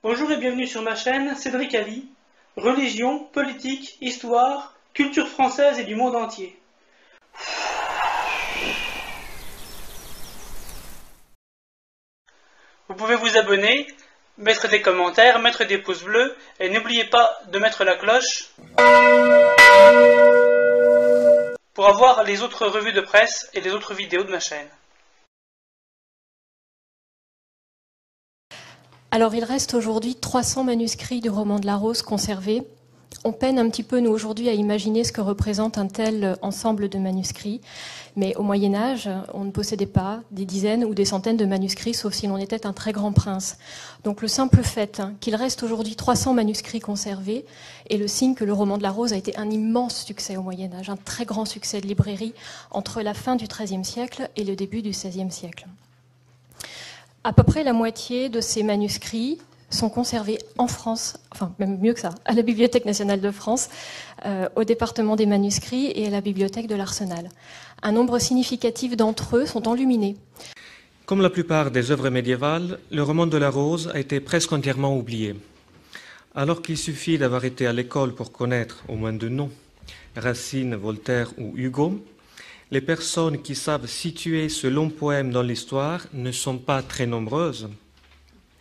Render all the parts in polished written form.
Bonjour et bienvenue sur ma chaîne Cédric Ali. Religion, politique, histoire, culture française et du monde entier. Vous pouvez vous abonner, mettre des commentaires, mettre des pouces bleus et n'oubliez pas de mettre la cloche pour avoir les autres revues de presse et les autres vidéos de ma chaîne. Alors il reste aujourd'hui 300 manuscrits du roman de la Rose conservés. On peine un petit peu, nous, aujourd'hui, à imaginer ce que représente un tel ensemble de manuscrits. Mais au Moyen-Âge, on ne possédait pas des dizaines ou des centaines de manuscrits, sauf si l'on était un très grand prince. Donc le simple fait qu'il reste aujourd'hui 300 manuscrits conservés est le signe que le roman de la Rose a été un immense succès au Moyen-Âge, un très grand succès de librairie entre la fin du XIIIe siècle et le début du XVIe siècle. À peu près la moitié de ces manuscrits sont conservés en France, enfin même mieux que ça, à la Bibliothèque nationale de France, au département des manuscrits et à la bibliothèque de l'Arsenal. Un nombre significatif d'entre eux sont enluminés. Comme la plupart des œuvres médiévales, le roman de la Rose a été presque entièrement oublié. Alors qu'il suffit d'avoir été à l'école pour connaître au moins deux noms, Racine, Voltaire ou Hugo, les personnes qui savent situer ce long poème dans l'histoire ne sont pas très nombreuses,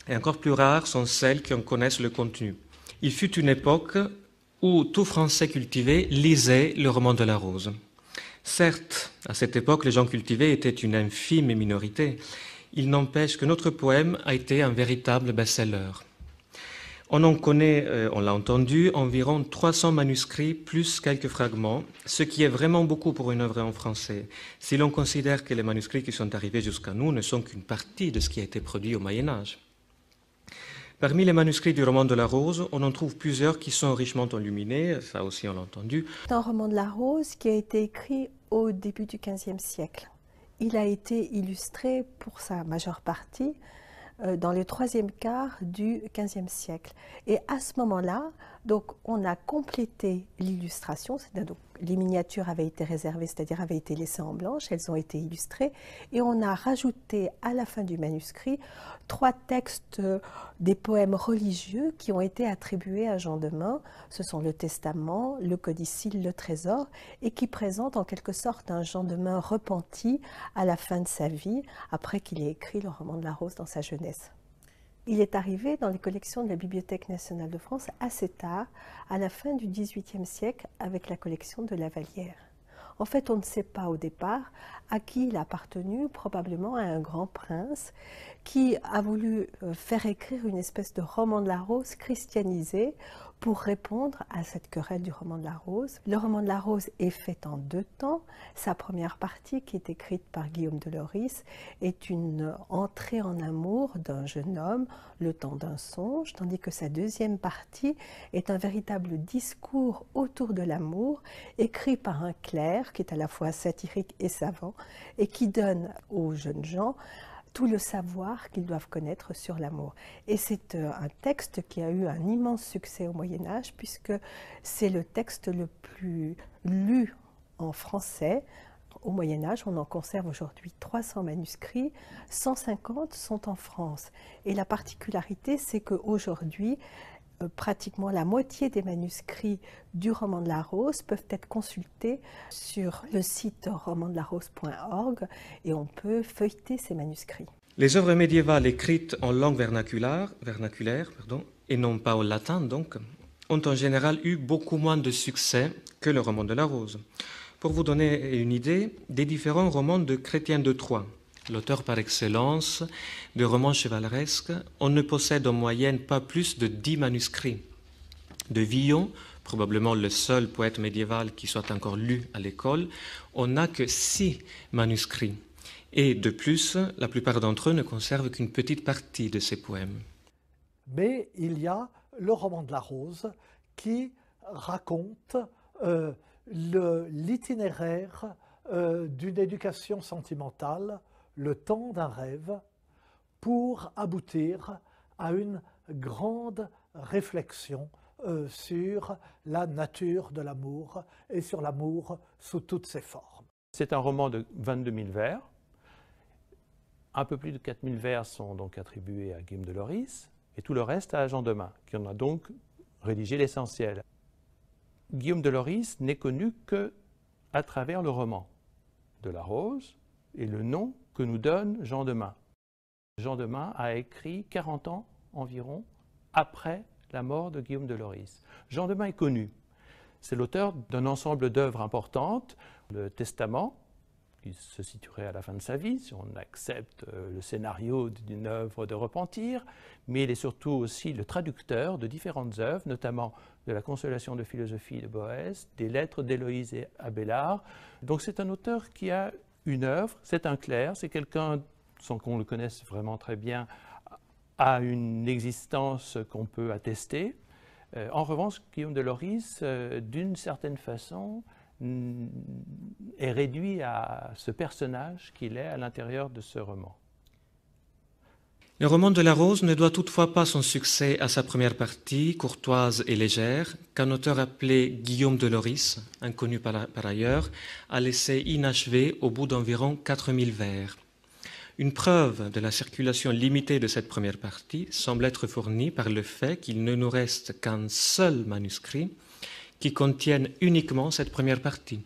et encore plus rares sont celles qui en connaissent le contenu. Il fut une époque où tout Français cultivé lisait le roman de la Rose. Certes, à cette époque, les gens cultivés étaient une infime minorité. Il n'empêche que notre poème a été un véritable best-seller. On en connaît, on l'a entendu, environ 300 manuscrits plus quelques fragments, ce qui est vraiment beaucoup pour une œuvre en français, si l'on considère que les manuscrits qui sont arrivés jusqu'à nous ne sont qu'une partie de ce qui a été produit au Moyen-Âge. Parmi les manuscrits du roman de la Rose, on en trouve plusieurs qui sont richement enluminés, ça aussi on l'a entendu. C'est un roman de la Rose qui a été écrit au début du XVe siècle. Il a été illustré pour sa majeure partie dans le troisième quart du XVe siècle. Et à ce moment-là, donc, on a complété l'illustration, c'est-à-dire les miniatures avaient été réservées, c'est-à-dire avaient été laissées en blanche, elles ont été illustrées, et on a rajouté à la fin du manuscrit 3 textes des poèmes religieux qui ont été attribués à Jean de Meung. Ce sont le Testament, le Codicille, le Trésor, et qui présentent en quelque sorte un Jean de Meung repenti à la fin de sa vie, après qu'il ait écrit le roman de la Rose dans sa jeunesse. Il est arrivé dans les collections de la Bibliothèque nationale de France assez tard, à la fin du XVIIIe siècle, avec la collection de La Vallière. En fait, on ne sait pas au départ à qui il a appartenu, probablement à un grand prince qui a voulu faire écrire une espèce de roman de la Rose christianisé pour répondre à cette querelle du roman de la Rose. Le roman de la Rose est fait en 2 temps. Sa première partie, qui est écrite par Guillaume de Lorris, est une entrée en amour d'un jeune homme, le temps d'un songe, tandis que sa deuxième partie est un véritable discours autour de l'amour, écrit par un clerc qui est à la fois satirique et savant, et qui donne aux jeunes gens tout le savoir qu'ils doivent connaître sur l'amour. Et c'est un texte qui a eu un immense succès au Moyen-Âge, puisque c'est le texte le plus lu en français. Au Moyen-Âge, on en conserve aujourd'hui 300 manuscrits, 150 sont en France. Et la particularité, c'est qu'aujourd'hui, pratiquement la moitié des manuscrits du roman de la Rose peuvent être consultés sur le site romandelaRose.org et on peut feuilleter ces manuscrits. Les œuvres médiévales écrites en langue vernaculaire, et non pas au latin donc, ont en général eu beaucoup moins de succès que le roman de la Rose. Pour vous donner une idée, des différents romans de Chrétien de Troyes, l'auteur par excellence de romans chevaleresques, on ne possède en moyenne pas plus de 10 manuscrits. De Villon, probablement le seul poète médiéval qui soit encore lu à l'école, on n'a que 6 manuscrits. Et de plus, la plupart d'entre eux ne conservent qu'une petite partie de ces poèmes. Mais il y a le roman de la Rose qui raconte l'itinéraire d'une éducation sentimentale, le temps d'un rêve, pour aboutir à une grande réflexion sur la nature de l'amour et sur l'amour sous toutes ses formes. C'est un roman de 22 000 vers. Un peu plus de 4 000 vers sont donc attribués à Guillaume de Lorris. Et tout le reste à Jean Demain, qui en a donc rédigé l'essentiel. Guillaume de Loris n'est connu qu'à travers le roman de La Rose et le nom que nous donne Jean Demain. Jean Demain a écrit 40 ans environ après la mort de Guillaume de Loris. Jean Demain est connu. C'est l'auteur d'un ensemble d'œuvres importantes, le Testament, qui se situerait à la fin de sa vie, si on accepte le scénario d'une œuvre de Repentir, mais il est surtout aussi le traducteur de différentes œuvres, notamment de la Consolation de philosophie de Boès, des Lettres d'Héloïse et Abélard. Donc c'est un auteur qui a une œuvre, c'est un clerc, c'est quelqu'un, sans qu'on le connaisse vraiment très bien, a une existence qu'on peut attester. En revanche, Guillaume de Loris, d'une certaine façon, est réduit à ce personnage qu'il est à l'intérieur de ce roman. Le roman de La Rose ne doit toutefois pas son succès à sa première partie, courtoise et légère, qu'un auteur appelé Guillaume de Loris, inconnu par ailleurs, a laissé inachevé au bout d'environ 4000 vers. Une preuve de la circulation limitée de cette première partie semble être fournie par le fait qu'il ne nous reste qu'un seul manuscrit qui contienne uniquement cette première partie.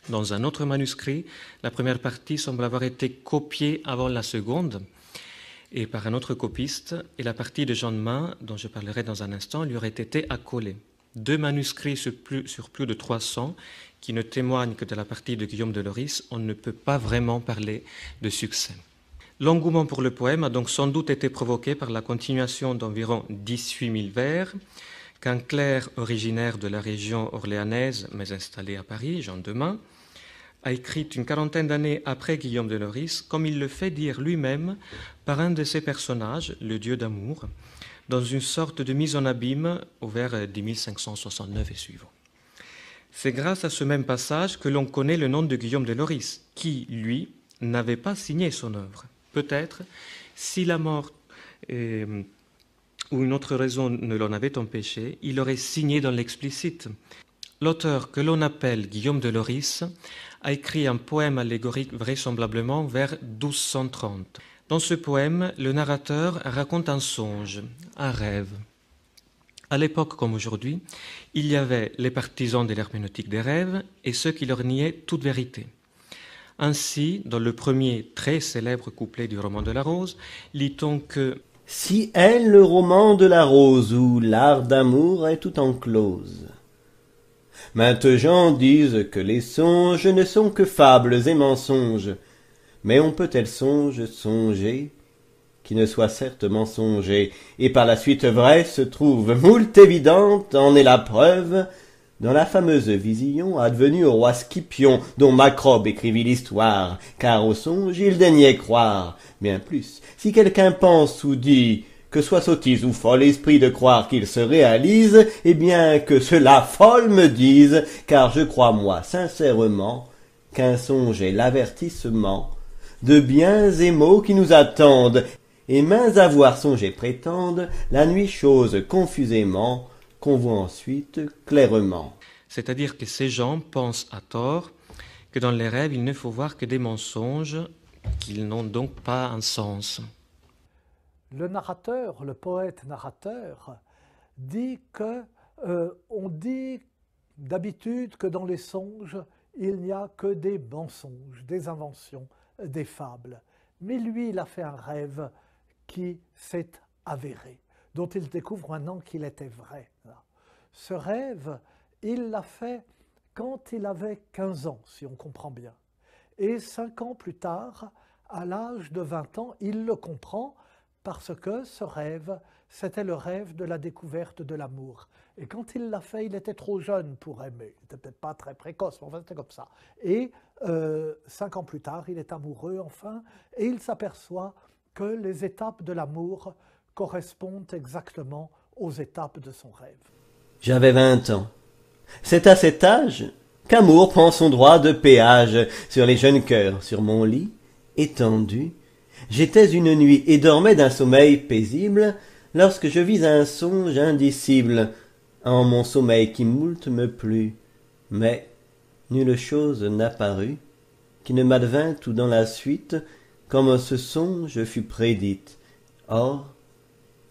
Dans un autre manuscrit, la première partie semble avoir été copiée avant la seconde et par un autre copiste, et la partie de Jean Demain, dont je parlerai dans un instant, lui aurait été accolée. 2 manuscrits sur plus de 300 qui ne témoignent que de la partie de Guillaume de Loris, on ne peut pas vraiment parler de succès. L'engouement pour le poème a donc sans doute été provoqué par la continuation d'environ 18 000 vers qu'un clerc originaire de la région orléanaise, mais installé à Paris, Jean Demain, a écrit une quarantaine d'années après Guillaume de Loris, comme il le fait dire lui-même par un de ses personnages, le dieu d'amour, dans une sorte de mise en abîme au vers 1569 et suivant. C'est grâce à ce même passage que l'on connaît le nom de Guillaume de Loris, qui, lui, n'avait pas signé son œuvre. Peut-être, si la mort ou une autre raison ne l'en avait empêché, il aurait signé dans l'explicite. L'auteur que l'on appelle Guillaume de Loris a écrit un poème allégorique vraisemblablement vers 1230. Dans ce poème, le narrateur raconte un songe, un rêve. À l'époque comme aujourd'hui, il y avait les partisans de l'herméneutique des rêves et ceux qui leur niaient toute vérité. Ainsi, dans le premier très célèbre couplet du roman de La Rose, lit-on que « Si est le roman de La Rose où l'art d'amour est tout enclose. Maintes gens disent que les songes ne sont que fables et mensonges, mais on peut tel songe songer qui ne soit certes mensonger, et par la suite vrai se trouve moult évidente, en est la preuve, dans la fameuse vision advenue au roi Scipion, dont Macrobe écrivit l'histoire, car au songe il daignait croire. Bien plus, si quelqu'un pense ou dit que soit sottise ou folle esprit de croire qu'il se réalise, eh bien que cela folle me dise, car je crois moi sincèrement qu'un songe est l'avertissement de biens et maux qui nous attendent, et mains à voir songer prétendent la nuit chose confusément, qu'on voit ensuite clairement. » C'est-à-dire que ces gens pensent à tort que dans les rêves il ne faut voir que des mensonges, qu'ils n'ont donc pas un sens. Le narrateur, le poète narrateur, dit que on dit d'habitude que dans les songes, il n'y a que des mensonges, des inventions, des fables. Mais lui, il a fait un rêve qui s'est avéré, dont il découvre maintenant qu'il était vrai. Ce rêve, il l'a fait quand il avait 15 ans, si on comprend bien. Et 5 ans plus tard, à l'âge de 20 ans, il le comprend parce que ce rêve, c'était le rêve de la découverte de l'amour. Et quand il l'a fait, il était trop jeune pour aimer. Il n'était peut-être pas très précoce, mais enfin c'était comme ça. Et 5 ans plus tard, il est amoureux enfin, et il s'aperçoit que les étapes de l'amour correspondent exactement aux étapes de son rêve. J'avais 20 ans. C'est à cet âge qu'amour prend son droit de péage sur les jeunes cœurs. Sur mon lit, étendu, j'étais une nuit et dormais d'un sommeil paisible lorsque je vis un songe indicible en mon sommeil qui moult me plut. Mais nulle chose n'apparut qui ne m'advint tout dans la suite comme ce songe fut prédite. Or,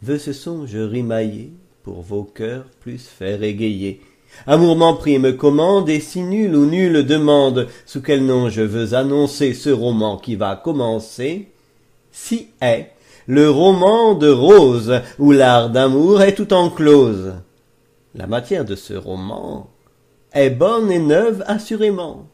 veut ce songe rimailler, pour vos cœurs plus faire égayer. Amour m'emprit me commande, et si nul ou nulle demande sous quel nom je veux annoncer ce roman qui va commencer, si est le roman de Rose, où l'art d'amour est tout enclose. La matière de ce roman est bonne et neuve assurément.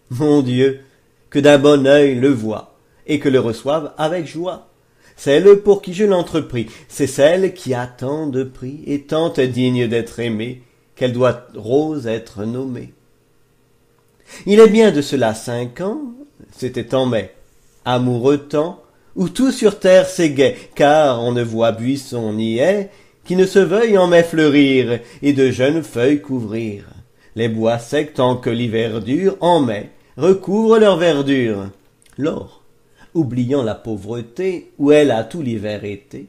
Mon Dieu, que d'un bon œil le voit, et que le reçoive avec joie. Celle pour qui je l'entrepris, c'est celle qui a tant de prix, et tant est digne d'être aimée, qu'elle doit Rose être nommée. Il est bien de cela 5 ans, c'était en mai, amoureux temps, où tout sur terre s'égaie, car on ne voit buisson ni haie, qui ne se veuille en mai fleurir, et de jeunes feuilles couvrir. Les bois secs, tant que l'hiver dure, en mai, recouvrent leur verdure. Lors, oubliant la pauvreté, où elle a tout l'hiver été,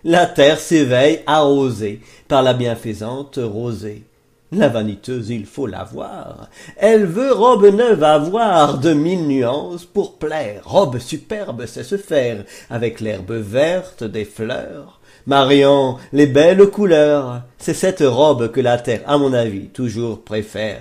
la terre s'éveille arrosée par la bienfaisante rosée. La vaniteuse, il faut la voir, elle veut robe neuve avoir, de 1000 nuances pour plaire. Robe superbe sait se faire, avec l'herbe verte des fleurs, mariant les belles couleurs. C'est cette robe que la terre, à mon avis, toujours préfère.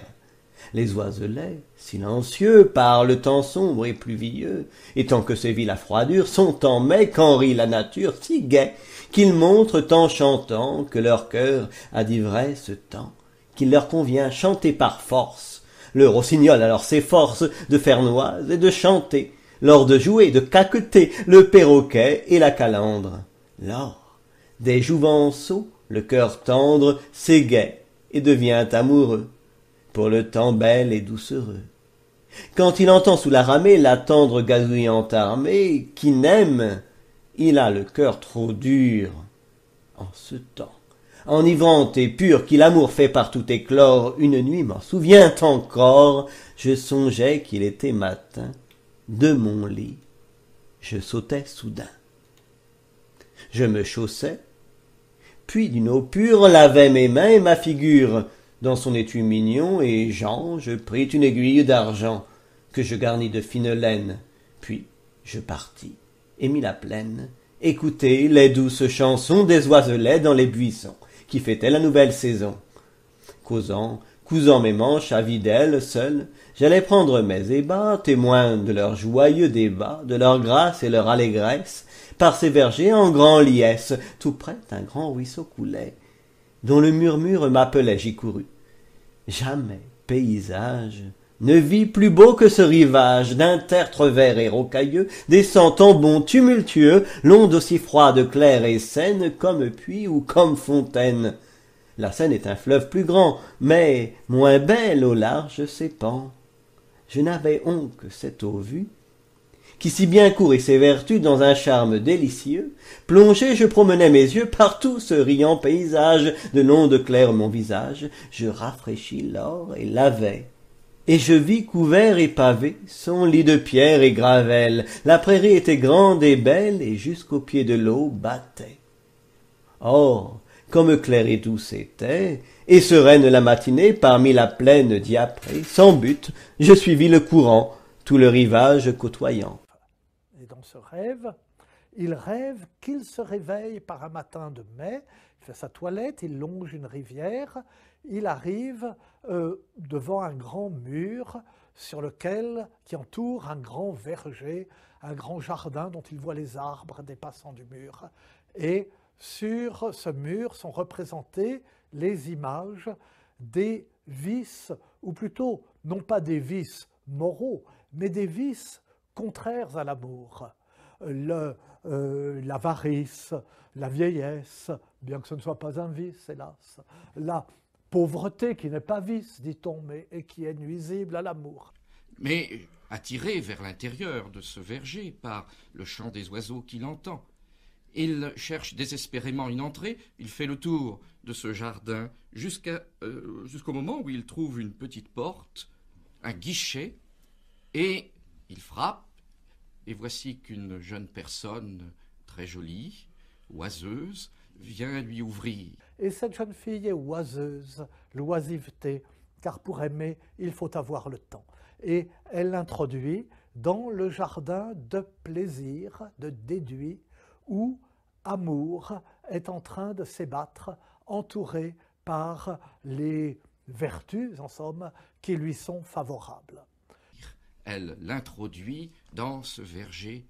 Les oiselets, silencieux, par le temps sombre et pluvieux, et tant que sévit la froidure, sont en mai qu'en rit la nature si gaie, qu'ils montrent en chantant que leur cœur a d'ivresse tant, qu'il leur convient chanter par force. Le rossignol alors s'efforce de faire noise et de chanter, lors de jouer, de caqueter, le perroquet et la calandre. Lors des jouvenceaux, le cœur tendre s'égaie et devient amoureux, pour le temps bel et doucereux. Quand il entend sous la ramée la tendre gazouillante armée, qui n'aime, il a le cœur trop dur. En ce temps, enivrante et pure, qui l'amour fait partout éclore, une nuit m'en souvient encore, je songeais qu'il était matin, de mon lit, je sautais soudain. Je me chaussais, puis d'une eau pure lavais mes mains et ma figure, dans son étui mignon, et je pris une aiguille d'argent, que je garnis de fine laine, puis je partis, et mis la plaine, écouter les douces chansons des oiselets dans les buissons, qui fêtaient la nouvelle saison. Causant, cousant mes manches à vide d'elles seul, j'allais prendre mes ébats, témoins de leur joyeux débat, de leur grâce et leur allégresse, par ces vergers en grand liesse, tout près un grand ruisseau coulait, dont le murmure m'appelait, j'y courus. Jamais paysage ne vit plus beau que ce rivage d'un tertre vert et rocailleux, descend en bond tumultueux, l'onde aussi froide, claire et saine, comme puits ou comme fontaine. La Seine est un fleuve plus grand, mais moins belle au large s'épand. Je n'avais honte que cette eau vue, qui si bien court et ses vertus dans un charme délicieux, plongé je promenais mes yeux par tout ce riant paysage, de l'onde claire mon visage, je rafraîchis l'or et lavais. Et je vis couvert et pavé son lit de pierre et gravelle, la prairie était grande et belle, et jusqu'au pied de l'eau battait. Or, comme claire et douce était, et sereine la matinée, parmi la plaine diaprée, sans but, je suivis le courant, tout le rivage côtoyant. Et dans ce rêve, il rêve qu'il se réveille par un matin de mai, il fait sa toilette, il longe une rivière, il arrive devant un grand mur qui entoure un grand verger, un grand jardin dont il voit les arbres dépassant du mur. Et sur ce mur sont représentées les images des vices, ou plutôt non pas des vices moraux, mais des vices contraires à l'amour. L'avarice, la vieillesse, bien que ce ne soit pas un vice, hélas, la pauvreté qui n'est pas vice, dit-on, mais et qui est nuisible à l'amour. Mais attiré vers l'intérieur de ce verger par le chant des oiseaux qu'il entend, il cherche désespérément une entrée, il fait le tour de ce jardin jusqu'au moment où il trouve une petite porte, un guichet, et il frappe, et voici qu'une jeune personne très jolie, oiseuse, vient lui ouvrir. Et cette jeune fille est oiseuse, l'oisiveté, car pour aimer, il faut avoir le temps. Et elle l'introduit dans le jardin de plaisir, de déduit, où Amour est en train de s'ébattre, entouré par les vertus, en somme, qui lui sont favorables. Elle l'introduit dans ce verger,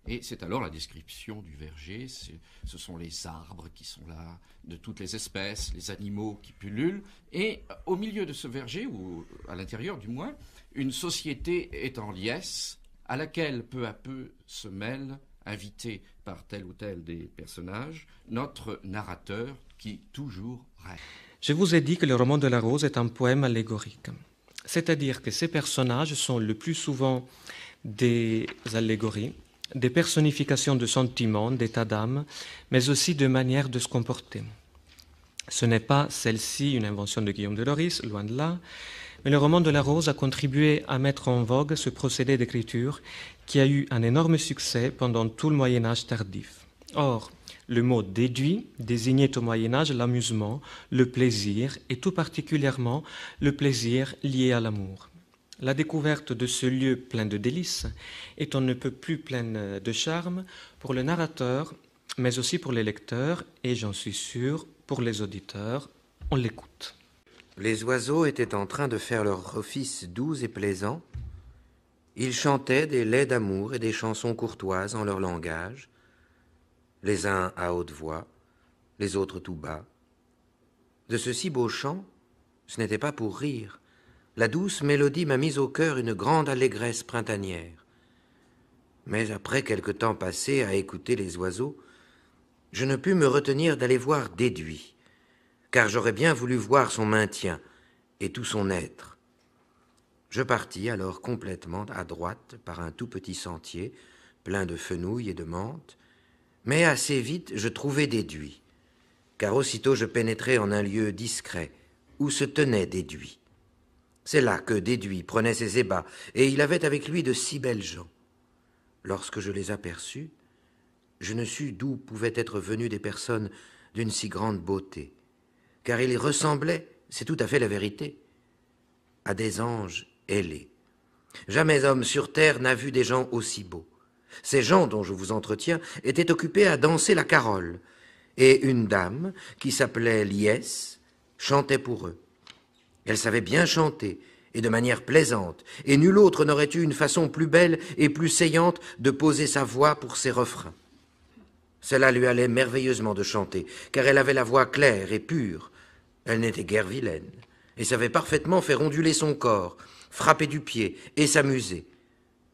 et c'est alors la description du verger. Ce sont les arbres qui sont là, de toutes les espèces, les animaux qui pullulent, et au milieu de ce verger, ou à l'intérieur du moins, une société est en liesse, à laquelle peu à peu se mêle, invité par tel ou tel des personnages, notre narrateur qui toujours rêve. Je vous ai dit que le roman de la Rose est un poème allégorique. C'est-à-dire que ces personnages sont le plus souvent des allégories, des personnifications de sentiments, d'états d'âme, mais aussi de manières de se comporter. Ce n'est pas celle-ci une invention de Guillaume de Loris, loin de là, mais le roman de la Rose a contribué à mettre en vogue ce procédé d'écriture qui a eu un énorme succès pendant tout le Moyen-Âge tardif. Or, le mot « déduit » désignait au Moyen-Âge l'amusement, le plaisir, et tout particulièrement le plaisir lié à l'amour. La découverte de ce lieu plein de délices est on ne peut plus pleine de charme pour le narrateur, mais aussi pour les lecteurs, et j'en suis sûr, pour les auditeurs. On l'écoute. Les oiseaux étaient en train de faire leur office doux et plaisant. Ils chantaient des laits d'amour et des chansons courtoises en leur langage, les uns à haute voix, les autres tout bas. De ce si beau chant, ce n'était pas pour rire. La douce mélodie m'a mis au cœur une grande allégresse printanière. Mais après quelque temps passé à écouter les oiseaux, je ne pus me retenir d'aller voir Déduit, car j'aurais bien voulu voir son maintien et tout son être. Je partis alors complètement à droite par un tout petit sentier, plein de fenouil et de menthe, mais assez vite je trouvai Déduit, car aussitôt je pénétrai en un lieu discret où se tenait Déduit. C'est là que Déduit prenait ses ébats, et il avait avec lui de si belles gens. Lorsque je les aperçus, je ne sus d'où pouvaient être venues des personnes d'une si grande beauté, car ils ressemblaient, c'est tout à fait la vérité, à des anges ailés. Jamais homme sur terre n'a vu des gens aussi beaux. Ces gens dont je vous entretiens étaient occupés à danser la carole, et une dame, qui s'appelait Liesse, chantait pour eux. Elle savait bien chanter, et de manière plaisante, et nul autre n'aurait eu une façon plus belle et plus saillante de poser sa voix pour ses refrains. Cela lui allait merveilleusement de chanter, car elle avait la voix claire et pure. Elle n'était guère vilaine, et savait parfaitement faire onduler son corps, frapper du pied et s'amuser.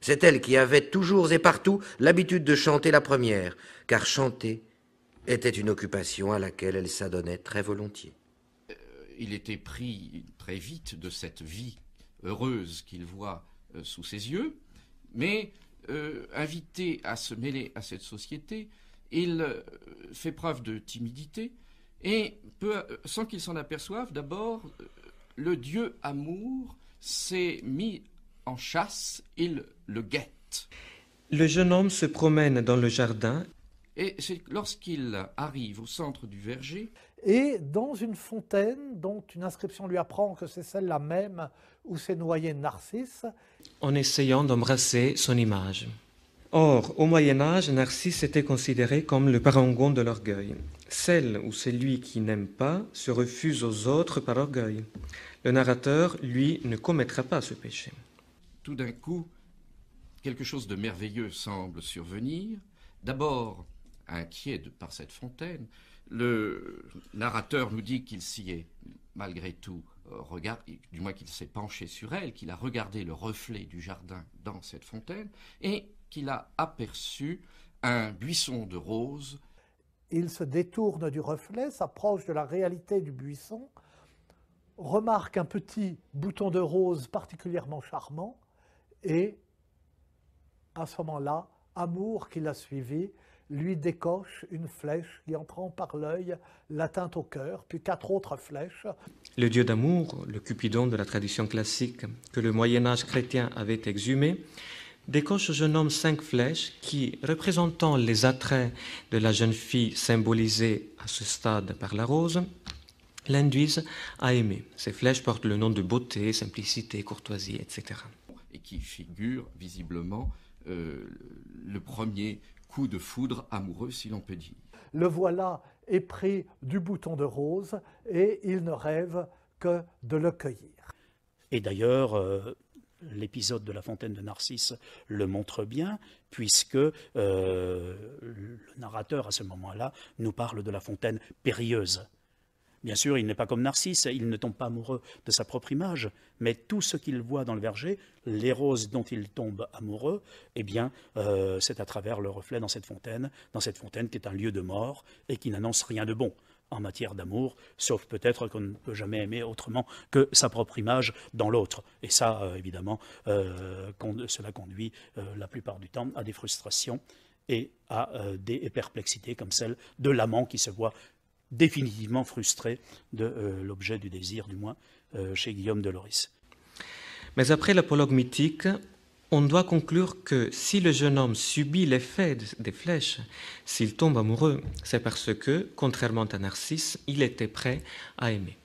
C'est elle qui avait toujours et partout l'habitude de chanter la première, car chanter était une occupation à laquelle elle s'adonnait très volontiers. Il était pris très vite de cette vie heureuse qu'il voit sous ses yeux, mais invité à se mêler à cette société, il fait preuve de timidité et, sans qu'il s'en aperçoive, d'abord, le dieu amour s'est mis en chasse, il le guette. Le jeune homme se promène dans le jardin. Et c'est lorsqu'il arrive au centre du verger, et dans une fontaine dont une inscription lui apprend que c'est celle-là même où s'est noyé Narcisse, en essayant d'embrasser son image. Or, au Moyen-Âge, Narcisse était considéré comme le parangon de l'orgueil. Celle ou celui qui n'aime pas se refuse aux autres par orgueil. Le narrateur, lui, ne commettra pas ce péché. Tout d'un coup, quelque chose de merveilleux semble survenir. D'abord, inquiet par cette fontaine, le narrateur nous dit qu'il s'y est, malgré tout, du moins qu'il s'est penché sur elle, qu'il a regardé le reflet du jardin dans cette fontaine, et qu'il a aperçu un buisson de roses. Il se détourne du reflet, s'approche de la réalité du buisson, remarque un petit bouton de rose particulièrement charmant, et à ce moment-là, Amour qui l'a suivi, lui décoche une flèche qui, entrant par l'œil, l'atteint au cœur, puis 4 autres flèches. Le dieu d'amour, le Cupidon de la tradition classique que le Moyen-Âge chrétien avait exhumé, décoche au jeune homme 5 flèches qui, représentant les attraits de la jeune fille symbolisée à ce stade par la rose, l'induisent à aimer. Ces flèches portent le nom de beauté, simplicité, courtoisie, etc. Et qui figure visiblement le premier coup de foudre amoureux, si l'on peut dire. Le voilà épris du bouton de rose et il ne rêve que de le cueillir. Et d'ailleurs, l'épisode de la fontaine de Narcisse le montre bien, puisque le narrateur, à ce moment-là, nous parle de la fontaine périlleuse. Bien sûr, il n'est pas comme Narcisse, il ne tombe pas amoureux de sa propre image, mais tout ce qu'il voit dans le verger, les roses dont il tombe amoureux, eh bien, c'est à travers le reflet dans cette fontaine qui est un lieu de mort et qui n'annonce rien de bon en matière d'amour, sauf peut-être qu'on ne peut jamais aimer autrement que sa propre image dans l'autre. Et ça, évidemment, cela conduit la plupart du temps à des frustrations et à des perplexités comme celle de l'amant qui se voit définitivement frustré de l'objet du désir, du moins chez Guillaume de Lorris. Mais après l'apologue mythique, on doit conclure que si le jeune homme subit l'effet des flèches, s'il tombe amoureux, c'est parce que, contrairement à Narcisse, il était prêt à aimer.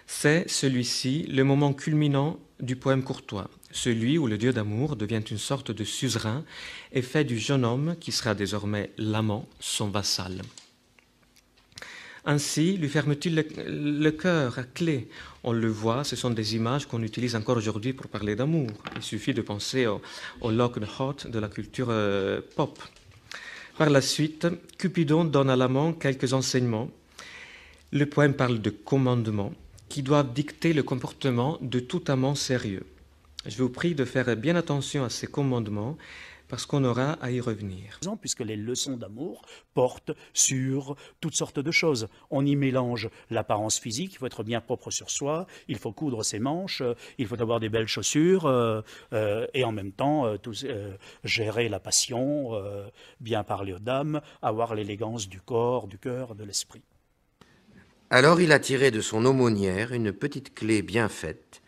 C'est celui-ci le moment culminant du poème courtois, celui où le dieu d'amour devient une sorte de suzerain et fait du jeune homme, qui sera désormais l'amant, son vassal. Ainsi, lui ferme-t-il le cœur à clé. On le voit, ce sont des images qu'on utilise encore aujourd'hui pour parler d'amour. Il suffit de penser au Lockenhaut de la culture pop. Par la suite, Cupidon donne à l'amant quelques enseignements. Le poème parle de commandements qui doivent dicter le comportement de tout amant sérieux. Je vous prie de faire bien attention à ces commandements, parce qu'on aura à y revenir. Puisque les leçons d'amour portent sur toutes sortes de choses. On y mélange l'apparence physique, il faut être bien propre sur soi, il faut coudre ses manches, il faut avoir des belles chaussures, et en même temps gérer la passion, bien parler aux dames, avoir l'élégance du corps, du cœur, de l'esprit. Alors il a tiré de son aumônière une petite clé bien faite,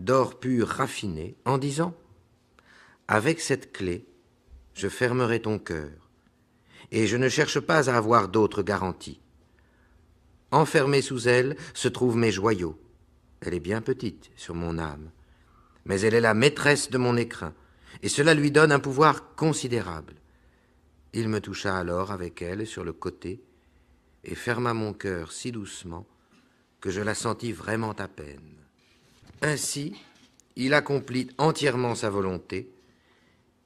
d'or pur raffiné, en disant « Avec cette clé, je fermerai ton cœur, et je ne cherche pas à avoir d'autres garanties. Enfermée sous elle se trouvent mes joyaux. Elle est bien petite sur mon âme, mais elle est la maîtresse de mon écrin, et cela lui donne un pouvoir considérable. Il me toucha alors avec elle sur le côté, et ferma mon cœur si doucement que je la sentis vraiment à peine. Ainsi, il accomplit entièrement sa volonté,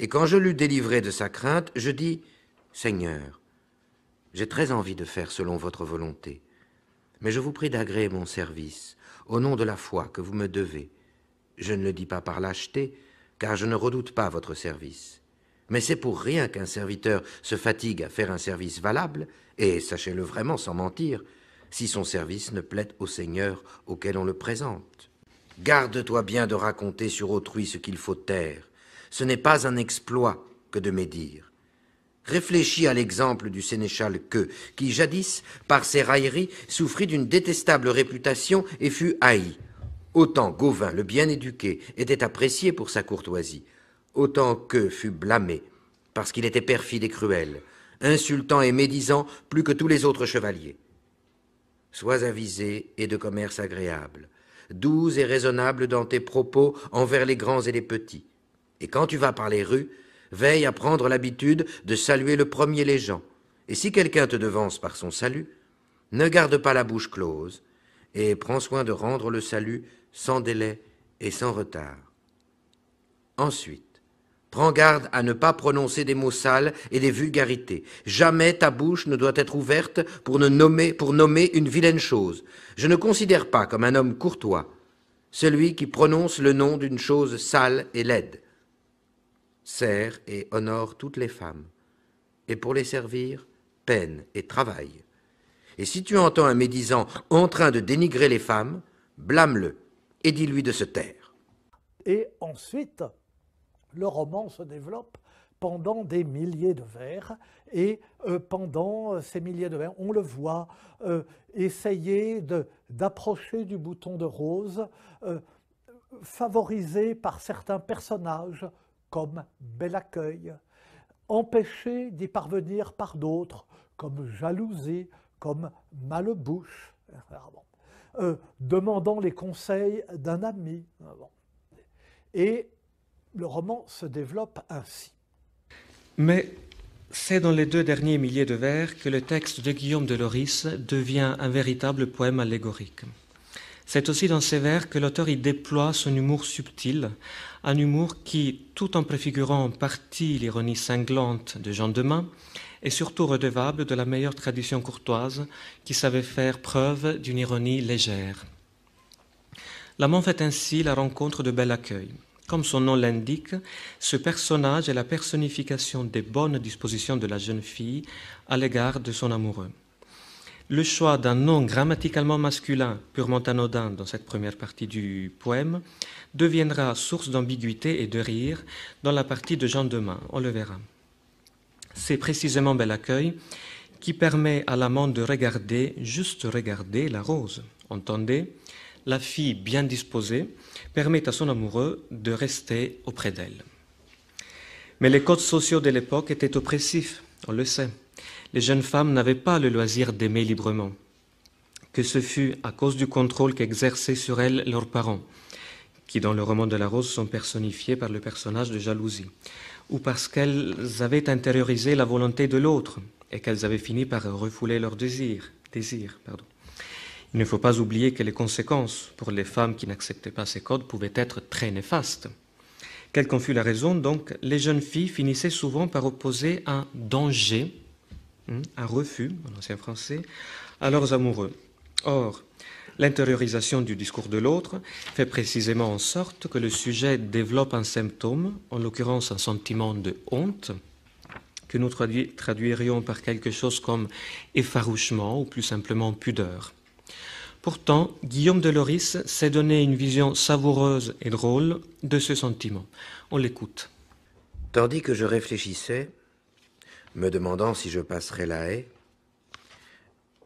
et quand je l'eus délivré de sa crainte, je dis « Seigneur, j'ai très envie de faire selon votre volonté, mais je vous prie d'agréer mon service, au nom de la foi que vous me devez. Je ne le dis pas par lâcheté, car je ne redoute pas votre service. Mais c'est pour rien qu'un serviteur se fatigue à faire un service valable, et sachez-le vraiment sans mentir, si son service ne plaît au Seigneur auquel on le présente. Garde-toi bien de raconter sur autrui ce qu'il faut taire. Ce n'est pas un exploit que de médire. Réfléchis à l'exemple du sénéchal Queux, qui jadis, par ses railleries, souffrit d'une détestable réputation et fut haï. Autant Gauvin, le bien éduqué, était apprécié pour sa courtoisie, autant Queux fut blâmé, parce qu'il était perfide et cruel, insultant et médisant plus que tous les autres chevaliers. Sois avisé et de commerce agréable, doux et raisonnable dans tes propos envers les grands et les petits. Et quand tu vas par les rues, veille à prendre l'habitude de saluer le premier les gens. Et si quelqu'un te devance par son salut, ne garde pas la bouche close, et prends soin de rendre le salut sans délai et sans retard. Ensuite, prends garde à ne pas prononcer des mots sales et des vulgarités. Jamais ta bouche ne doit être ouverte pour nommer une vilaine chose. Je ne considère pas comme un homme courtois celui qui prononce le nom d'une chose sale et laide. Sert et honore toutes les femmes, et pour les servir, peine et travaille. Et si tu entends un médisant en train de dénigrer les femmes, blâme-le et dis-lui de se taire. Et ensuite, le roman se développe pendant des milliers de vers, et pendant ces milliers de vers, on le voit essayer d'approcher du bouton de rose, favorisé par certains personnages, comme bel accueil, empêché d'y parvenir par d'autres, comme jalousie, comme malbouche, demandant les conseils d'un ami. Et le roman se développe ainsi. Mais c'est dans les 2 derniers milliers de vers que le texte de Guillaume de Loris devient un véritable poème allégorique. C'est aussi dans ces vers que l'auteur y déploie son humour subtil, un humour qui, tout en préfigurant en partie l'ironie cinglante de Jean Demain, est surtout redevable de la meilleure tradition courtoise qui savait faire preuve d'une ironie légère. L'amant fait ainsi la rencontre de Bel-Accueil. Comme son nom l'indique, ce personnage est la personnification des bonnes dispositions de la jeune fille à l'égard de son amoureux. Le choix d'un nom grammaticalement masculin, purement anodin dans cette première partie du poème, deviendra source d'ambiguïté et de rire dans la partie de Jean Demain, on le verra. C'est précisément Bel-Accueil qui permet à l'amant de regarder, juste regarder la rose. Entendez, la fille bien disposée permet à son amoureux de rester auprès d'elle. Mais les codes sociaux de l'époque étaient oppressifs, on le sait. Les jeunes femmes n'avaient pas le loisir d'aimer librement, que ce fût à cause du contrôle qu'exerçaient sur elles leurs parents, qui dans le roman de la Rose sont personnifiés par le personnage de Jalousie, ou parce qu'elles avaient intériorisé la volonté de l'autre et qu'elles avaient fini par refouler leur désir. Il ne faut pas oublier que les conséquences pour les femmes qui n'acceptaient pas ces codes pouvaient être très néfastes. Quelle qu'en fût la raison, donc, les jeunes filles finissaient souvent par opposer un danger, un refus, en ancien français, à leurs amoureux. Or, l'intériorisation du discours de l'autre fait précisément en sorte que le sujet développe un symptôme, en l'occurrence un sentiment de honte, que nous traduirions par quelque chose comme effarouchement ou plus simplement pudeur. Pourtant, Guillaume de Loris s'est donné une vision savoureuse et drôle de ce sentiment. On l'écoute. Tandis que je réfléchissais, me demandant si je passerais la haie,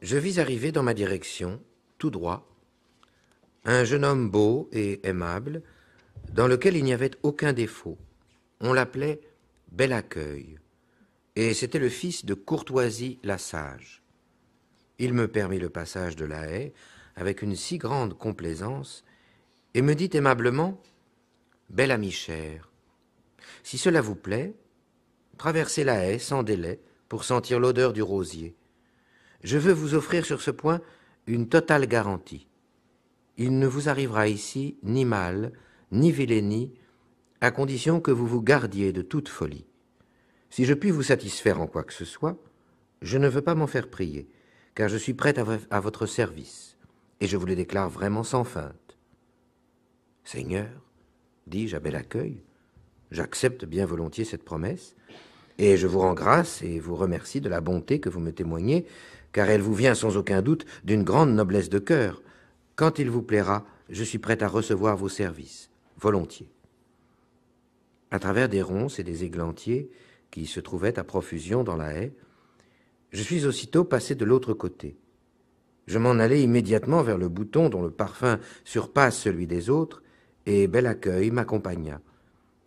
je vis arriver dans ma direction, tout droit, un jeune homme beau et aimable, dans lequel il n'y avait aucun défaut. On l'appelait Bel-Accueil, et c'était le fils de Courtoisie la Sage. Il me permit le passage de la haie avec une si grande complaisance, et me dit aimablement « Bel ami cher, si cela vous plaît, traversez la haie sans délai pour sentir l'odeur du rosier. Je veux vous offrir sur ce point une totale garantie. Il ne vous arrivera ici ni mal, ni vilainie, à condition que vous vous gardiez de toute folie. Si je puis vous satisfaire en quoi que ce soit, je ne veux pas m'en faire prier, car je suis prêt à votre service. Et je vous le déclare vraiment sans feinte. Seigneur, dis-je à Bel-Accueil, j'accepte bien volontiers cette promesse, et je vous rends grâce et vous remercie de la bonté que vous me témoignez, car elle vous vient sans aucun doute d'une grande noblesse de cœur. Quand il vous plaira, je suis prêt à recevoir vos services, volontiers. À travers des ronces et des églantiers qui se trouvaient à profusion dans la haie, je suis aussitôt passé de l'autre côté. Je m'en allai immédiatement vers le bouton dont le parfum surpasse celui des autres, et Bel-Accueil m'accompagna.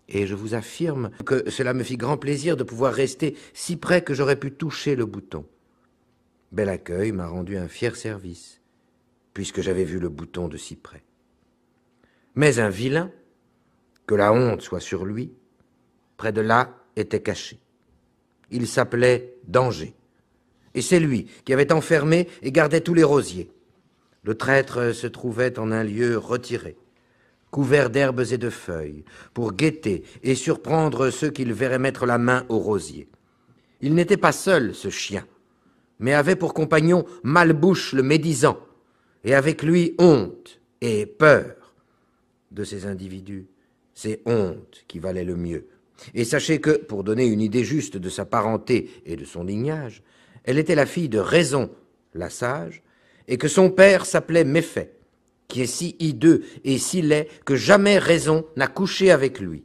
Et je vous affirme que cela me fit grand plaisir de pouvoir rester si près que j'aurais pu toucher le bouton. Bel-Accueil m'a rendu un fier service, puisque j'avais vu le bouton de si près. Mais un vilain, que la honte soit sur lui, près de là était caché. Il s'appelait Danger. Et c'est lui qui avait enfermé et gardait tous les rosiers. Le traître se trouvait en un lieu retiré, couvert d'herbes et de feuilles, pour guetter et surprendre ceux qu'il verrait mettre la main aux rosiers. Il n'était pas seul, ce chien, mais avait pour compagnon Malbouche le médisant, et avec lui honte et peur. De ces individus, c'est honte qui valait le mieux. Et sachez que, pour donner une idée juste de sa parenté et de son lignage, elle était la fille de Raison, la sage, et que son père s'appelait Méfait, qui est si hideux et si laid que jamais Raison n'a couché avec lui,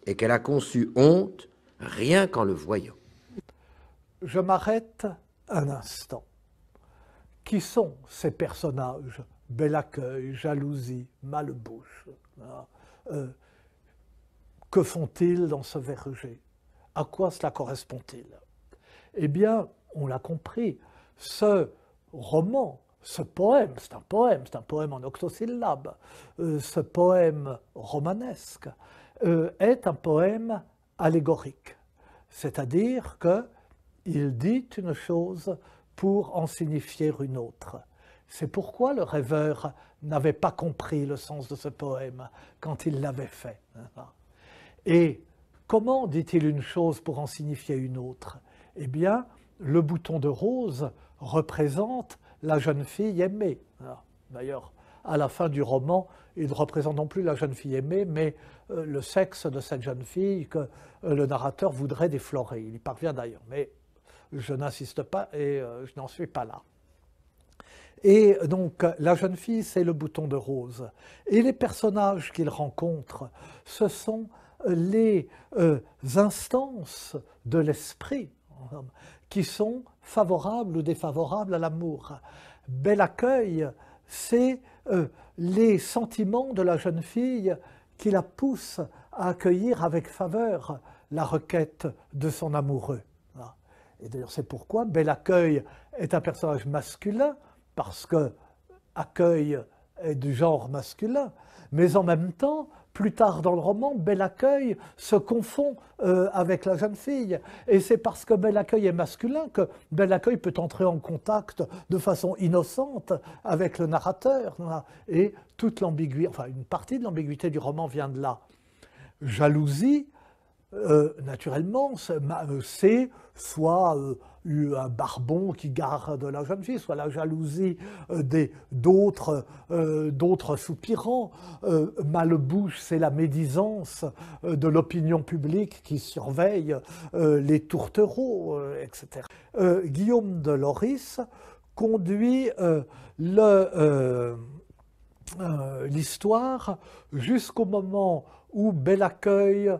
et qu'elle a conçu honte rien qu'en le voyant. Je m'arrête un instant. Qui sont ces personnages? Bel-Accueil, Jalousie, Malbouche. Que font-ils dans ce verger? À quoi cela correspond-il? Eh bien, on l'a compris, ce roman, ce poème, c'est un poème en octosyllabes, ce poème romanesque est un poème allégorique. c'est-à-dire qu'il dit une chose pour en signifier une autre. C'est pourquoi le rêveur n'avait pas compris le sens de ce poème quand il l'avait fait. Et comment dit-il une chose pour en signifier une autre? Eh bien, le bouton de rose représente la jeune fille aimée. D'ailleurs, à la fin du roman, il ne représente non plus la jeune fille aimée, mais le sexe de cette jeune fille que le narrateur voudrait déflorer. Il y parvient d'ailleurs, mais je n'insiste pas et je n'en suis pas là. Et donc, la jeune fille, c'est le bouton de rose. Et les personnages qu'il rencontre, ce sont les instances de l'esprit qui sont favorables ou défavorables à l'amour. Bel accueil, c'est les sentiments de la jeune fille qui la poussent à accueillir avec faveur la requête de son amoureux. Et d'ailleurs, c'est pourquoi Bel accueil est un personnage masculin, parce que accueil est du genre masculin, mais en même temps, plus tard dans le roman, Bel accueil se confond avec la jeune fille. Et c'est parce que Bel accueil est masculin que Bel accueil peut entrer en contact de façon innocente avec le narrateur. Et toute l'ambiguïté, enfin une partie de l'ambiguïté du roman vient de là. Jalousie, naturellement, c'est soit un barbon qui garde la jeune fille, soit la jalousie d'autres soupirants. Malbouche, c'est la médisance de l'opinion publique qui surveille les tourtereaux, etc. Guillaume de Lorris conduit l'histoire jusqu'au moment où Bel accueil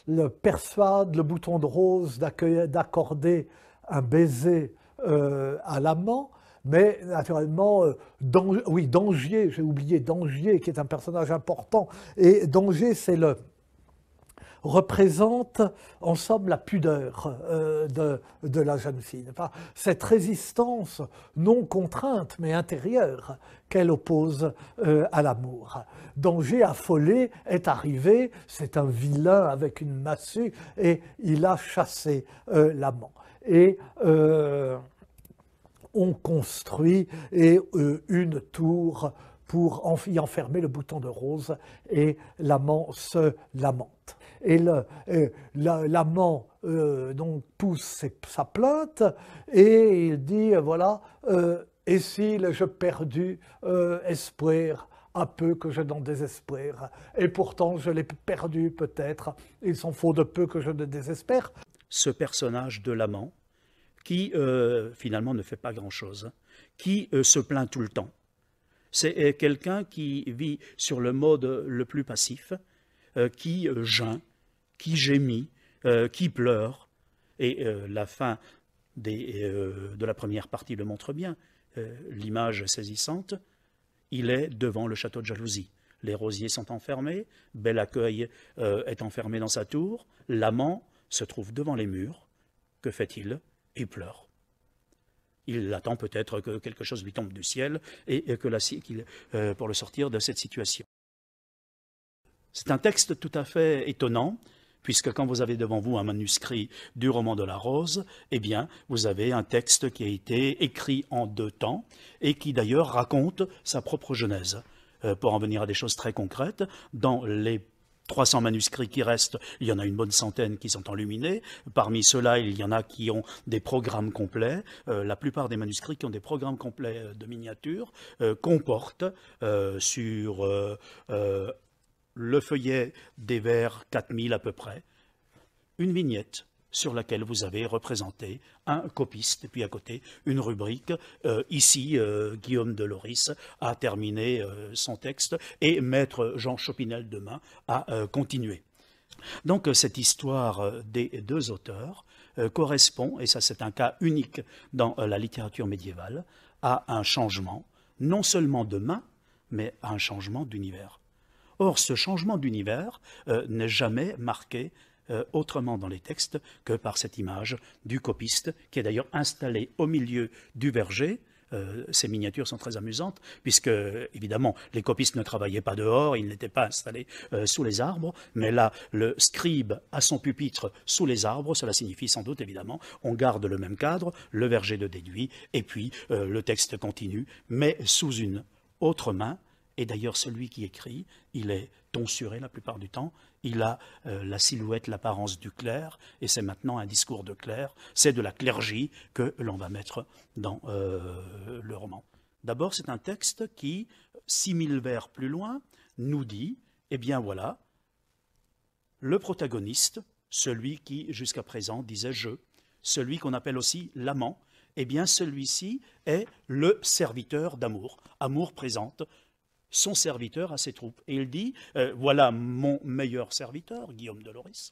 le persuade le bouton de rose d'accorder un baiser à l'amant, mais naturellement, Dangier, j'ai oublié Dangier, qui est un personnage important, et Dangier, représente en somme la pudeur de la jeune fille. Enfin, cette résistance non contrainte mais intérieure qu'elle oppose à l'amour. Dangier affolé est arrivé, c'est un vilain avec une massue et il a chassé l'amant. Et on construit une tour pour y enfermer le bouton de rose et l'amant se lamente. Et l'amant donc pousse sa plainte et il dit voilà, et si je perdu espoir, à peu que je n'en désespère, et pourtant je l'ai perdu peut-être, il s'en faut de peu que je ne désespère. Ce personnage de l'amant qui finalement ne fait pas grand-chose, qui se plaint tout le temps. C'est quelqu'un qui vit sur le mode le plus passif, qui geint, qui gémit, qui pleure. Et la fin de la première partie le montre bien, l'image saisissante. Il est devant le château de jalousie. Les rosiers sont enfermés, Bel accueil est enfermé dans sa tour, l'amant se trouve devant les murs. Que fait-il? Il pleure. Il attend peut-être que quelque chose lui tombe du ciel et pour le sortir de cette situation. C'est un texte tout à fait étonnant, puisque quand vous avez devant vous un manuscrit du roman de la Rose, eh bien, vous avez un texte qui a été écrit en 2 temps et qui d'ailleurs raconte sa propre genèse. Pour en venir à des choses très concrètes, dans les 300 manuscrits qui restent, il y en a une bonne centaine qui sont enluminés. Parmi ceux-là, il y en a qui ont des programmes complets. La plupart des manuscrits qui ont des programmes complets de miniatures comportent sur le feuillet des vers 4000 à peu près, une vignette sur laquelle vous avez représenté un copiste, et puis à côté une rubrique. Ici, Guillaume de Lorris a terminé son texte, et maître Jean Chopinel demain a continué. Donc cette histoire des 2 auteurs correspond, et ça c'est un cas unique dans la littérature médiévale, à un changement, non seulement de main, mais à un changement d'univers. Or, ce changement d'univers n'est jamais marqué autrement dans les textes que par cette image du copiste, qui est d'ailleurs installé au milieu du verger, ces miniatures sont très amusantes, puisque, évidemment, les copistes ne travaillaient pas dehors, ils n'étaient pas installés sous les arbres, mais là, le scribe a son pupitre sous les arbres, cela signifie sans doute, évidemment, on garde le même cadre, le verger de déduit, et puis le texte continue, mais sous une autre main. Et d'ailleurs, celui qui écrit, il est tonsuré la plupart du temps, il a la silhouette, l'apparence du clerc, et c'est maintenant un discours de clerc, c'est de la clergie que l'on va mettre dans le roman. D'abord, c'est un texte qui, 6000 vers plus loin, nous dit, eh bien voilà, le protagoniste, celui qui jusqu'à présent disait « je », celui qu'on appelle aussi l'amant, eh bien celui-ci est le serviteur d'Amour. Amour présente son serviteur à ses troupes. Et il dit, voilà mon meilleur serviteur, Guillaume de Loris.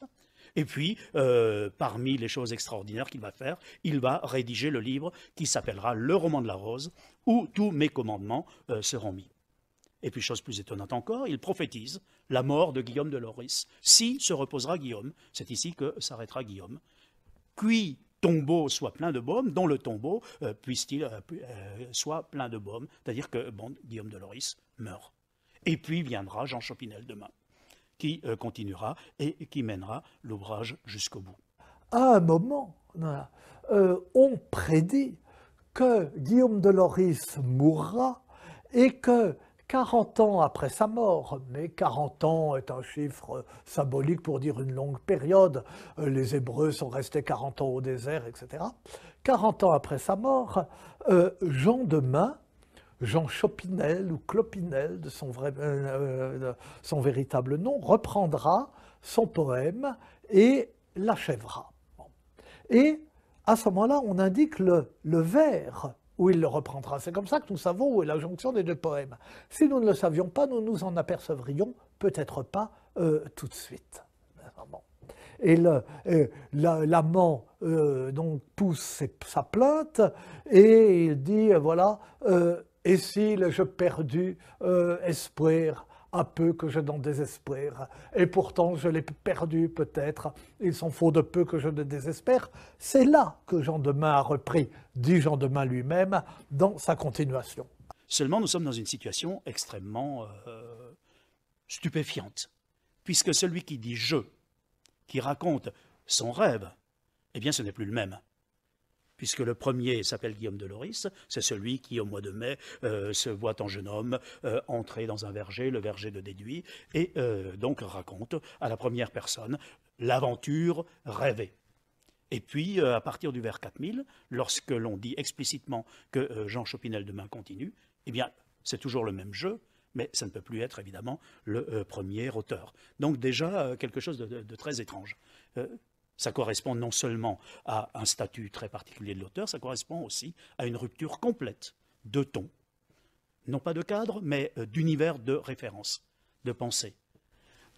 Et puis, parmi les choses extraordinaires qu'il va faire, il va rédiger le livre qui s'appellera Le roman de la rose, où tous mes commandements seront mis. Et puis, chose plus étonnante encore, il prophétise la mort de Guillaume de Loris. Si se reposera Guillaume, c'est ici que s'arrêtera Guillaume. Puis, tombeau soit plein de baume, dont le tombeau puisse-t-il soit plein de baume, c'est-à-dire que bon, Guillaume de Loris meurt. Et puis viendra Jean Chopinel demain, qui continuera et qui mènera l'ouvrage jusqu'au bout. À un moment, on prédit que Guillaume de Loris mourra et que 40 ans après sa mort, mais 40 ans est un chiffre symbolique pour dire une longue période, les Hébreux sont restés 40 ans au désert, etc. 40 ans après sa mort, Jean Demain, Jean Chopinel ou Clopinel, de son véritable nom, reprendra son poème et l'achèvera. Et à ce moment-là, on indique le vers où il le reprendra. C'est comme ça que nous savons où est la jonction des deux poèmes. Si nous ne le savions pas, nous nous en apercevrions peut-être pas tout de suite. Et l'amant donc pousse sa plainte et il dit, voilà, et si le jeu perdu espère, à peu que je n'en désespère, et pourtant je l'ai perdu peut-être, il s'en faut de peu que je ne désespère. C'est là que Jean Demain a repris, dit Jean Demain lui-même, dans sa continuation. Seulement, nous sommes dans une situation extrêmement stupéfiante, puisque celui qui dit « je », qui raconte son rêve, eh bien ce n'est plus le même. Puisque le premier s'appelle Guillaume de Loris, c'est celui qui, au mois de mai, se voit en jeune homme entrer dans un verger, le verger de Déduit, et donc raconte à la première personne l'aventure rêvée. Et puis, à partir du vers 4000, lorsque l'on dit explicitement que Jean Chopinel demain continue, eh bien, c'est toujours le même jeu, mais ça ne peut plus être, évidemment, le premier auteur. Donc déjà, quelque chose de très étrange. Ça correspond non seulement à un statut très particulier de l'auteur, ça correspond aussi à une rupture complète de ton. Non pas de cadre, mais d'univers de référence, de pensée.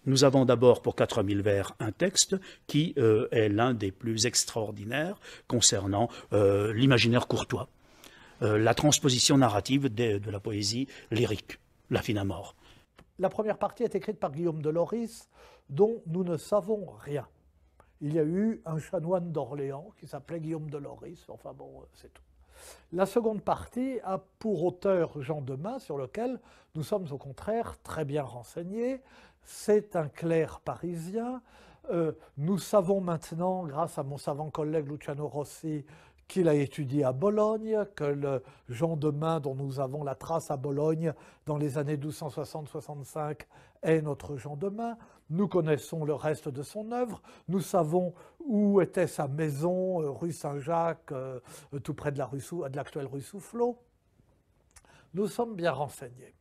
Nous avons d'abord pour 4000 vers un texte qui est l'un des plus extraordinaires concernant l'imaginaire courtois, la transposition narrative de la poésie lyrique, la fine à mort. La première partie est écrite par Guillaume de Loris, dont nous ne savons rien. Il y a eu un chanoine d'Orléans qui s'appelait Guillaume de Loris, enfin bon, c'est tout. La seconde partie a pour auteur Jean Demain, sur lequel nous sommes au contraire très bien renseignés. C'est un clerc parisien. Nous savons maintenant, grâce à mon savant collègue Luciano Rossi, qu'il a étudié à Bologne, que le Jean Demain dont nous avons la trace à Bologne dans les années 1260-65 est notre Jean Demain. Nous connaissons le reste de son œuvre, nous savons où était sa maison, rue Saint-Jacques, tout près de l'actuelle rue Soufflot. Nous sommes bien renseignés.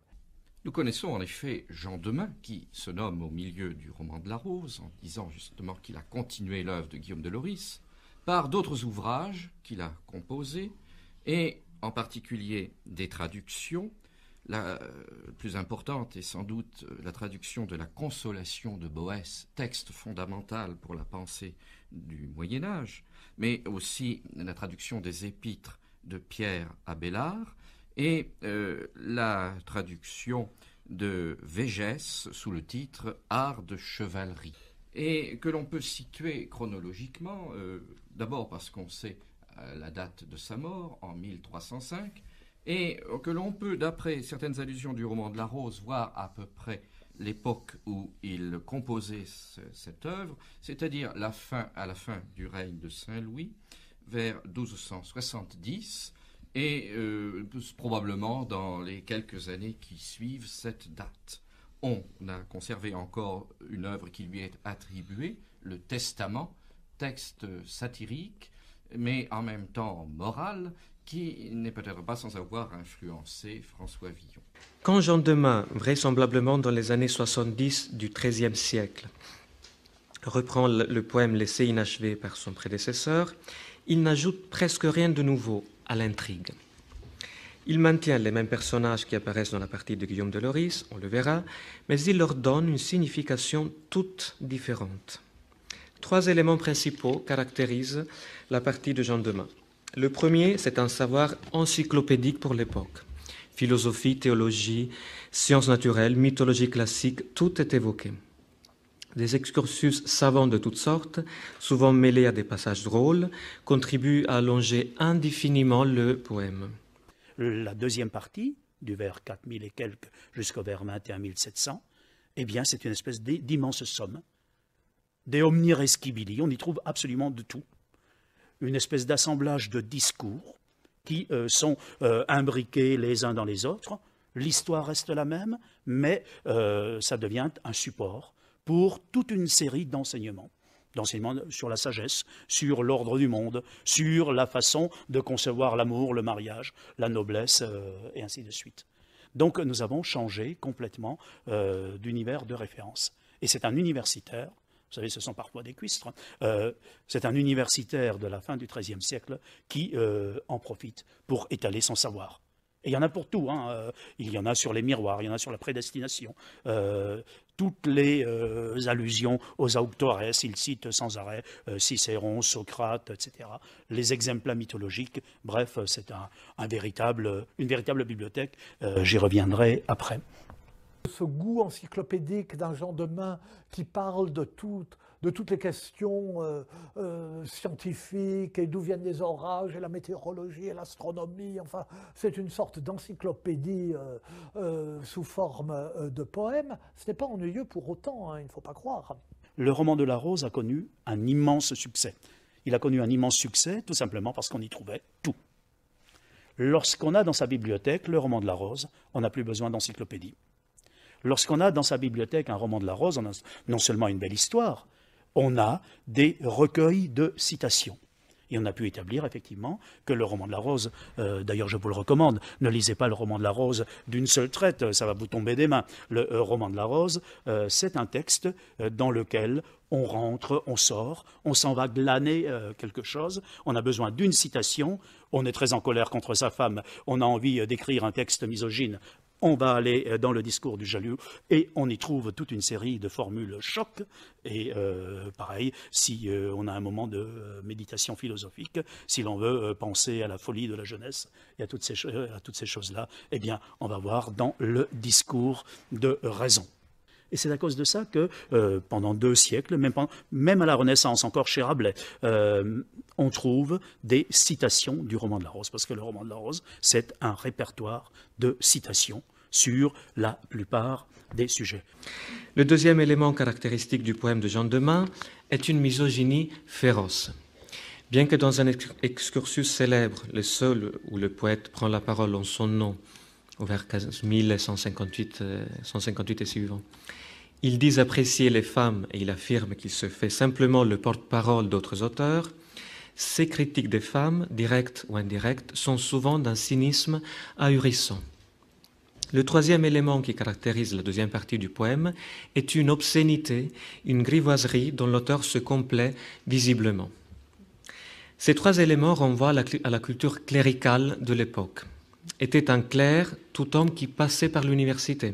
Nous connaissons en effet Jean Demain, qui se nomme au milieu du roman de la Rose, en disant justement qu'il a continué l'œuvre de Guillaume de Loris, par d'autres ouvrages qu'il a composés, et en particulier des traductions. La plus importante est sans doute la traduction de la Consolation de Boès, texte fondamental pour la pensée du Moyen-Âge, mais aussi la traduction des Épîtres de Pierre Abélard et la traduction de Végès sous le titre « Art de chevalerie », et que l'on peut situer chronologiquement, d'abord parce qu'on sait la date de sa mort, en 1305, et que l'on peut, d'après certaines allusions du roman de la Rose, voir à peu près l'époque où il composait cette œuvre, c'est-à-dire à la fin du règne de Saint-Louis, vers 1270, et probablement dans les quelques années qui suivent cette date. On a conservé encore une œuvre qui lui est attribuée, le Testament, texte satirique, mais en même temps moral, qui n'est peut-être pas sans avoir influencé François Villon. Quand Jean Demain, vraisemblablement dans les années 70 du XIIIe siècle, reprend le poème laissé inachevé par son prédécesseur, il n'ajoute presque rien de nouveau à l'intrigue. Il maintient les mêmes personnages qui apparaissent dans la partie de Guillaume de Loris, on le verra, mais il leur donne une signification toute différente. 3 éléments principaux caractérisent la partie de Jean Demain. Le premier, c'est un savoir encyclopédique pour l'époque. Philosophie, théologie, sciences naturelles, mythologie classique, tout est évoqué. Des excursus savants de toutes sortes, souvent mêlés à des passages drôles, contribuent à allonger indéfiniment le poème. La deuxième partie, du vers 4000 et quelques jusqu'au vers 21 700, eh bien, c'est une espèce d'immense somme. Des omni rescibili, on y trouve absolument de tout. Une espèce d'assemblage de discours qui sont imbriqués les uns dans les autres. L'histoire reste la même, mais ça devient un support pour toute une série d'enseignements sur la sagesse, sur l'ordre du monde, sur la façon de concevoir l'amour, le mariage, la noblesse, et ainsi de suite. Donc nous avons changé complètement d'univers de référence. Et c'est un universitaire, vous savez, ce sont parfois des cuistres, c'est un universitaire de la fin du XIIIe siècle qui en profite pour étaler son savoir. Et il y en a pour tout, hein. Il y en a sur les miroirs, il y en a sur la prédestination, toutes les allusions aux auctores, il cite sans arrêt Cicéron, Socrate, etc. Les exemples mythologiques, bref, c'est une véritable bibliothèque, j'y reviendrai après. Ce goût encyclopédique d'un Jean Demain qui parle de toutes les questions scientifiques et d'où viennent les orages et la météorologie et l'astronomie, enfin c'est une sorte d'encyclopédie sous forme de poème. Ce n'est pas ennuyeux pour autant, hein, il ne faut pas croire. Le roman de la Rose a connu un immense succès. Il a connu un immense succès tout simplement parce qu'on y trouvait tout. Lorsqu'on a dans sa bibliothèque le roman de la Rose, on n'a plus besoin d'encyclopédie. Lorsqu'on a dans sa bibliothèque un roman de la Rose, on a non seulement une belle histoire, on a des recueils de citations. Et on a pu établir effectivement que le roman de la Rose, d'ailleurs je vous le recommande, ne lisez pas le roman de la Rose d'une seule traite, ça va vous tomber des mains. Le roman de la Rose, c'est un texte dans lequel on rentre, on sort, on s'en va glaner quelque chose, on a besoin d'une citation, on est très en colère contre sa femme, on a envie d'écrire un texte misogyne, on va aller dans le discours du jaloux et on y trouve toute une série de formules choc. Et pareil, si on a un moment de méditation philosophique, si l'on veut penser à la folie de la jeunesse et à toutes ces choses-là, eh bien, on va voir dans le discours de raison. Et c'est à cause de ça que pendant 2 siècles, même à la Renaissance, encore chez Rabelais, on trouve des citations du roman de la Rose, parce que le roman de la Rose, c'est un répertoire de citations sur la plupart des sujets. Le deuxième élément caractéristique du poème de Jean Demain est une misogynie féroce. Bien que dans un excursus célèbre, le seul où le poète prend la parole en son nom, au vers 1158 et suivant, ils disent apprécier les femmes et il affirme qu'il se fait simplement le porte-parole d'autres auteurs. Ces critiques des femmes, directes ou indirectes, sont souvent d'un cynisme ahurissant. Le troisième élément qui caractérise la deuxième partie du poème est une obscénité, une grivoiserie dont l'auteur se complaît visiblement. Ces 3 éléments renvoient à la culture cléricale de l'époque. Était un clerc tout homme qui passait par l'université,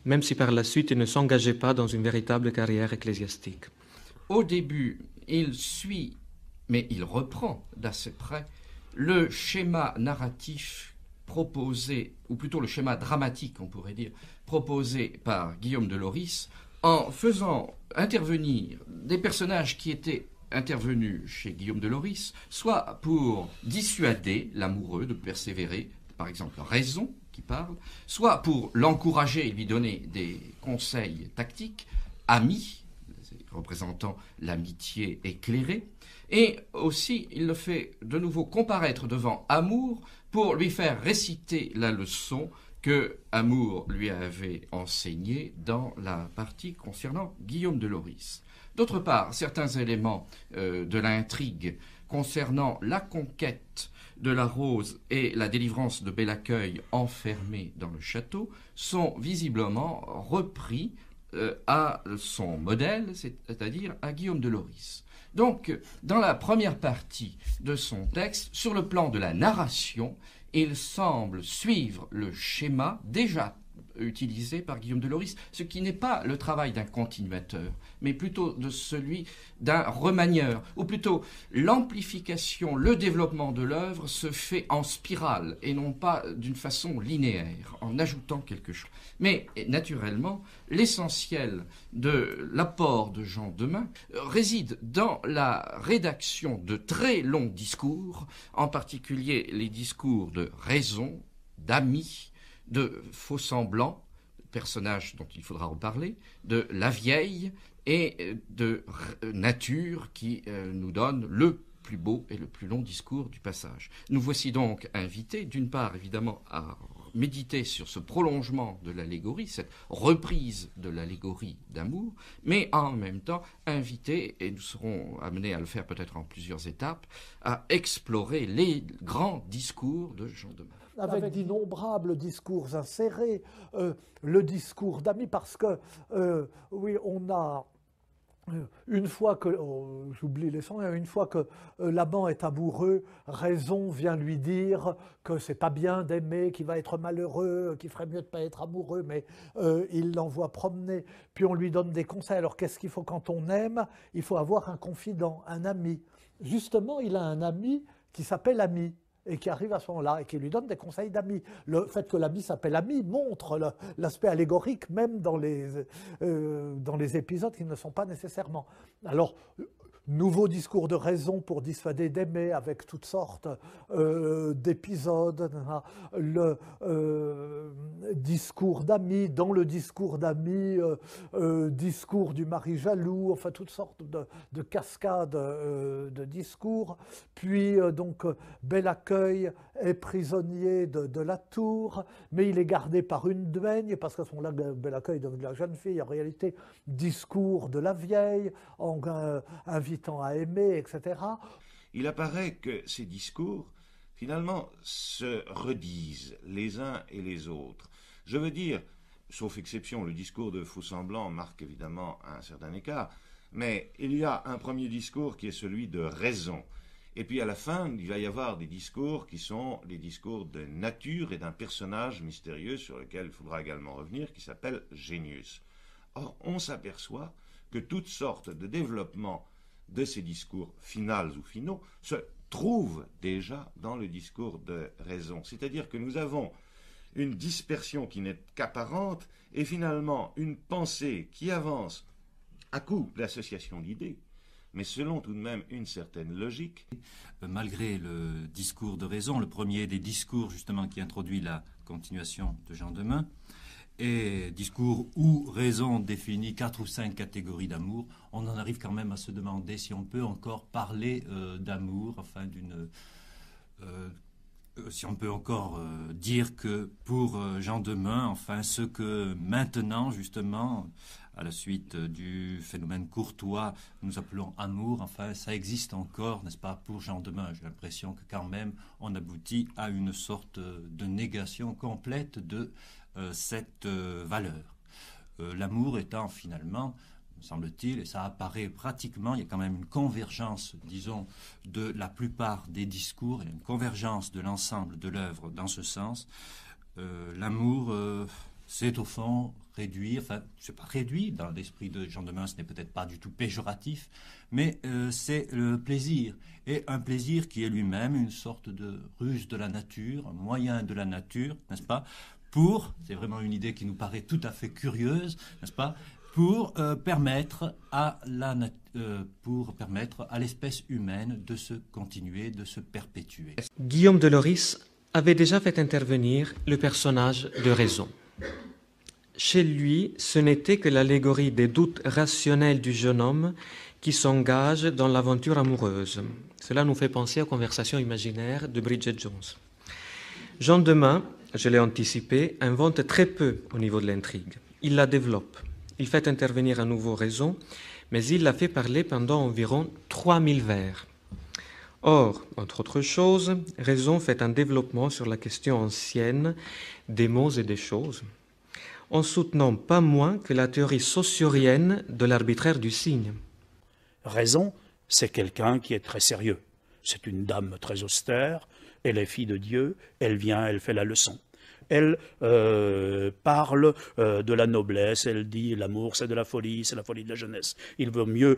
même si par la suite il ne s'engageait pas dans une véritable carrière ecclésiastique. Au début, il suit, mais il reprend d'assez près, le schéma narratif proposé, ou plutôt le schéma dramatique, on pourrait dire, proposé par Guillaume de Loris, en faisant intervenir des personnages qui étaient intervenus chez Guillaume de Loris, soit pour dissuader l'amoureux de persévérer par exemple raison qui parle, soit pour l'encourager et lui donner des conseils tactiques, ami, représentant l'amitié éclairée, et aussi il le fait de nouveau comparaître devant Amour pour lui faire réciter la leçon que Amour lui avait enseignée dans la partie concernant Guillaume de Lorris. D'autre part, certains éléments de l'intrigue concernant la conquête de la Rose et la délivrance de Bel-Accueil enfermé dans le château sont visiblement repris à son modèle, c'est-à-dire à Guillaume de Lorris. Donc, dans la première partie de son texte, sur le plan de la narration, il semble suivre le schéma déjà utilisé par Guillaume de Lorris, ce qui n'est pas le travail d'un continuateur, mais plutôt de celui d'un remanieur, ou plutôt l'amplification, le développement de l'œuvre se fait en spirale et non pas d'une façon linéaire, en ajoutant quelque chose. Mais naturellement, l'essentiel de l'apport de Jean Demain réside dans la rédaction de très longs discours, en particulier les discours de raison, d'amis, de faux-semblants, personnages dont il faudra reparler, de la vieille et de nature qui nous donne le plus beau et le plus long discours du passage. Nous voici donc invités, d'une part évidemment à méditer sur ce prolongement de l'allégorie, cette reprise de l'allégorie d'amour, mais en même temps invités, et nous serons amenés à le faire peut-être en plusieurs étapes, à explorer les grands discours de Jean Demain. Avec d'innombrables discours insérés, le discours d'amis, parce que, oui, on a... Une fois que, j'oublie les sons, une fois que l'amant est amoureux, raison vient lui dire que c'est pas bien d'aimer, qu'il va être malheureux, qu'il ferait mieux de pas être amoureux, mais il l'envoie promener, puis on lui donne des conseils. Alors qu'est-ce qu'il faut quand on aime? Il faut avoir un confident, un ami. Justement, il a un ami qui s'appelle Ami, et qui arrive à ce moment-là et qui lui donne des conseils d'amis. Le fait que l'ami s'appelle Ami montre l'aspect allégorique même dans les épisodes qui ne sont pas nécessairement. Alors, nouveau discours de raison pour dissuader d'aimer avec toutes sortes d'épisodes. Le discours d'amis, dans le discours d'amis, discours du mari jaloux, enfin toutes sortes de cascades de discours. Puis donc Bel-Accueil est prisonnier de la tour, mais il est gardé par une duègne, parce qu'à ce moment-là, Bel-Accueil devient la jeune fille. En réalité, discours de la vieille, invitant à aimer, etc. Il apparaît que ces discours, finalement, se redisent les uns et les autres. Je veux dire, sauf exception, le discours de Faux-Semblant marque évidemment un certain écart, mais il y a un premier discours qui est celui de raison. Et puis à la fin, il va y avoir des discours qui sont les discours de nature et d'un personnage mystérieux sur lequel il faudra également revenir, qui s'appelle Génius. Or, on s'aperçoit que toutes sortes de développements de ces discours finals ou finaux se trouvent déjà dans le discours de raison. C'est-à-dire que nous avons une dispersion qui n'est qu'apparente et finalement une pensée qui avance à coup d'association d'idées, mais selon tout de même une certaine logique. Malgré le discours de raison, le premier des discours justement qui introduit la continuation de Jean Demain, et discours où raison définit 4 ou 5 catégories d'amour, on en arrive quand même à se demander si on peut encore parler d'amour, enfin si on peut encore dire que pour Jean Demain, enfin ce que maintenant justement, à la suite du phénomène courtois, nous appelons amour, enfin ça existe encore, n'est-ce pas, pour Jean Demain. J'ai l'impression que quand même on aboutit à une sorte de négation complète de cette valeur. L'amour étant finalement, me semble-t-il, et ça apparaît pratiquement, il y a quand même une convergence, disons, de la plupart des discours, et une convergence de l'ensemble de l'œuvre dans ce sens. L'amour, c'est au fond réduire, enfin, c'est pas réduit, dans l'esprit de Jean Demain, ce n'est peut-être pas du tout péjoratif, mais c'est le plaisir, et un plaisir qui est lui-même une sorte de ruse de la nature, un moyen de la nature, n'est-ce pas, c'est vraiment une idée qui nous paraît tout à fait curieuse, n'est-ce pas, pour permettre à l'espèce humaine de se continuer, de se perpétuer. Guillaume de Lorris avait déjà fait intervenir le personnage de Raison. Chez lui, ce n'était que l'allégorie des doutes rationnels du jeune homme qui s'engage dans l'aventure amoureuse. Cela nous fait penser aux conversations imaginaires de Bridget Jones. Jean Demain, je l'ai anticipé, invente très peu au niveau de l'intrigue. Il la développe. Il fait intervenir à nouveau Raison, mais il la fait parler pendant environ 3000 vers. Or, entre autres choses, Raison fait un développement sur la question ancienne des mots et des choses, en soutenant pas moins que la théorie saussurienne de l'arbitraire du signe. Raison, c'est quelqu'un qui est très sérieux. C'est une dame très austère, elle est fille de Dieu, elle vient, elle fait la leçon. Elle parle de la noblesse, elle dit l'amour c'est la folie de la jeunesse. Il vaut mieux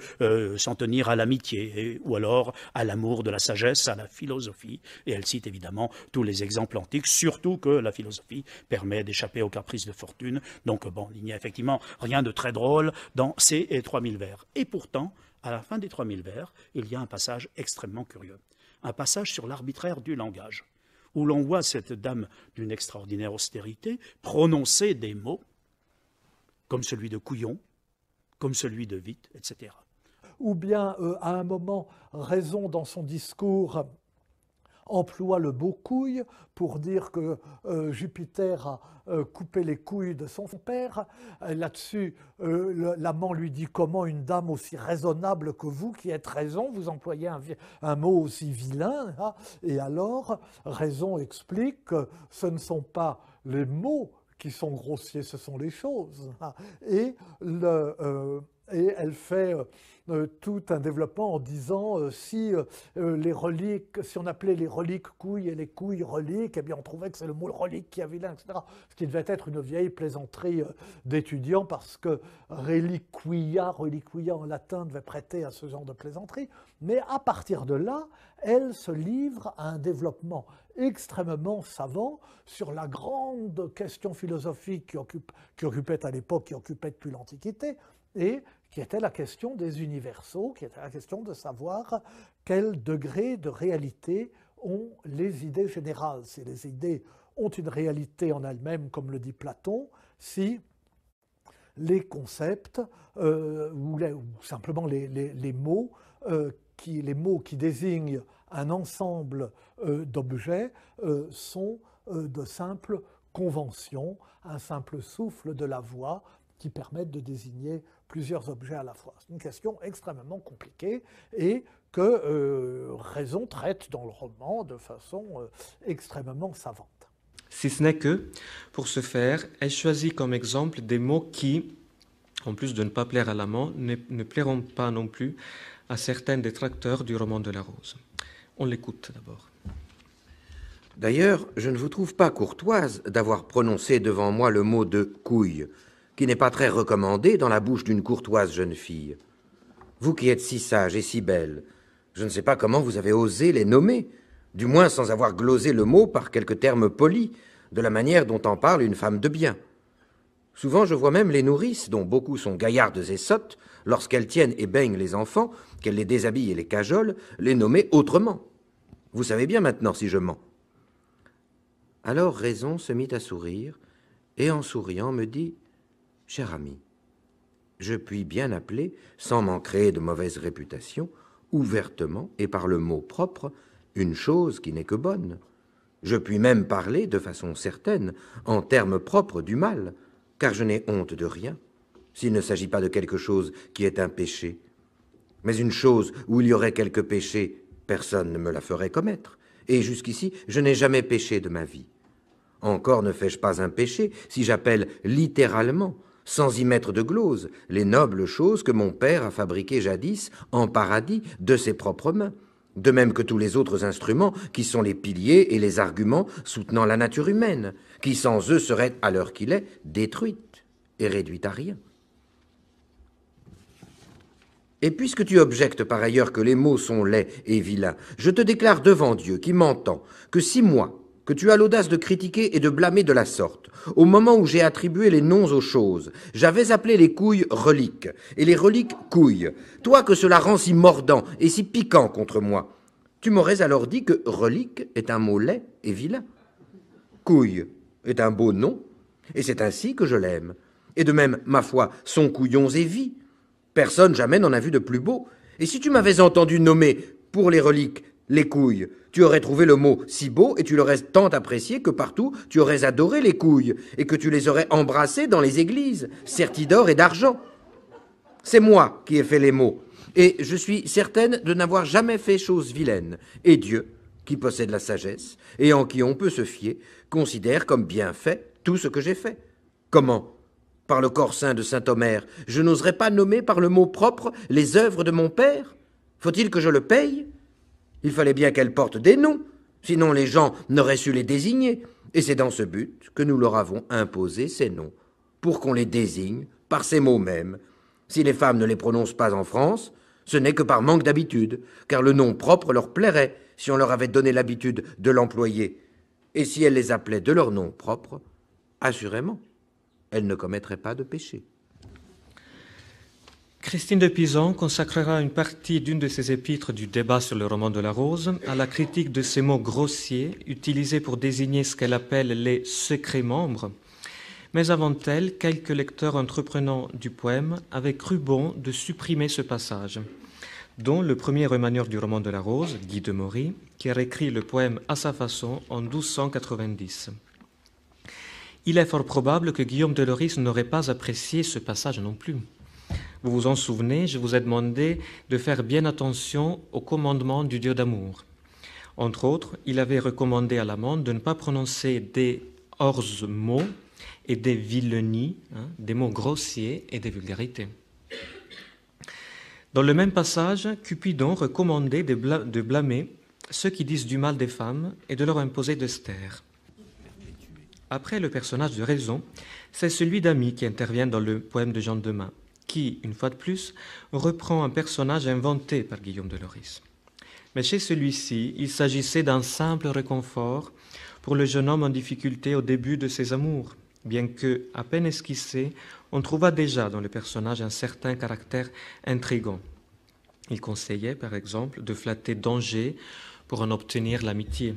s'en tenir à l'amitié ou alors à l'amour de la sagesse, à la philosophie. Et elle cite évidemment tous les exemples antiques, surtout que la philosophie permet d'échapper aux caprices de fortune. Donc bon, il n'y a effectivement rien de très drôle dans ces 3000 vers. Et pourtant, à la fin des 3000 vers, il y a un passage extrêmement curieux. Un passage sur l'arbitraire du langage, où l'on voit cette dame d'une extraordinaire austérité prononcer des mots comme celui de couillon, comme celui de vite, etc. Ou bien, à un moment, Raison, dans son discours, emploie le mot couille pour dire que Jupiter a coupé les couilles de son père. Là-dessus, l'amant lui dit « Comment une dame aussi raisonnable que vous, qui êtes Raison, vous employez un mot aussi vilain ?» Et alors, Raison explique que ce ne sont pas les mots qui sont grossiers, ce sont les choses. Et elle fait tout un développement en disant si les reliques, si on appelait les reliques couilles et les couilles reliques, eh bien on trouvait que c'est le mot relique qui est vilain, etc. Ce qui devait être une vieille plaisanterie d'étudiants parce que reliquia en latin devait prêter à ce genre de plaisanterie. Mais à partir de là, elle se livre à un développement extrêmement savant sur la grande question philosophique qui occupait à l'époque, qui occupait depuis l'Antiquité, et qui était la question des universaux, qui était la question de savoir quel degré de réalité ont les idées générales. Si les idées ont une réalité en elles-mêmes, comme le dit Platon, si les concepts ou simplement les mots qui désignent un ensemble d'objets sont de simples conventions, un simple souffle de la voix qui permettent de désigner plusieurs objets à la fois. C'est une question extrêmement compliquée et que Raison traite dans le roman de façon extrêmement savante. Si ce n'est que, pour ce faire, elle choisit comme exemple des mots qui, en plus de ne pas plaire à l'amant, ne plairont pas non plus à certains détracteurs du roman de la Rose. On l'écoute d'abord. D'ailleurs, je ne vous trouve pas courtoise d'avoir prononcé devant moi le mot de « couille », qui n'est pas très recommandé dans la bouche d'une courtoise jeune fille. Vous qui êtes si sage et si belle, je ne sais pas comment vous avez osé les nommer, du moins sans avoir glosé le mot par quelques termes polis, de la manière dont en parle une femme de bien. Souvent, je vois même les nourrices, dont beaucoup sont gaillardes et sottes, lorsqu'elles tiennent et baignent les enfants, qu'elles les déshabillent et les cajolent, les nommer autrement. Vous savez bien maintenant si je mens. Alors Raison se mit à sourire, et en souriant me dit « Cher ami, je puis bien appeler, sans m'en créer de mauvaise réputation, ouvertement et par le mot propre, une chose qui n'est que bonne. Je puis même parler, de façon certaine, en termes propres du mal, car je n'ai honte de rien, s'il ne s'agit pas de quelque chose qui est un péché. Mais une chose où il y aurait quelque péché, personne ne me la ferait commettre, et jusqu'ici, je n'ai jamais péché de ma vie. Encore ne fais-je pas un péché si j'appelle littéralement, sans y mettre de glose, les nobles choses que mon père a fabriquées jadis en paradis de ses propres mains, de même que tous les autres instruments qui sont les piliers et les arguments soutenant la nature humaine, qui sans eux serait, à l'heure qu'il est, détruite et réduite à rien. Et puisque tu objectes par ailleurs que les mots sont laids et vilains, je te déclare devant Dieu qui m'entend que si moi, que tu as l'audace de critiquer et de blâmer de la sorte, au moment où j'ai attribué les noms aux choses, j'avais appelé les couilles reliques, et les reliques couilles, toi que cela rend si mordant et si piquant contre moi, tu m'aurais alors dit que relique est un mot laid et vilain. Couille est un beau nom, et c'est ainsi que je l'aime. Et de même, ma foi, son couillons et vie. Personne jamais n'en a vu de plus beau. Et si tu m'avais entendu nommer, pour les reliques, les couilles, tu aurais trouvé le mot si beau et tu l'aurais tant apprécié que partout tu aurais adoré les couilles et que tu les aurais embrassées dans les églises, serties d'or et d'argent. C'est moi qui ai fait les mots, et je suis certaine de n'avoir jamais fait chose vilaine. Et Dieu, qui possède la sagesse et en qui on peut se fier, considère comme bien fait tout ce que j'ai fait. Comment ? Par le corps saint de saint Omer, je n'oserais pas nommer par le mot propre les œuvres de mon père ? Faut-il que je le paye ? Il fallait bien qu'elles portent des noms, sinon les gens n'auraient su les désigner. Et c'est dans ce but que nous leur avons imposé ces noms, pour qu'on les désigne par ces mots mêmes. Si les femmes ne les prononcent pas en France, ce n'est que par manque d'habitude, car le nom propre leur plairait si on leur avait donné l'habitude de l'employer. Et si elles les appelaient de leur nom propre, assurément, elles ne commettraient pas de péché. Christine de Pisan consacrera une partie d'une de ses épîtres du débat sur le roman de la Rose à la critique de ces mots grossiers utilisés pour désigner ce qu'elle appelle les secrets membres. Mais avant elle, quelques lecteurs entreprenants du poème avaient cru bon de supprimer ce passage, dont le premier remanieur du roman de la Rose, Guy de Maury, qui a réécrit le poème à sa façon en 1290. Il est fort probable que Guillaume de Loris n'aurait pas apprécié ce passage non plus. Vous vous en souvenez, je vous ai demandé de faire bien attention au commandement du Dieu d'amour. Entre autres, il avait recommandé à l'amant de ne pas prononcer des hors-mots et des vilenies, des mots grossiers et des vulgarités. Dans le même passage, Cupidon recommandait de blâmer ceux qui disent du mal des femmes et de leur imposer de se taire. Après le personnage de raison, c'est celui d'Ami qui intervient dans le poème de Jean Demain, qui, une fois de plus, reprend un personnage inventé par Guillaume de Loris. Mais chez celui-ci, il s'agissait d'un simple réconfort pour le jeune homme en difficulté au début de ses amours, bien que, à peine esquissé, on trouva déjà dans le personnage un certain caractère intrigant. Il conseillait, par exemple, de flatter danger pour en obtenir l'amitié.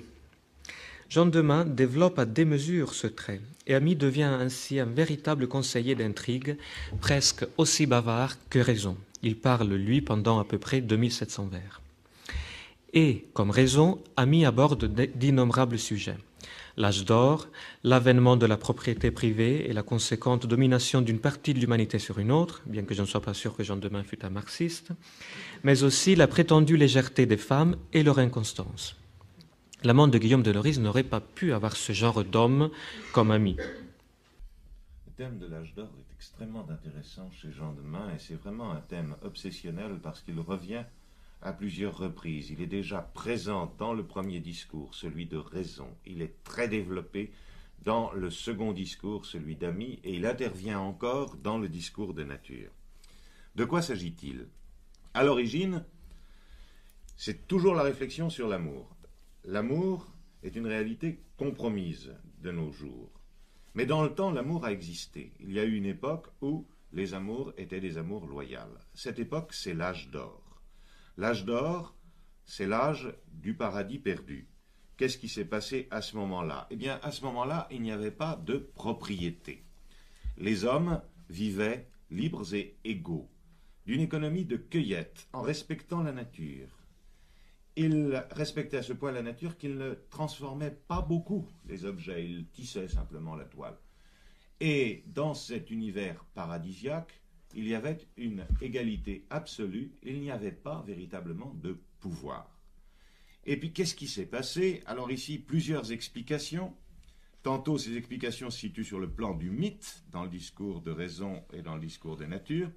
Jean Demain développe à démesure ce trait, et Ami devient ainsi un véritable conseiller d'intrigue, presque aussi bavard que Raison. Il parle, lui, pendant à peu près 2700 vers. Et, comme Raison, Ami aborde d'innombrables sujets. L'âge d'or, l'avènement de la propriété privée et la conséquente domination d'une partie de l'humanité sur une autre, bien que je ne sois pas sûr que Jean Demain fût un marxiste, mais aussi la prétendue légèreté des femmes et leur inconstance. L'amant de Guillaume de Loris n'aurait pas pu avoir ce genre d'homme comme ami. Le thème de l'âge d'or est extrêmement intéressant chez Jean Demain et c'est vraiment un thème obsessionnel parce qu'il revient à plusieurs reprises. Il est déjà présent dans le premier discours, celui de Raison. Il est très développé dans le second discours, celui d'Ami, et il intervient encore dans le discours de Nature. De quoi s'agit-il ? À l'origine, c'est toujours la réflexion sur l'amour. L'amour est une réalité compromise de nos jours. Mais dans le temps, l'amour a existé. Il y a eu une époque où les amours étaient des amours loyales. Cette époque, c'est l'âge d'or. L'âge d'or, c'est l'âge du paradis perdu. Qu'est-ce qui s'est passé à ce moment-là ? Eh bien, à ce moment-là, il n'y avait pas de propriété. Les hommes vivaient libres et égaux, d'une économie de cueillette, en respectant la nature. Ils respectaient à ce point la nature qu'ils ne transformaient pas beaucoup les objets, ils tissaient simplement la toile. Et dans cet univers paradisiaque, il y avait une égalité absolue, il n'y avait pas véritablement de pouvoir. Et puis qu'est-ce qui s'est passé ? Alors ici, plusieurs explications. Tantôt ces explications se situent sur le plan du mythe, dans le discours de Raison et dans le discours de Nature.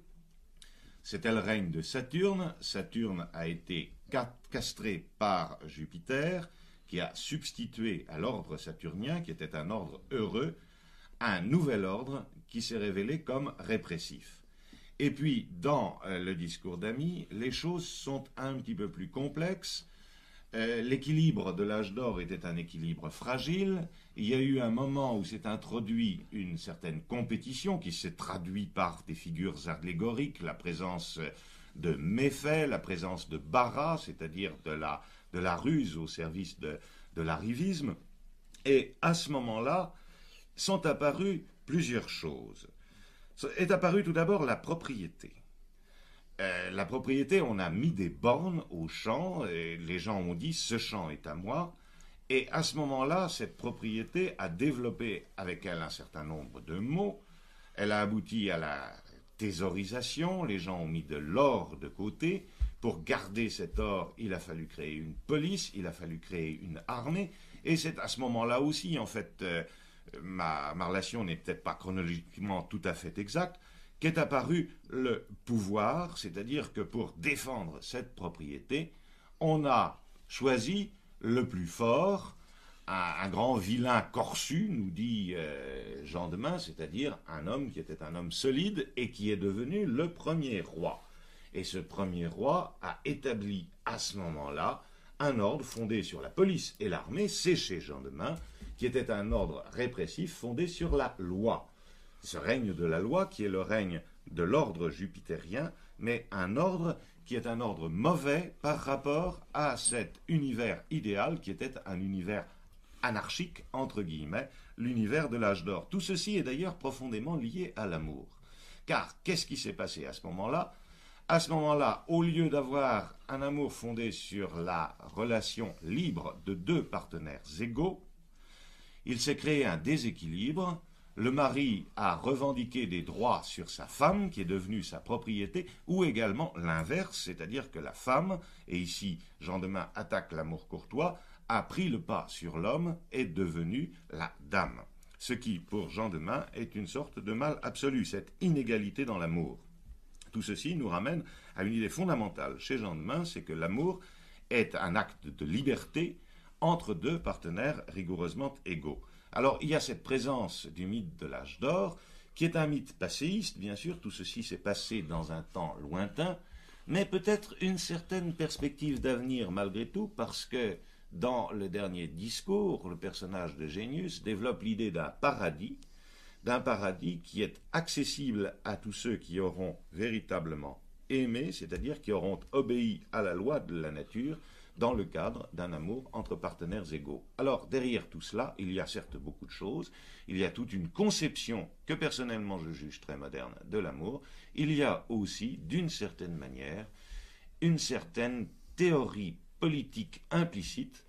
C'était le règne de Saturne. Saturne a été castré par Jupiter, qui a substitué à l'ordre saturnien, qui était un ordre heureux, un nouvel ordre qui s'est révélé comme répressif. Et puis, dans le discours d'Ami, les choses sont un petit peu plus complexes. L'équilibre de l'âge d'or était un équilibre fragile. Il y a eu un moment où s'est introduit une certaine compétition qui s'est traduite par des figures allégoriques, la présence de méfaits, la présence de bara, c'est-à-dire de la ruse au service de l'arrivisme. Et à ce moment-là, sont apparues plusieurs choses. Est apparue tout d'abord la propriété. La propriété, on a mis des bornes au champ, et les gens ont dit « ce champ est à moi ». Et à ce moment-là, cette propriété a développé avec elle un certain nombre de mots. Elle a abouti à la thésaurisation, les gens ont mis de l'or de côté. Pour garder cet or, il a fallu créer une police, il a fallu créer une armée. Et c'est à ce moment-là aussi, en fait, ma relation n'est peut-être pas chronologiquement tout à fait exacte, qu'est apparu le pouvoir, c'est-à-dire que pour défendre cette propriété, on a choisi le plus fort, un grand vilain corsu, nous dit Jean de Meung, c'est-à-dire un homme qui était un homme solide et qui est devenu le premier roi. Et ce premier roi a établi à ce moment-là un ordre fondé sur la police et l'armée, c'est chez Jean de Meung, qui était un ordre répressif fondé sur la loi. Ce règne de la loi qui est le règne de l'ordre jupitérien, mais un ordre qui est un ordre mauvais par rapport à cet univers idéal qui était un univers anarchique, entre guillemets, l'univers de l'âge d'or. Tout ceci est d'ailleurs profondément lié à l'amour. Car qu'est-ce qui s'est passé à ce moment-là ? À ce moment-là, au lieu d'avoir un amour fondé sur la relation libre de deux partenaires égaux, il s'est créé un déséquilibre. Le mari a revendiqué des droits sur sa femme, qui est devenue sa propriété, ou également l'inverse, c'est-à-dire que la femme, et ici Jean de Meung attaque l'amour courtois, a pris le pas sur l'homme et est devenue la dame. Ce qui, pour Jean de Meung, est une sorte de mal absolu, cette inégalité dans l'amour. Tout ceci nous ramène à une idée fondamentale chez Jean de Meung, c'est que l'amour est un acte de liberté entre deux partenaires rigoureusement égaux. Alors, il y a cette présence du mythe de l'âge d'or, qui est un mythe passéiste, bien sûr, tout ceci s'est passé dans un temps lointain, mais peut-être une certaine perspective d'avenir malgré tout, parce que dans le dernier discours, le personnage de Génius développe l'idée d'un paradis qui est accessible à tous ceux qui auront véritablement aimé, c'est-à-dire qui auront obéi à la loi de la nature, dans le cadre d'un amour entre partenaires égaux. Alors, derrière tout cela, il y a certes beaucoup de choses, il y a toute une conception que personnellement je juge très moderne de l'amour, il y a aussi, d'une certaine manière, une certaine théorie politique implicite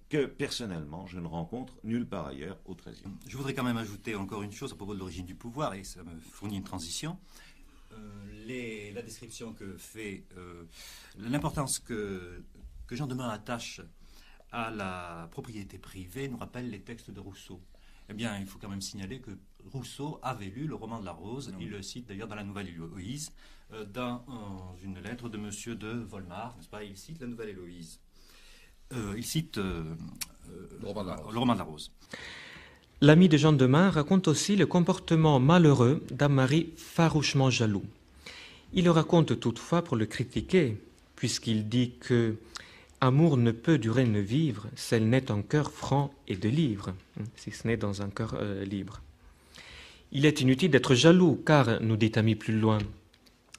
que personnellement je ne rencontre nulle part ailleurs au XIIIe. Je voudrais quand même ajouter encore une chose à propos de l'origine du pouvoir, et ça me fournit une transition. La description que fait, l'importance que Jean de Meung attache à la propriété privée nous rappelle les textes de Rousseau. Eh bien, il faut quand même signaler que Rousseau avait lu le roman de la Rose, il le cite d'ailleurs dans la Nouvelle Héloïse, dans une lettre de Monsieur de Volmar, n'est-ce pas ? Il cite la Nouvelle Héloïse. Il cite le roman de la Rose. L'ami de Jean de Meung raconte aussi le comportement malheureux d'un mari farouchement jaloux. Il le raconte toutefois pour le critiquer, puisqu'il dit que amour ne peut durer ne vivre, s'elle n'est en cœur franc et de livre, si ce n'est dans un cœur libre. Il est inutile d'être jaloux, car, nous dit Ami plus loin,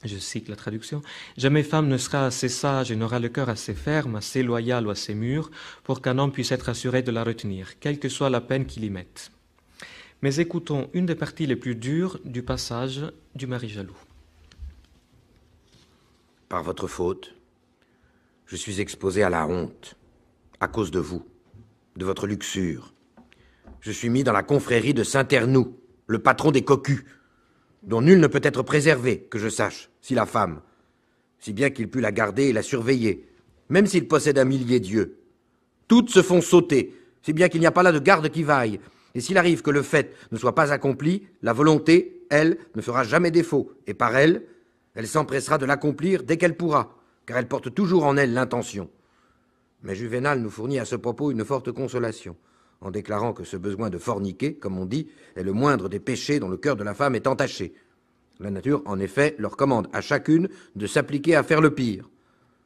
je cite la traduction, « Jamais femme ne sera assez sage et n'aura le cœur assez ferme, assez loyal ou assez mûr pour qu'un homme puisse être assuré de la retenir, quelle que soit la peine qu'il y mette. » Mais écoutons une des parties les plus dures du passage du mari jaloux. Par votre faute, je suis exposé à la honte, à cause de vous, de votre luxure. Je suis mis dans la confrérie de Saint-Ernoux, le patron des cocus, dont nul ne peut être préservé, que je sache, si la femme, si bien qu'il pût la garder et la surveiller, même s'il possède 1 millier d'yeux. Toutes se font sauter, si bien qu'il n'y a pas là de garde qui vaille, et s'il arrive que le fait ne soit pas accompli, la volonté, elle, ne fera jamais défaut, et par elle s'empressera de l'accomplir dès qu'elle pourra, car elle porte toujours en elle l'intention. Mais Juvénal nous fournit à ce propos une forte consolation, en déclarant que ce besoin de forniquer, comme on dit, est le moindre des péchés dont le cœur de la femme est entaché. La nature, en effet, leur commande à chacune de s'appliquer à faire le pire.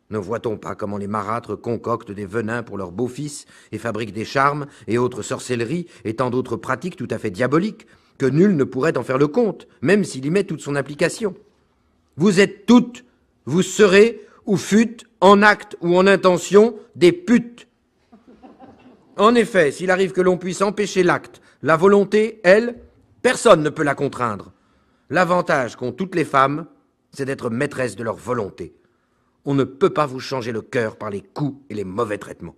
Ne voit-on pas comment les marâtres concoctent des venins pour leurs beaux-fils et fabriquent des charmes et autres sorcelleries et tant d'autres pratiques tout à fait diaboliques que nul ne pourrait en faire le compte, même s'il y met toute son application. Vous êtes toutes, vous serez ou fûtes, en acte ou en intention, des putes. En effet, s'il arrive que l'on puisse empêcher l'acte, la volonté, elle, personne ne peut la contraindre. L'avantage qu'ont toutes les femmes, c'est d'être maîtresses de leur volonté. On ne peut pas vous changer le cœur par les coups et les mauvais traitements.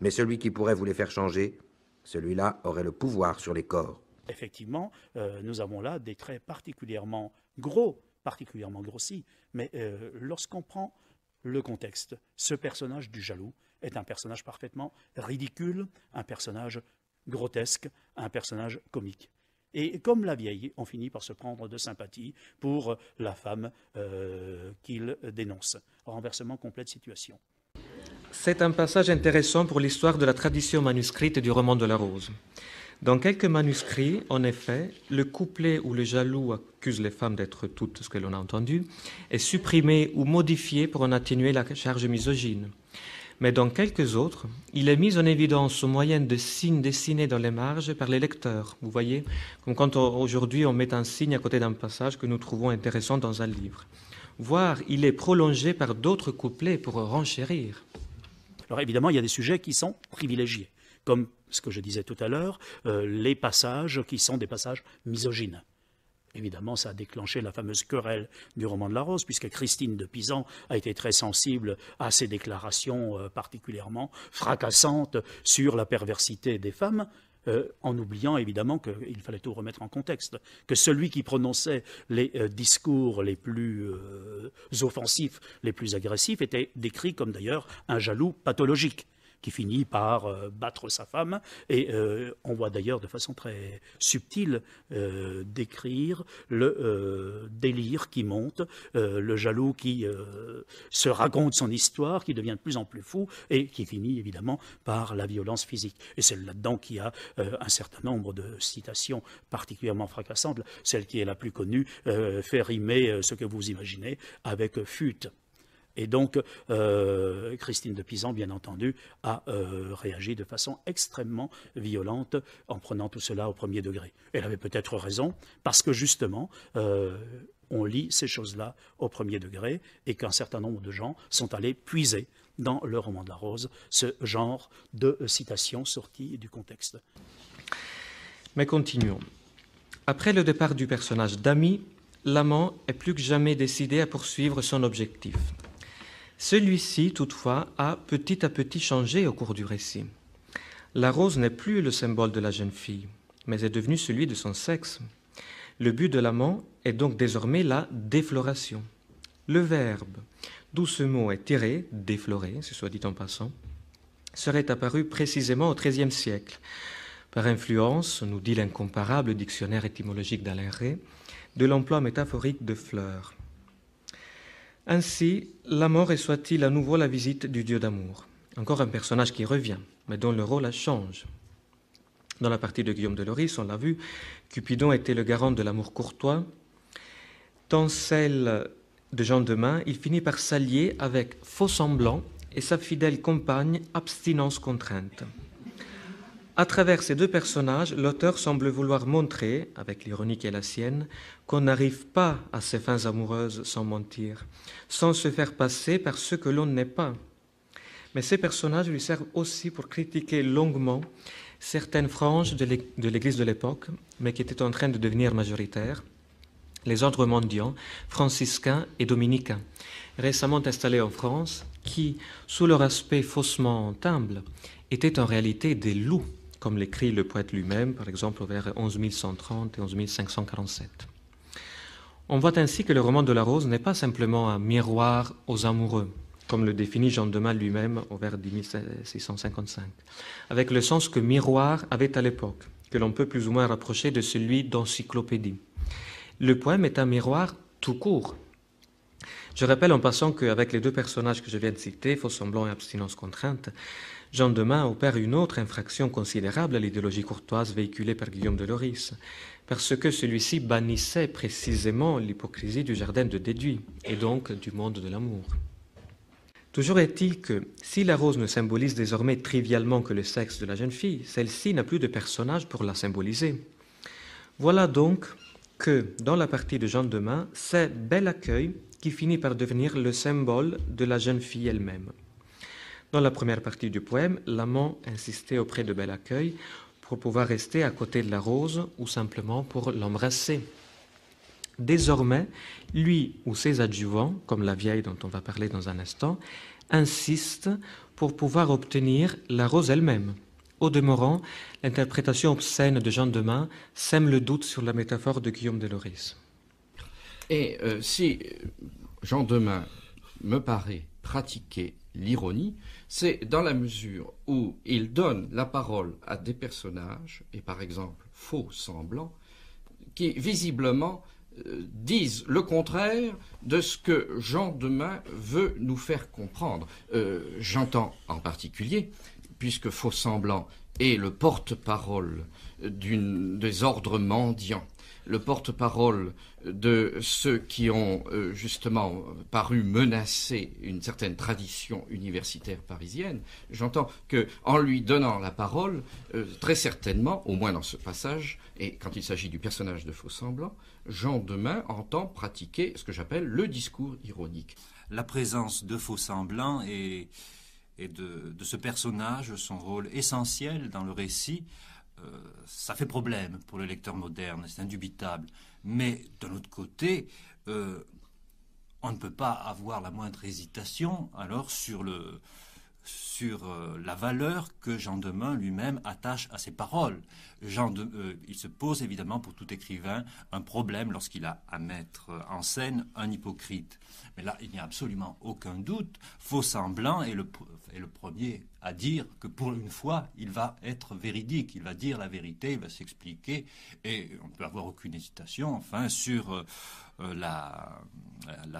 Mais celui qui pourrait vous les faire changer, celui-là aurait le pouvoir sur les corps. Effectivement, nous avons là des traits particulièrement gros, particulièrement grossis, mais lorsqu'on prend le contexte, ce personnage du jaloux est un personnage parfaitement ridicule, un personnage grotesque, un personnage comique. Et comme la vieille, on finit par se prendre de sympathie pour la femme qu'il dénonce. Renversement complet de situation. C'est un passage intéressant pour l'histoire de la tradition manuscrite du roman de la Rose. Dans quelques manuscrits, en effet, le couplet où le jaloux accuse les femmes d'être toutes ce que l'on a entendu est supprimé ou modifié pour en atténuer la charge misogyne. Mais dans quelques autres, il est mis en évidence au moyen de signes dessinés dans les marges par les lecteurs. Vous voyez, comme quand aujourd'hui on met un signe à côté d'un passage que nous trouvons intéressant dans un livre. Voire, il est prolongé par d'autres couplets pour renchérir. Alors évidemment, il y a des sujets qui sont privilégiés, comme ce que je disais tout à l'heure, les passages qui sont des passages misogynes. Évidemment, ça a déclenché la fameuse querelle du roman de la Rose, puisque Christine de Pisan a été très sensible à ces déclarations particulièrement fracassantes sur la perversité des femmes, en oubliant évidemment qu'il fallait tout remettre en contexte, que celui qui prononçait les discours les plus offensifs, les plus agressifs, était décrit comme d'ailleurs un jaloux pathologique, qui finit par battre sa femme, et on voit d'ailleurs de façon très subtile décrire le délire qui monte, le jaloux qui se raconte son histoire, qui devient de plus en plus fou, et qui finit évidemment par la violence physique. Et c'est là-dedans qu'il y a un certain nombre de citations particulièrement fracassantes. Celle qui est la plus connue fait rimer ce que vous imaginez avec fut. Et donc, Christine de Pisan, bien entendu, a réagi de façon extrêmement violente en prenant tout cela au premier degré. Elle avait peut-être raison, parce que justement, on lit ces choses-là au premier degré, et qu'un certain nombre de gens sont allés puiser dans le roman de la Rose ce genre de citations sorties du contexte. Mais continuons. Après le départ du personnage d'Ami, l'amant est plus que jamais décidé à poursuivre son objectif. Celui-ci, toutefois, a petit à petit changé au cours du récit. La rose n'est plus le symbole de la jeune fille, mais est devenue celui de son sexe. Le but de l'amant est donc désormais la défloration. Le verbe, d'où ce mot est tiré, déflorer, ce soit dit en passant, serait apparu précisément au XIIIe siècle, par influence, nous dit l'incomparable dictionnaire étymologique d'Alain Rey, de l'emploi métaphorique de fleurs. Ainsi, l'amant reçoit-il à nouveau la visite du dieu d'amour. Encore un personnage qui revient, mais dont le rôle change. Dans la partie de Guillaume de Loris, on l'a vu, Cupidon était le garant de l'amour courtois. Dans celle de Jean Demain, il finit par s'allier avec Faux-Semblant et sa fidèle compagne Abstinence contrainte. À travers ces deux personnages, l'auteur semble vouloir montrer, avec l'ironie qui est la sienne, qu'on n'arrive pas à ses fins amoureuses sans mentir, sans se faire passer par ce que l'on n'est pas. Mais ces personnages lui servent aussi pour critiquer longuement certaines franges de l'Église de l'époque, mais qui étaient en train de devenir majoritaires, les ordres mendiants, franciscains et dominicains, récemment installés en France, qui, sous leur aspect faussement humble, étaient en réalité des loups, comme l'écrit le poète lui-même, par exemple vers 11130 et 11547. On voit ainsi que le roman de la Rose n'est pas simplement un miroir aux amoureux, comme le définit Jean Demain lui-même au vers 1655, avec le sens que miroir avait à l'époque, que l'on peut plus ou moins rapprocher de celui d'encyclopédie. Le poème est un miroir tout court. Je rappelle en passant qu'avec les deux personnages que je viens de citer, Faux-Semblant et Abstinence contrainte, Jean Demain opère une autre infraction considérable à l'idéologie courtoise véhiculée par Guillaume de Loris, parce que celui-ci bannissait précisément l'hypocrisie du jardin de Déduit, et donc du monde de l'amour. Toujours est-il que, si la rose ne symbolise désormais trivialement que le sexe de la jeune fille, celle-ci n'a plus de personnage pour la symboliser. Voilà donc que, dans la partie de Jean Demain, c'est Bel Accueil qui finit par devenir le symbole de la jeune fille elle-même. Dans la première partie du poème, l'amant insistait auprès de Bel-Accueil pour pouvoir rester à côté de la rose ou simplement pour l'embrasser. Désormais, lui ou ses adjuvants, comme la vieille dont on va parler dans un instant, insistent pour pouvoir obtenir la rose elle-même. Au demeurant, l'interprétation obscène de Jean Demain sème le doute sur la métaphore de Guillaume de Loris. Et si Jean Demain me paraît pratiquer l'ironie, c'est dans la mesure où il donne la parole à des personnages, et par exemple faux semblants, qui visiblement disent le contraire de ce que Jean Demain veut nous faire comprendre. J'entends en particulier, puisque faux semblant est le porte-parole des ordres mendiants, le porte-parole de ceux qui ont justement paru menacer une certaine tradition universitaire parisienne, j'entends qu'en lui donnant la parole, très certainement, au moins dans ce passage, et quand il s'agit du personnage de Faux-Semblant, Jean Demain entend pratiquer ce que j'appelle le discours ironique. La présence de Faux-Semblant et de ce personnage, son rôle essentiel dans le récit, ça fait problème pour le lecteur moderne, c'est indubitable. Mais d'un autre côté, on ne peut pas avoir la moindre hésitation alors sur la valeur que Jean Demain lui-même attache à ses paroles. Il se pose évidemment pour tout écrivain un problème lorsqu'il a à mettre en scène un hypocrite. Mais là, il n'y a absolument aucun doute. Faux-Semblant est le premier à dire que pour une fois, il va être véridique, il va dire la vérité, il va s'expliquer, et on ne peut avoir aucune hésitation, enfin, sur la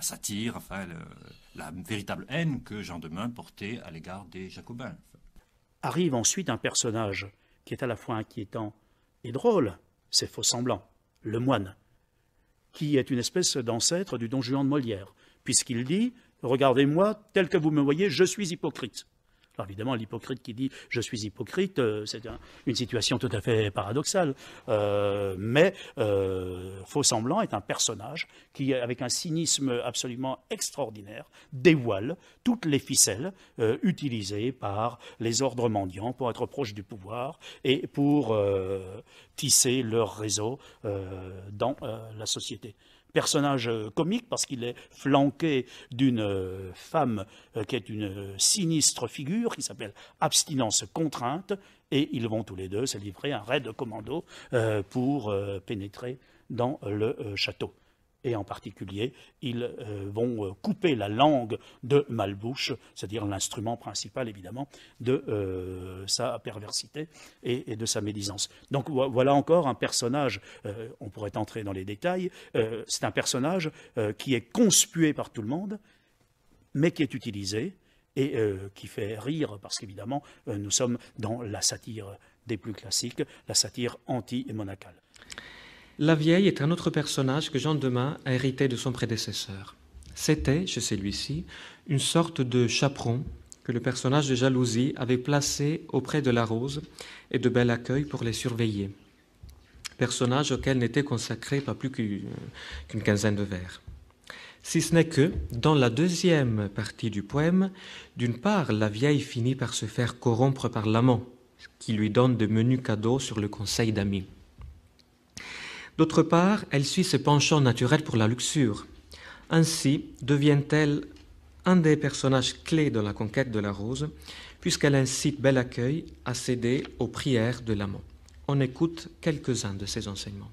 satire, enfin, la véritable haine que Jean Demain portait à l'égard des Jacobins. Arrive ensuite un personnage qui est à la fois inquiétant et drôle, c'est Faux-Semblant, le moine, qui est une espèce d'ancêtre du Don Juan de Molière, puisqu'il dit « Regardez-moi, tel que vous me voyez, je suis hypocrite ». Alors évidemment, l'hypocrite qui dit « je suis hypocrite », c'est une situation tout à fait paradoxale. Mais Faux-Semblant est un personnage qui, avec un cynisme absolument extraordinaire, dévoile toutes les ficelles utilisées par les ordres mendiants pour être proches du pouvoir et pour tisser leur réseau dans la société. Personnage comique parce qu'il est flanqué d'une femme qui est une sinistre figure qui s'appelle Abstinence contrainte, et ils vont tous les deux se livrer un raid de commando pour pénétrer dans le château. Et en particulier, ils vont couper la langue de Malbouche, c'est-à-dire l'instrument principal, évidemment, de sa perversité et de sa médisance. Donc voilà encore un personnage, on pourrait entrer dans les détails, c'est un personnage qui est conspué par tout le monde, mais qui est utilisé et qui fait rire, parce qu'évidemment, nous sommes dans la satire des plus classiques, la satire anti-monacale. La vieille est un autre personnage que Jean Demain a hérité de son prédécesseur. C'était, chez celui-ci, une sorte de chaperon que le personnage de Jalousie avait placé auprès de la rose et de Bel-Accueil pour les surveiller. Personnage auquel n'était consacré pas plus qu'une quinzaine de vers. Si ce n'est que, dans la deuxième partie du poème, d'une part, la vieille finit par se faire corrompre par l'amant, qui lui donne de menus cadeaux sur le conseil d'amis. D'autre part, elle suit ses penchants naturels pour la luxure. Ainsi devient-elle un des personnages clés de la conquête de la rose, puisqu'elle incite Bel-Accueil à céder aux prières de l'amant. On écoute quelques-uns de ses enseignements.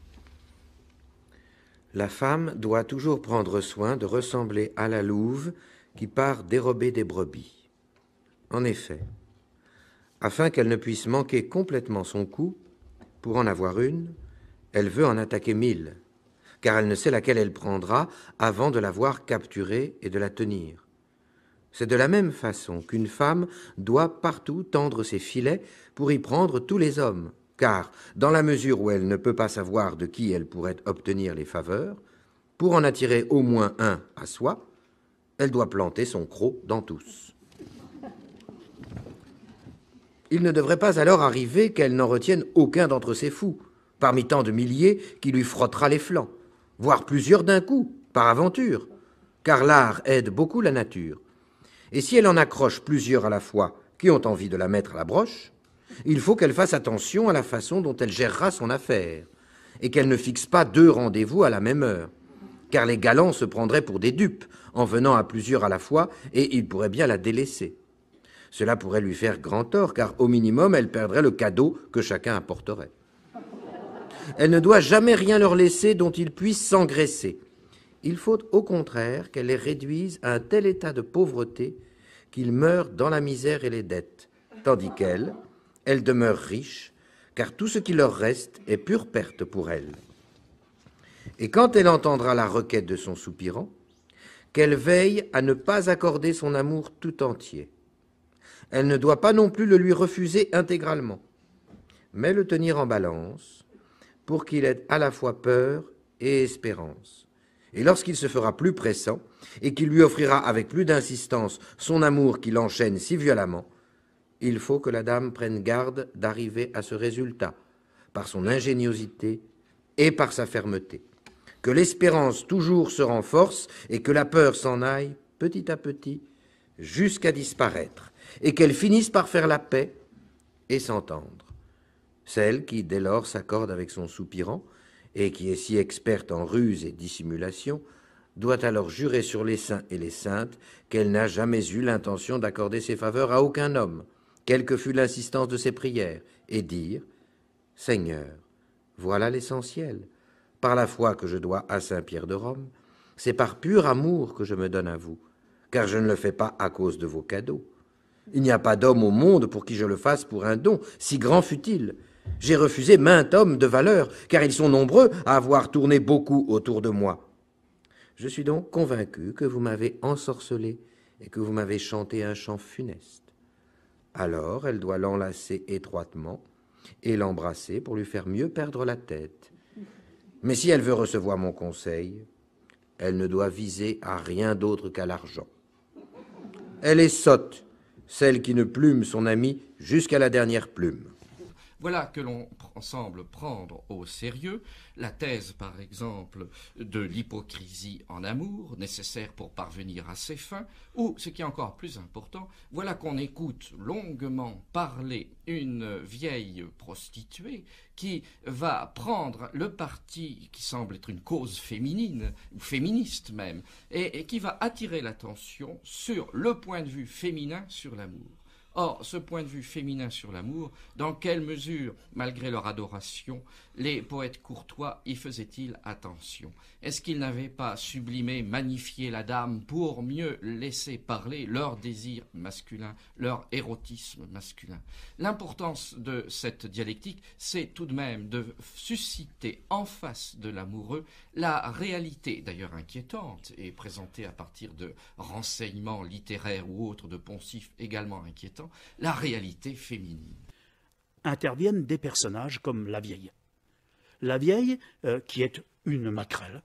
La femme doit toujours prendre soin de ressembler à la louve qui part dérober des brebis. En effet, afin qu'elle ne puisse manquer complètement son coup, pour en avoir une, elle veut en attaquer 1000, car elle ne sait laquelle elle prendra avant de l'avoir capturée et de la tenir. C'est de la même façon qu'une femme doit partout tendre ses filets pour y prendre tous les hommes, car, dans la mesure où elle ne peut pas savoir de qui elle pourrait obtenir les faveurs, pour en attirer au moins un à soi, elle doit planter son croc dans tous. Il ne devrait pas alors arriver qu'elle n'en retienne aucun d'entre ses fous, parmi tant de milliers qui lui frottera les flancs, voire plusieurs d'un coup, par aventure, car l'art aide beaucoup la nature. Et si elle en accroche plusieurs à la fois qui ont envie de la mettre à la broche, il faut qu'elle fasse attention à la façon dont elle gérera son affaire, et qu'elle ne fixe pas 2 rendez-vous à la même heure, car les galants se prendraient pour des dupes en venant à plusieurs à la fois, et ils pourraient bien la délaisser. Cela pourrait lui faire grand tort, car au minimum, elle perdrait le cadeau que chacun apporterait. Elle ne doit jamais rien leur laisser dont ils puissent s'engraisser. Il faut au contraire qu'elle les réduise à un tel état de pauvreté qu'ils meurent dans la misère et les dettes, tandis qu'elle demeure riche, car tout ce qui leur reste est pure perte pour elle. Et quand elle entendra la requête de son soupirant, qu'elle veille à ne pas accorder son amour tout entier. Elle ne doit pas non plus le lui refuser intégralement, mais le tenir en balance pour qu'il ait à la fois peur et espérance. Et lorsqu'il se fera plus pressant et qu'il lui offrira avec plus d'insistance son amour qui l'enchaîne si violemment, il faut que la dame prenne garde d'arriver à ce résultat par son ingéniosité et par sa fermeté. Que l'espérance toujours se renforce et que la peur s'en aille petit à petit jusqu'à disparaître, et qu'elle finisse par faire la paix et s'entendre. Celle qui, dès lors, s'accorde avec son soupirant, et qui est si experte en ruse et dissimulation, doit alors jurer sur les saints et les saintes qu'elle n'a jamais eu l'intention d'accorder ses faveurs à aucun homme, quelle que fût l'insistance de ses prières, et dire « Seigneur, voilà l'essentiel. Par la foi que je dois à Saint-Pierre de Rome, c'est par pur amour que je me donne à vous, car je ne le fais pas à cause de vos cadeaux. Il n'y a pas d'homme au monde pour qui je le fasse pour un don, si grand fût-il. J'ai refusé maint homme de valeur, car ils sont nombreux à avoir tourné beaucoup autour de moi. Je suis donc convaincu que vous m'avez ensorcelé et que vous m'avez chanté un chant funeste. Alors elle doit l'enlacer étroitement et l'embrasser pour lui faire mieux perdre la tête. Mais si elle veut recevoir mon conseil, elle ne doit viser à rien d'autre qu'à l'argent. Elle est sotte, celle qui ne plume son ami jusqu'à la dernière plume. Voilà que l'on semble prendre au sérieux la thèse, par exemple, de l'hypocrisie en amour, nécessaire pour parvenir à ses fins, ou, ce qui est encore plus important, voilà qu'on écoute longuement parler une vieille prostituée qui va prendre le parti qui semble être une cause féminine, ou féministe même, et qui va attirer l'attention sur le point de vue féminin sur l'amour. Or, ce point de vue féminin sur l'amour, dans quelle mesure, malgré leur adoration, les poètes courtois y faisaient-ils attention? Est-ce qu'ils n'avaient pas sublimé, magnifié la dame pour mieux laisser parler leur désir masculin, leur érotisme masculin? L'importance de cette dialectique, c'est tout de même de susciter en face de l'amoureux la réalité, d'ailleurs inquiétante, et présentée à partir de renseignements littéraires ou autres de poncifs également inquiétants, la réalité féminine. Interviennent des personnages comme la vieille. La vieille, qui est une maquerelle,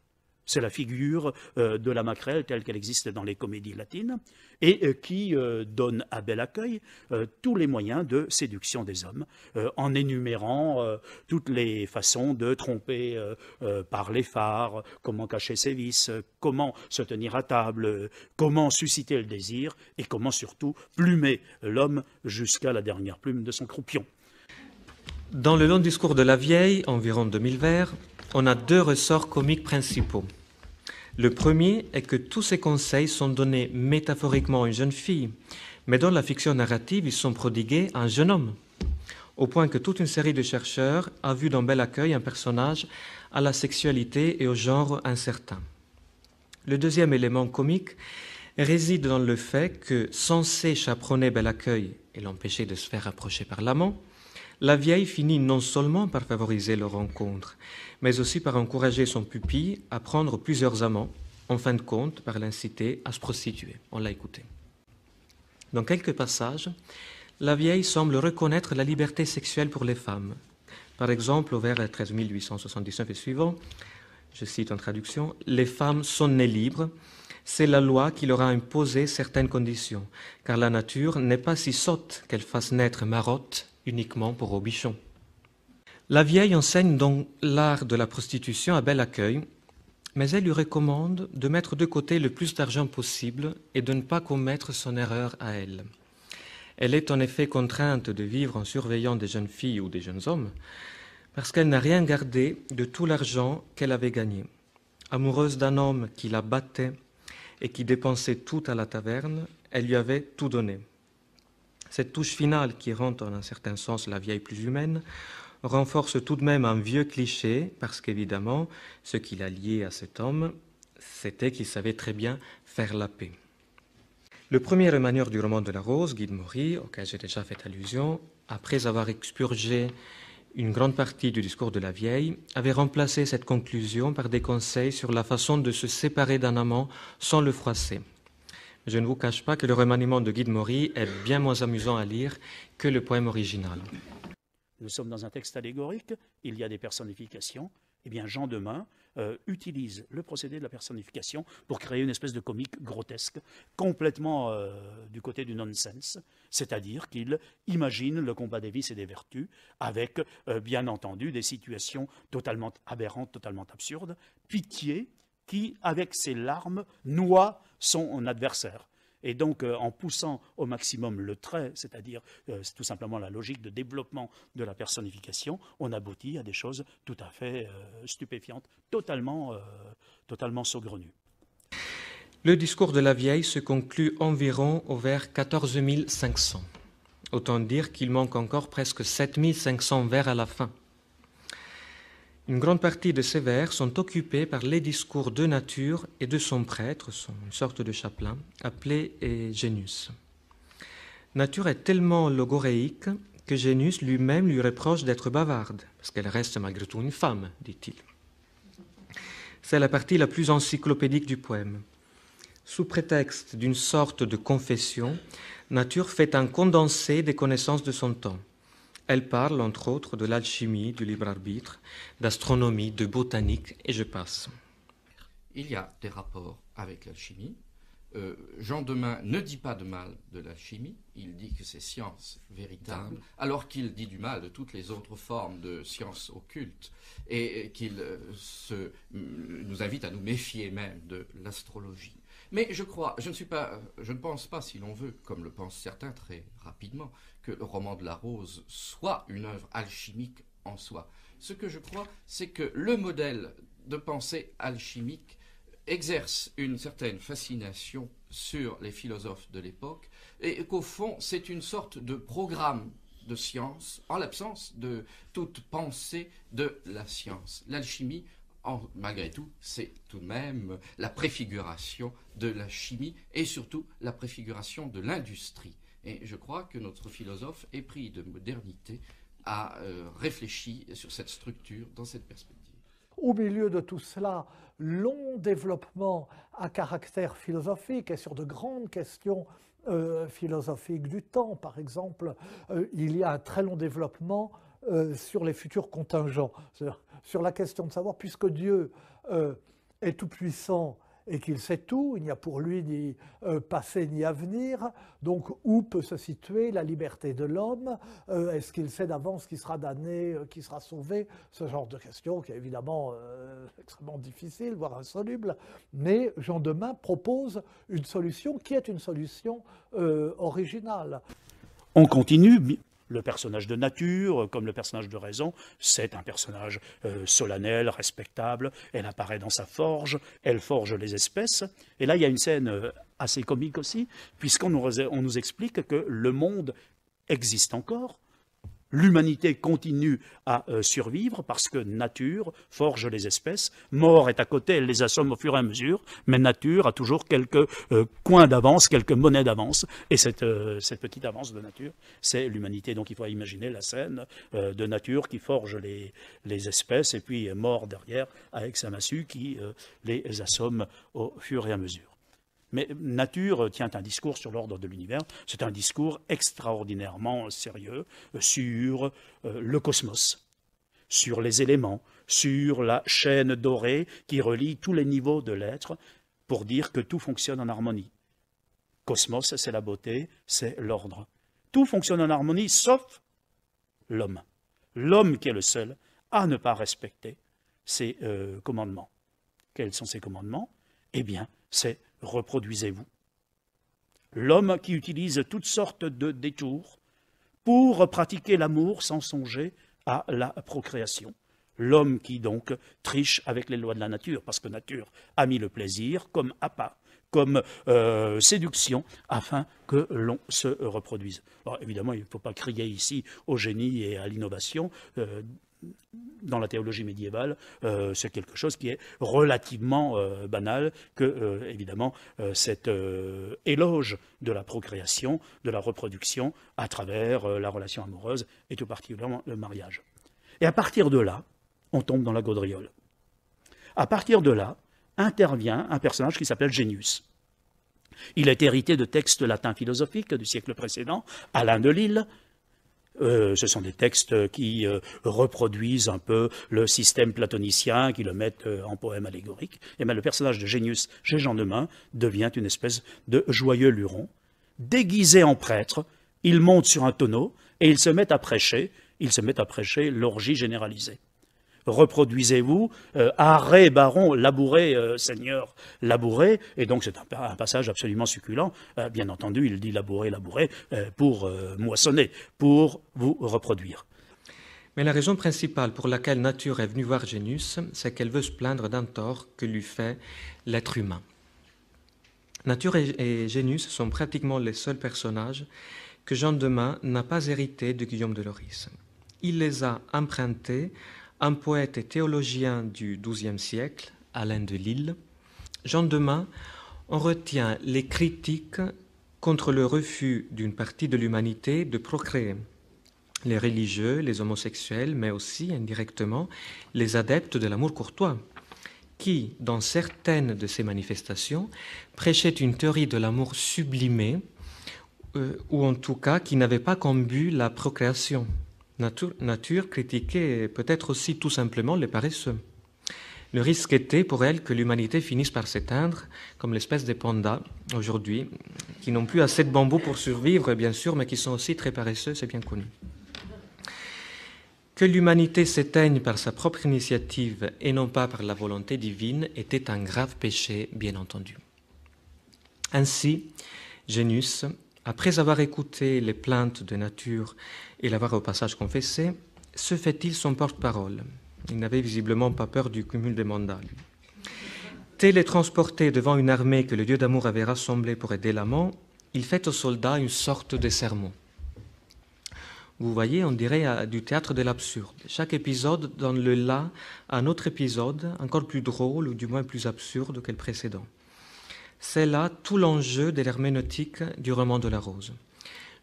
c'est la figure de la maquerelle telle qu'elle existe dans les comédies latines, et qui donne à bel accueil tous les moyens de séduction des hommes, en énumérant toutes les façons de tromper par les phares, comment cacher ses vices, comment se tenir à table, comment susciter le désir, et comment surtout plumer l'homme jusqu'à la dernière plume de son croupion. Dans le long discours de la vieille, environ 2000 vers, on a 2 ressorts comiques principaux. Le premier est que tous ces conseils sont donnés métaphoriquement à une jeune fille, mais dans la fiction narrative, ils sont prodigués à un jeune homme, au point que toute une série de chercheurs a vu dans Bel Accueil un personnage à la sexualité et au genre incertain. Le deuxième élément comique réside dans le fait que, censée chaperonner Bel Accueil et l'empêcher de se faire approcher par l'amant, la vieille finit non seulement par favoriser leur rencontre, mais aussi par encourager son pupille à prendre plusieurs amants, en fin de compte par l'inciter à se prostituer. On l'a écouté. Dans quelques passages, la vieille semble reconnaître la liberté sexuelle pour les femmes. Par exemple, au vers 13 879 et suivant, je cite en traduction, « Les femmes sont nées libres, c'est la loi qui leur a imposé certaines conditions, car la nature n'est pas si sotte qu'elle fasse naître marotte uniquement pour Aubichon. » La vieille enseigne donc l'art de la prostitution à Bel Accueil mais elle lui recommande de mettre de côté le plus d'argent possible et de ne pas commettre son erreur à elle. Elle est en effet contrainte de vivre en surveillant des jeunes filles ou des jeunes hommes, parce qu'elle n'a rien gardé de tout l'argent qu'elle avait gagné. Amoureuse d'un homme qui la battait et qui dépensait tout à la taverne, elle lui avait tout donné. Cette touche finale qui rend en un certain sens la vieille plus humaine renforce tout de même un vieux cliché, parce qu'évidemment, ce qui l'a lié à cet homme, c'était qu'il savait très bien faire la paix. Le premier remanieur du roman de la Rose, Guy de Maury, auquel j'ai déjà fait allusion, après avoir expurgé une grande partie du discours de la vieille, avait remplacé cette conclusion par des conseils sur la façon de se séparer d'un amant sans le froisser. Je ne vous cache pas que le remaniement de Guy de Maury est bien moins amusant à lire que le poème original. Nous sommes dans un texte allégorique, il y a des personnifications. Eh bien, Jean Demain utilise le procédé de la personnification pour créer une espèce de comique grotesque, complètement du côté du nonsense, c'est-à-dire qu'il imagine le combat des vices et des vertus avec, bien entendu, des situations totalement aberrantes, totalement absurdes. Pitié qui, avec ses larmes, noie son adversaire. Et donc, en poussant au maximum le trait, c'est-à-dire c'est tout simplement la logique de développement de la personnification, on aboutit à des choses tout à fait stupéfiantes, totalement saugrenues. Le discours de la vieille se conclut environ au vers 14 500. Autant dire qu'il manque encore presque 7 500 vers à la fin. Une grande partie de ces vers sont occupés par les discours de Nature et de son prêtre, une sorte de chapelain, appelé Génus. Nature est tellement logoréique que Génus lui-même lui reproche d'être bavarde, parce qu'elle reste malgré tout une femme, dit-il. C'est la partie la plus encyclopédique du poème. Sous prétexte d'une sorte de confession, Nature fait un condensé des connaissances de son temps. Elle parle, entre autres, de l'alchimie, du libre arbitre, d'astronomie, de botanique, et je passe. Il y a des rapports avec l'alchimie. Jean Demain ne dit pas de mal de l'alchimie, il dit que c'est science véritable, alors qu'il dit du mal de toutes les autres formes de sciences occultes, et qu'il nous invite à nous méfier même de l'astrologie. Mais je ne pense pas, si l'on veut, comme le pensent certains très rapidement, que le roman de la Rose soit une œuvre alchimique en soi. Ce que je crois, c'est que le modèle de pensée alchimique exerce une certaine fascination sur les philosophes de l'époque, et qu'au fond, c'est une sorte de programme de science, en l'absence de toute pensée de la science. L'alchimie, malgré tout, c'est tout de même la préfiguration de la chimie et surtout la préfiguration de l'industrie. Et je crois que notre philosophe, épris de modernité, a réfléchi sur cette structure dans cette perspective. Au milieu de tout cela, long développement à caractère philosophique et sur de grandes questions philosophiques du temps, par exemple, il y a un très long développement sur les futurs contingents, sur la question de savoir, puisque Dieu est tout-puissant et qu'il sait tout, il n'y a pour lui ni passé ni avenir, donc où peut se situer la liberté de l'homme? Est-ce qu'il sait d'avance qui sera damné, qui sera sauvé? Ce genre de question qui est évidemment extrêmement difficile, voire insoluble, mais Jean Demain propose une solution qui est une solution originale. On continue. Le personnage de Nature, comme le personnage de Raison, c'est un personnage solennel, respectable. Elle apparaît dans sa forge, elle forge les espèces. Et là, il y a une scène assez comique aussi, puisqu'on nous explique que le monde existe encore. L'humanité continue à survivre parce que Nature forge les espèces. Mort est à côté, elle les assomme au fur et à mesure, mais Nature a toujours quelques coins d'avance, quelques monnaies d'avance. Et cette petite avance de Nature, c'est l'humanité. Donc il faut imaginer la scène de Nature qui forge les espèces et puis Mort derrière avec sa massue qui les assomme au fur et à mesure. Mais Nature tient un discours sur l'ordre de l'univers. C'est un discours extraordinairement sérieux sur le cosmos, sur les éléments, sur la chaîne dorée qui relie tous les niveaux de l'être pour dire que tout fonctionne en harmonie. Cosmos, c'est la beauté, c'est l'ordre. Tout fonctionne en harmonie sauf l'homme. L'homme qui est le seul à ne pas respecter ses commandements. Quels sont ces commandements? Eh bien, c'est reproduisez-vous. L'homme qui utilise toutes sortes de détours pour pratiquer l'amour sans songer à la procréation. L'homme qui donc triche avec les lois de la nature, parce que nature a mis le plaisir comme appât, comme séduction, afin que l'on se reproduise. Alors, évidemment, il ne faut pas crier ici au génie et à l'innovation. Dans la théologie médiévale, c'est quelque chose qui est relativement banal, que, évidemment, cet éloge de la procréation, de la reproduction, à travers la relation amoureuse, et tout particulièrement le mariage. Et à partir de là, on tombe dans la gaudriole. À partir de là, intervient un personnage qui s'appelle Génius. Il est hérité de textes latins philosophiques du siècle précédent, Alain de Lille. Ce sont des textes qui reproduisent un peu le système platonicien, qui le mettent en poème allégorique. Et bien le personnage de Génius chez Jean de Meung devient une espèce de joyeux luron. Déguisé en prêtre, il monte sur un tonneau et il se met à prêcher l'orgie généralisée. Reproduisez-vous, arrêt, baron, labourez, seigneur, labourez. Et donc c'est un passage absolument succulent. Bien entendu, il dit labourez, labourez, pour moissonner, pour vous reproduire. Mais la raison principale pour laquelle Nature est venue voir Génius, c'est qu'elle veut se plaindre d'un tort que lui fait l'être humain. Nature et Génius sont pratiquement les seuls personnages que Jean de Meung n'a pas hérités de Guillaume de Lorris. Il les a empruntés un poète et théologien du XIIe siècle, Alain de Lille. Jean de Meung en retient les critiques contre le refus d'une partie de l'humanité de procréer. Les religieux, les homosexuels, mais aussi, indirectement, les adeptes de l'amour courtois, qui, dans certaines de ces manifestations, prêchaient une théorie de l'amour sublimée, ou en tout cas qui n'avait pas comme but la procréation. Nature critiquait peut-être aussi tout simplement les paresseux. Le risque était pour elle que l'humanité finisse par s'éteindre, comme l'espèce des pandas aujourd'hui, qui n'ont plus assez de bambou pour survivre, bien sûr, mais qui sont aussi très paresseux, c'est bien connu. Que l'humanité s'éteigne par sa propre initiative et non pas par la volonté divine était un grave péché, bien entendu. Ainsi, Génius, après avoir écouté les plaintes de Nature et l'avoir au passage confessé, se fait-il son porte-parole. Il n'avait visiblement pas peur du cumul des mandats, lui. Tel est transporté devant une armée que le dieu d'amour avait rassemblée pour aider l'amant, il fait aux soldats une sorte de sermon. Vous voyez, on dirait du théâtre de l'absurde. Chaque épisode donne le là à un autre épisode, encore plus drôle ou du moins plus absurde que le précédent. C'est là tout l'enjeu de l'herméneutique du roman de la Rose.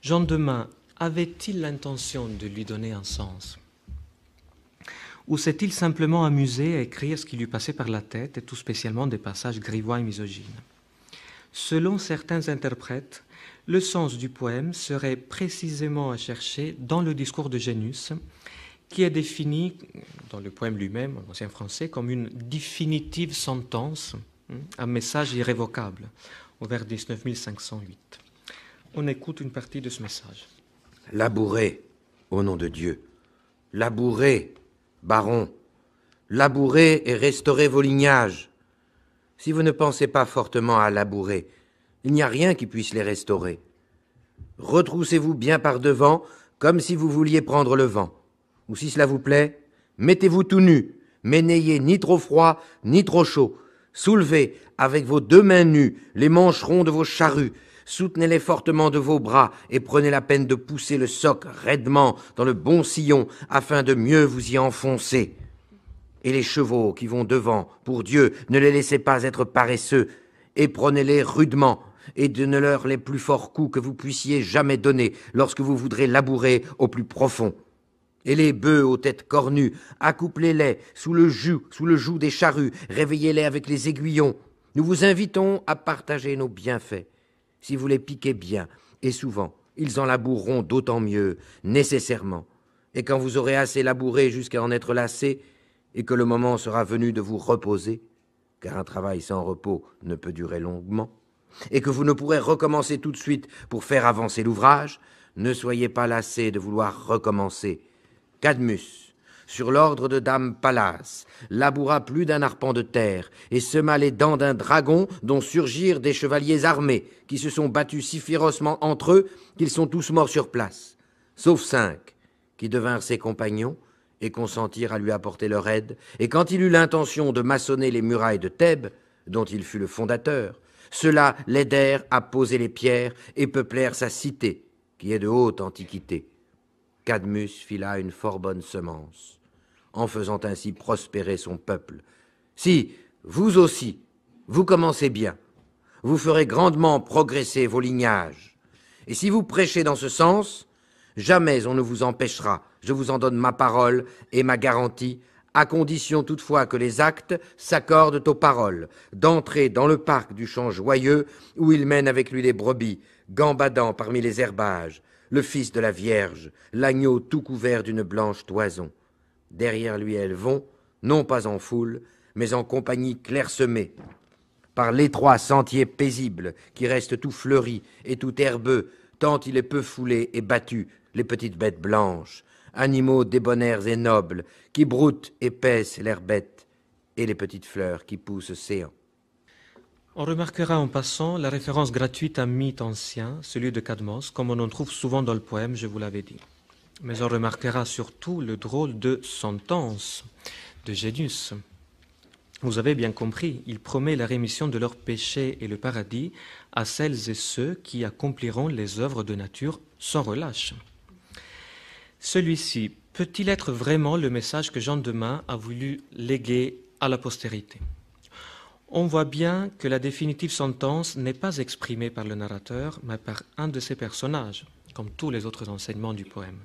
Jean de Meung avait-il l'intention de lui donner un sens? Ou s'est-il simplement amusé à écrire ce qui lui passait par la tête, et tout spécialement des passages grivois et misogynes? Selon certains interprètes, le sens du poème serait précisément à chercher dans le discours de Génius, qui est défini dans le poème lui-même, en ancien français, comme une définitive sentence, un message irrévocable, au vers 19508. On écoute une partie de ce message. Labourez, au nom de Dieu. Labourez, baron. Labourez et restaurez vos lignages. Si vous ne pensez pas fortement à labourer, il n'y a rien qui puisse les restaurer. Retroussez-vous bien par devant, comme si vous vouliez prendre le vent. Ou si cela vous plaît, mettez-vous tout nu, mais n'ayez ni trop froid, ni trop chaud. Soulevez, avec vos 2 mains nues, les mancherons de vos charrues, soutenez-les fortement de vos bras et prenez la peine de pousser le soc raidement dans le bon sillon afin de mieux vous y enfoncer. Et les chevaux qui vont devant, pour Dieu, ne les laissez pas être paresseux et prenez-les rudement et donnez-leur les plus forts coups que vous puissiez jamais donner lorsque vous voudrez labourer au plus profond. Et les bœufs aux têtes cornues, accouplez-les sous le joug des charrues, réveillez-les avec les aiguillons. Nous vous invitons à partager nos bienfaits. Si vous les piquez bien, et souvent, ils en laboureront d'autant mieux, nécessairement. Et quand vous aurez assez labouré jusqu'à en être lassé, et que le moment sera venu de vous reposer, car un travail sans repos ne peut durer longuement, et que vous ne pourrez recommencer tout de suite pour faire avancer l'ouvrage, ne soyez pas lassés de vouloir recommencer. Cadmus, sur l'ordre de dame Pallas, laboura plus d'un arpent de terre, et sema les dents d'un dragon dont surgirent des chevaliers armés, qui se sont battus si férocement entre eux qu'ils sont tous morts sur place, sauf 5, qui devinrent ses compagnons, et consentirent à lui apporter leur aide, et quand il eut l'intention de maçonner les murailles de Thèbes, dont il fut le fondateur, ceux-là l'aidèrent à poser les pierres et peuplèrent sa cité, qui est de haute antiquité. Cadmus fit là une fort bonne semence, en faisant ainsi prospérer son peuple. Si, vous aussi, vous commencez bien, vous ferez grandement progresser vos lignages. Et si vous prêchez dans ce sens, jamais on ne vous empêchera, je vous en donne ma parole et ma garantie, à condition toutefois que les actes s'accordent aux paroles, d'entrer dans le parc du champ joyeux où il mène avec lui les brebis, gambadant parmi les herbages, le fils de la Vierge, l'agneau tout couvert d'une blanche toison. Derrière lui elles vont, non pas en foule, mais en compagnie clairsemée, par l'étroit sentier paisible qui reste tout fleuri et tout herbeux, tant il est peu foulé et battu, les petites bêtes blanches, animaux débonnaires et nobles, qui broutent et paissent l'herbette, et les petites fleurs qui poussent séants. On remarquera en passant la référence gratuite à un mythe ancien, celui de Cadmos, comme on en trouve souvent dans le poème, je vous l'avais dit. Mais on remarquera surtout le drôle de sentence de Génus. Vous avez bien compris, il promet la rémission de leurs péchés et le paradis à celles et ceux qui accompliront les œuvres de nature sans relâche. Celui-ci peut-il être vraiment le message que Jean de Meung a voulu léguer à la postérité? On voit bien que la définitive sentence n'est pas exprimée par le narrateur, mais par un de ses personnages, comme tous les autres enseignements du poème.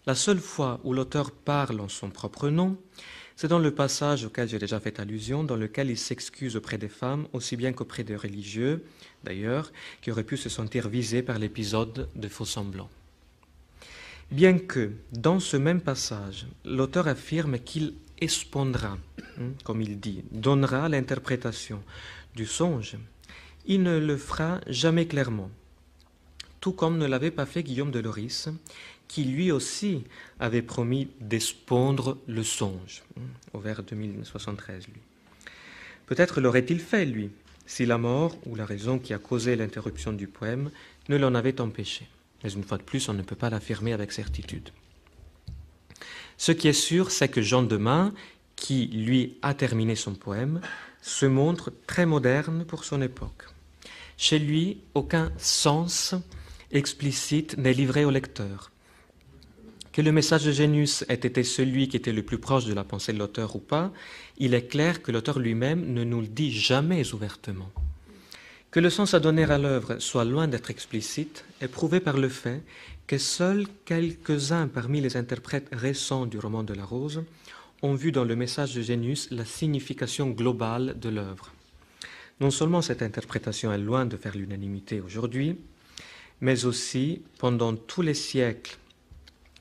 La seule fois où l'auteur parle en son propre nom, c'est dans le passage auquel j'ai déjà fait allusion, dans lequel il s'excuse auprès des femmes, aussi bien qu'auprès des religieux, d'ailleurs, qui auraient pu se sentir visés par l'épisode de faux-semblants. Bien que, dans ce même passage, l'auteur affirme qu'il expondra, comme il dit, donnera l'interprétation du songe, il ne le fera jamais clairement, tout comme ne l'avait pas fait Guillaume de Lorris, qui lui aussi avait promis d'expondre le songe, au vers 2073, lui. Peut-être l'aurait-il fait, lui, si la mort ou la raison qui a causé l'interruption du poème ne l'en avait empêché. Mais une fois de plus, on ne peut pas l'affirmer avec certitude. Ce qui est sûr, c'est que Jean de Meung, qui, lui, a terminé son poème, se montre très moderne pour son époque. Chez lui, aucun sens explicite n'est livré au lecteur. Que le message de Génus ait été celui qui était le plus proche de la pensée de l'auteur ou pas, il est clair que l'auteur lui-même ne nous le dit jamais ouvertement. Que le sens à donner à l'œuvre soit loin d'être explicite est prouvé par le fait que seuls quelques-uns parmi les interprètes récents du roman de la Rose ont vu dans le message de Génus la signification globale de l'œuvre. Non seulement cette interprétation est loin de faire l'unanimité aujourd'hui, mais aussi pendant tous les siècles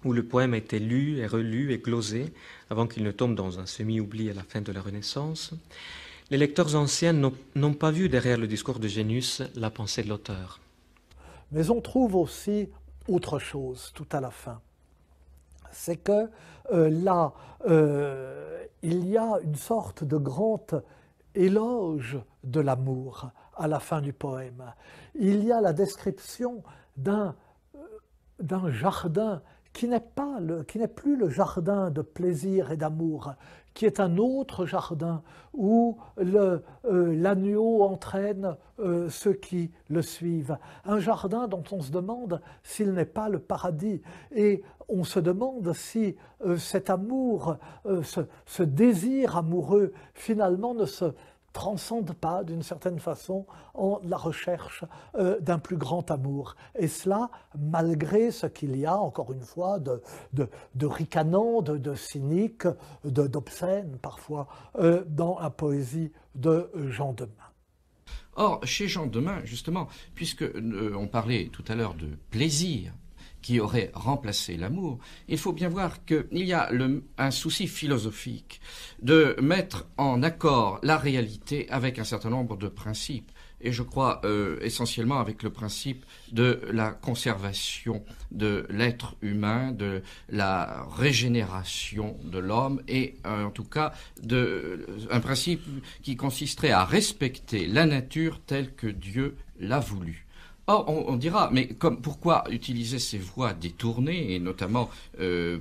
où le poème a été lu et relu et glosé avant qu'il ne tombe dans un semi-oubli à la fin de la Renaissance, les lecteurs anciens n'ont pas vu derrière le discours de Génus la pensée de l'auteur. Mais on trouve aussi autre chose tout à la fin. C'est que là, il y a une sorte de grand éloge de l'amour à la fin du poème. Il y a la description d'un jardin qui n'est plus le jardin de plaisir et d'amour, qui est un autre jardin où l'agneau entraîne ceux qui le suivent. Un jardin dont on se demande s'il n'est pas le paradis. Et on se demande si cet amour, ce désir amoureux, finalement ne se transcende pas d'une certaine façon en la recherche d'un plus grand amour. Et cela, malgré ce qu'il y a, encore une fois, de ricanant, de cynique, d'obscène parfois, dans la poésie de Jean de Meung. Or, chez Jean de Meung, justement, puisque on parlait tout à l'heure de plaisir qui aurait remplacé l'amour, il faut bien voir qu'il y a un souci philosophique de mettre en accord la réalité avec un certain nombre de principes. et je crois essentiellement avec le principe de la conservation de l'être humain, de la régénération de l'homme, et en tout cas un principe qui consisterait à respecter la nature telle que Dieu l'a voulu. Or, on dira, mais pourquoi utiliser ces voies détournées, et notamment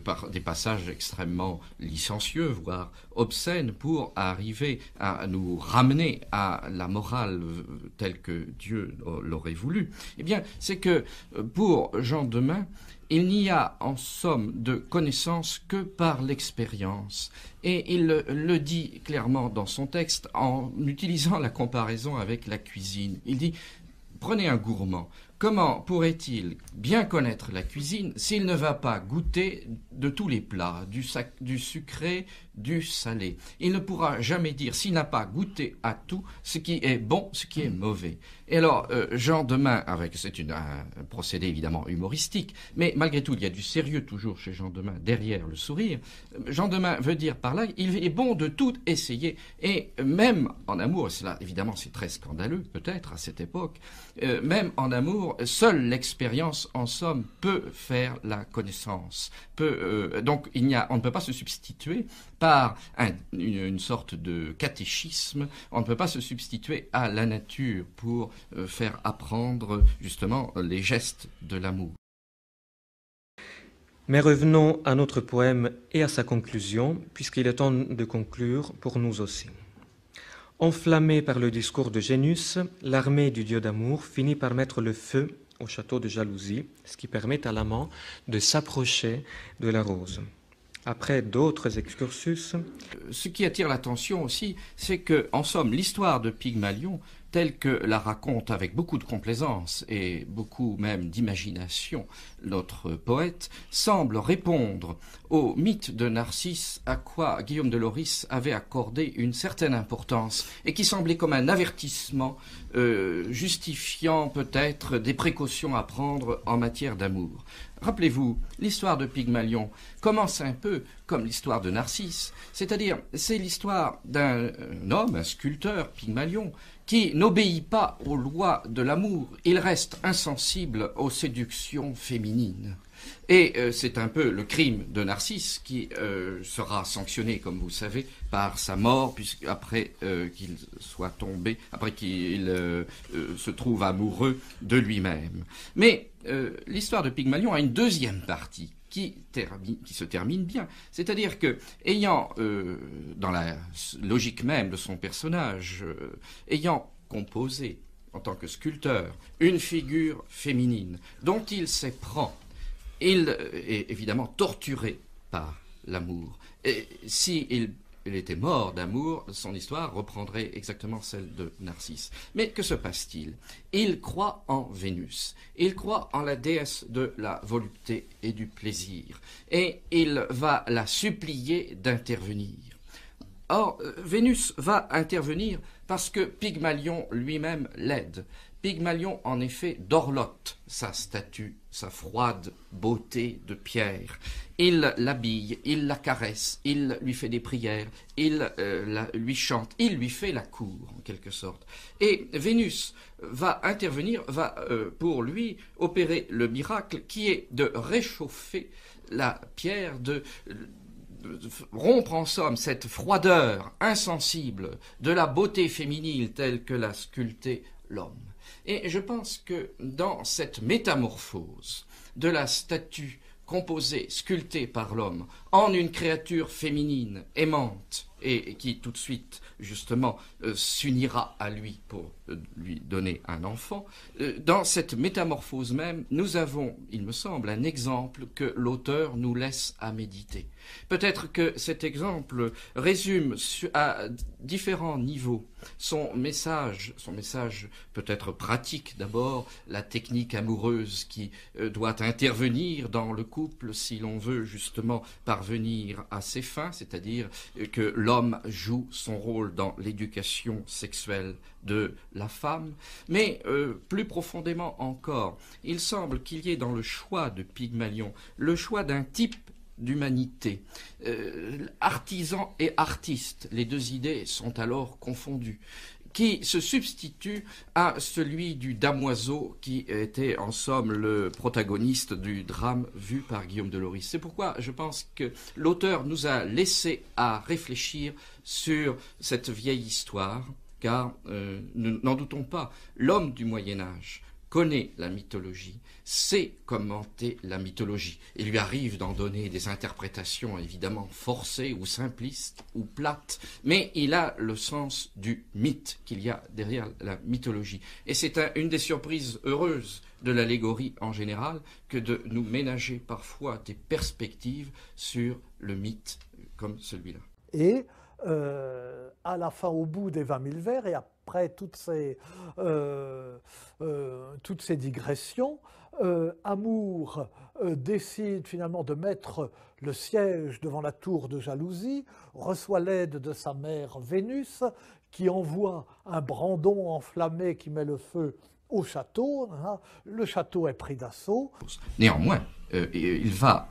par des passages extrêmement licencieux, voire obscènes, pour arriver à nous ramener à la morale telle que Dieu l'aurait voulu? Eh bien, c'est que pour Jean Demain, il n'y a en somme de connaissance que par l'expérience. Et il le dit clairement dans son texte en utilisant la comparaison avec la cuisine. Il dit: prenez un gourmand. Comment pourrait-il bien connaître la cuisine s'il ne va pas goûter de tous les plats, du sucré, du salé? Il ne pourra jamais dire, s'il n'a pas goûté à tout, ce qui est bon, ce qui est mauvais. Et alors, Jean Demain, c'est un procédé évidemment humoristique, mais malgré tout, il y a du sérieux toujours chez Jean Demain, derrière le sourire. Jean Demain veut dire par là, il est bon de tout essayer, et même en amour, et cela évidemment c'est très scandaleux peut-être à cette époque, même en amour, seule l'expérience en somme peut faire la connaissance. Donc on ne peut pas se substituer par une sorte de catéchisme, on ne peut pas se substituer à la nature pour faire apprendre justement les gestes de l'amour. Mais revenons à notre poème et à sa conclusion, puisqu'il est temps de conclure pour nous aussi. Enflammée par le discours de Génus, l'armée du dieu d'amour finit par mettre le feu au château de jalousie, ce qui permet à l'amant de s'approcher de la rose. Après d'autres excursus... Ce qui attire l'attention aussi, c'est que, en somme, l'histoire de Pygmalion, telle que la raconte avec beaucoup de complaisance et beaucoup même d'imagination notre poète, semble répondre au mythe de Narcisse à quoi Guillaume de Lorris avait accordé une certaine importance et qui semblait comme un avertissement justifiant peut-être des précautions à prendre en matière d'amour. Rappelez-vous, l'histoire de Pygmalion commence un peu comme l'histoire de Narcisse, c'est-à-dire c'est l'histoire d'un homme, un sculpteur, Pygmalion, qui n'obéit pas aux lois de l'amour, il reste insensible aux séductions féminines. Et c'est un peu le crime de Narcisse qui sera sanctionné, comme vous savez, par sa mort, après qu'il soit tombé, après qu'il se trouve amoureux de lui-même. Mais l'histoire de Pygmalion a une deuxième partie qui se termine bien. C'est-à-dire que, ayant, dans la logique même de son personnage, ayant composé, en tant que sculpteur, une figure féminine dont il s'éprend, il est évidemment torturé par l'amour. Et s'il était mort d'amour, son histoire reprendrait exactement celle de Narcisse. Mais que se passe-t-il? Il croit en Vénus. Il croit en la déesse de la volupté et du plaisir. Et il va la supplier d'intervenir. Or, Vénus va intervenir parce que Pygmalion lui-même l'aide. Pygmalion, en effet, dorlote sa statue, sa froide beauté de pierre. Il l'habille, il la caresse, il lui fait des prières, il lui chante, il lui fait la cour, en quelque sorte. Et Vénus va intervenir, va pour lui opérer le miracle qui est de réchauffer la pierre, de rompre en somme cette froideur insensible de la beauté féminine telle que l'a sculptée l'homme. Et je pense que dans cette métamorphose de la statue composée, sculptée par l'homme, en une créature féminine, aimante, et qui tout de suite, justement, s'unira à lui pour lui donner un enfant, dans cette métamorphose même, nous avons, il me semble, un exemple que l'auteur nous laisse à méditer. Peut-être que cet exemple résume à différents niveaux son message peut-être pratique d'abord, la technique amoureuse qui doit intervenir dans le couple si l'on veut justement parvenir à ses fins, c'est-à-dire que l'homme joue son rôle dans l'éducation sexuelle de la femme, mais plus profondément encore, il semble qu'il y ait dans le choix de Pygmalion le choix d'un type d'humanité. Artisan et artiste, les deux idées sont alors confondues. qui se substitue à celui du damoiseau qui était en somme le protagoniste du drame vu par Guillaume de Loris. C'est pourquoi je pense que l'auteur nous a laissé à réfléchir sur cette vieille histoire, car n'en doutons pas, l'homme du Moyen-Âge connaît la mythologie, sait commenter la mythologie. Il lui arrive d'en donner des interprétations évidemment forcées ou simplistes ou plates, mais il a le sens du mythe qu'il y a derrière la mythologie. Et c'est une des surprises heureuses de l'allégorie en général que de nous ménager parfois des perspectives sur le mythe comme celui-là. Et à la fin, au bout des 20 000 vers, et après toutes ces digressions, Amour décide finalement de mettre le siège devant la tour de jalousie, reçoit l'aide de sa mère Vénus, qui envoie un brandon enflammé qui met le feu au château. Le château est pris d'assaut. Néanmoins, il va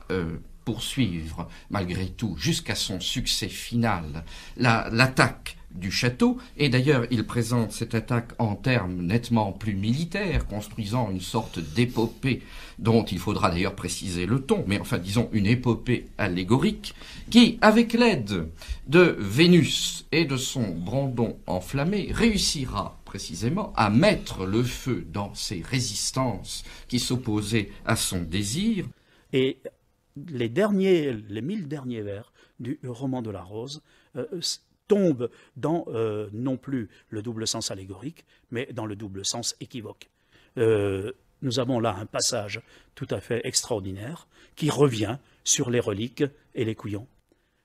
poursuivre malgré tout jusqu'à son succès final l'attaque du château, et d'ailleurs il présente cette attaque en termes nettement plus militaires, construisant une sorte d'épopée dont il faudra d'ailleurs préciser le ton, mais enfin disons une épopée allégorique, qui, avec l'aide de Vénus et de son brandon enflammé, réussira précisément à mettre le feu dans ces résistances qui s'opposaient à son désir. Et les 1000 derniers vers du roman de la Rose tombent dans non plus le double sens allégorique, mais dans le double sens équivoque. Nous avons là un passage tout à fait extraordinaire qui revient sur les reliques et les couillons.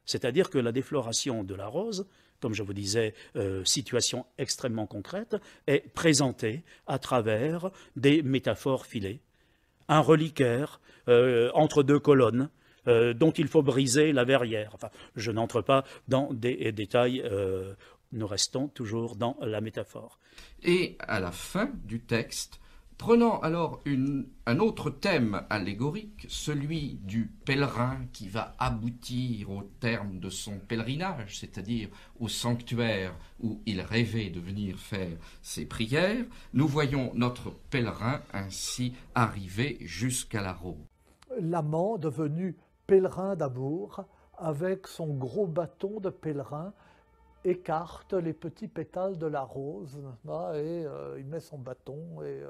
C'est-à-dire que la défloration de la rose, comme je vous disais, situation extrêmement concrète, est présentée à travers des métaphores filées. Un reliquaire entre deux colonnes dont il faut briser la verrière. Enfin, je n'entre pas dans des détails, nous restons toujours dans la métaphore. Et à la fin du texte, prenant alors un autre thème allégorique, celui du pèlerin qui va aboutir au terme de son pèlerinage, c'est-à-dire au sanctuaire où il rêvait de venir faire ses prières, nous voyons notre pèlerin ainsi arriver jusqu'à la Rose. L'amant devenu pèlerin d'amour, avec son gros bâton de pèlerin, écarte les petits pétales de la rose, et il met son bâton et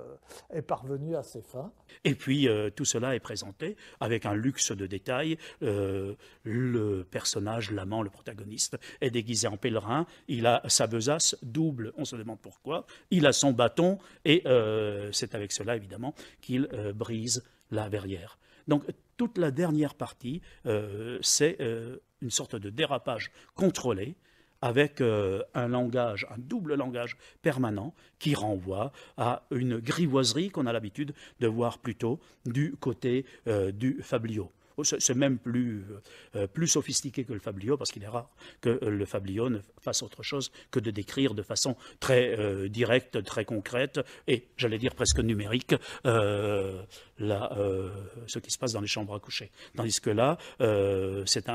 est parvenu à ses fins. Et puis tout cela est présenté avec un luxe de détails. Le personnage, l'amant, le protagoniste, est déguisé en pèlerin, il a sa besace double, on se demande pourquoi, il a son bâton, et c'est avec cela évidemment qu'il brise la verrière. Donc toute la dernière partie, c'est une sorte de dérapage contrôlé, avec un langage, un double langage permanent qui renvoie à une grivoiserie qu'on a l'habitude de voir plutôt du côté du fabliau. C'est même plus sophistiqué que le fabliau, parce qu'il est rare que le fabliau ne fasse autre chose que de décrire de façon très directe, très concrète, et j'allais dire presque numérique, ce qui se passe dans les chambres à coucher. Tandis que là, c'est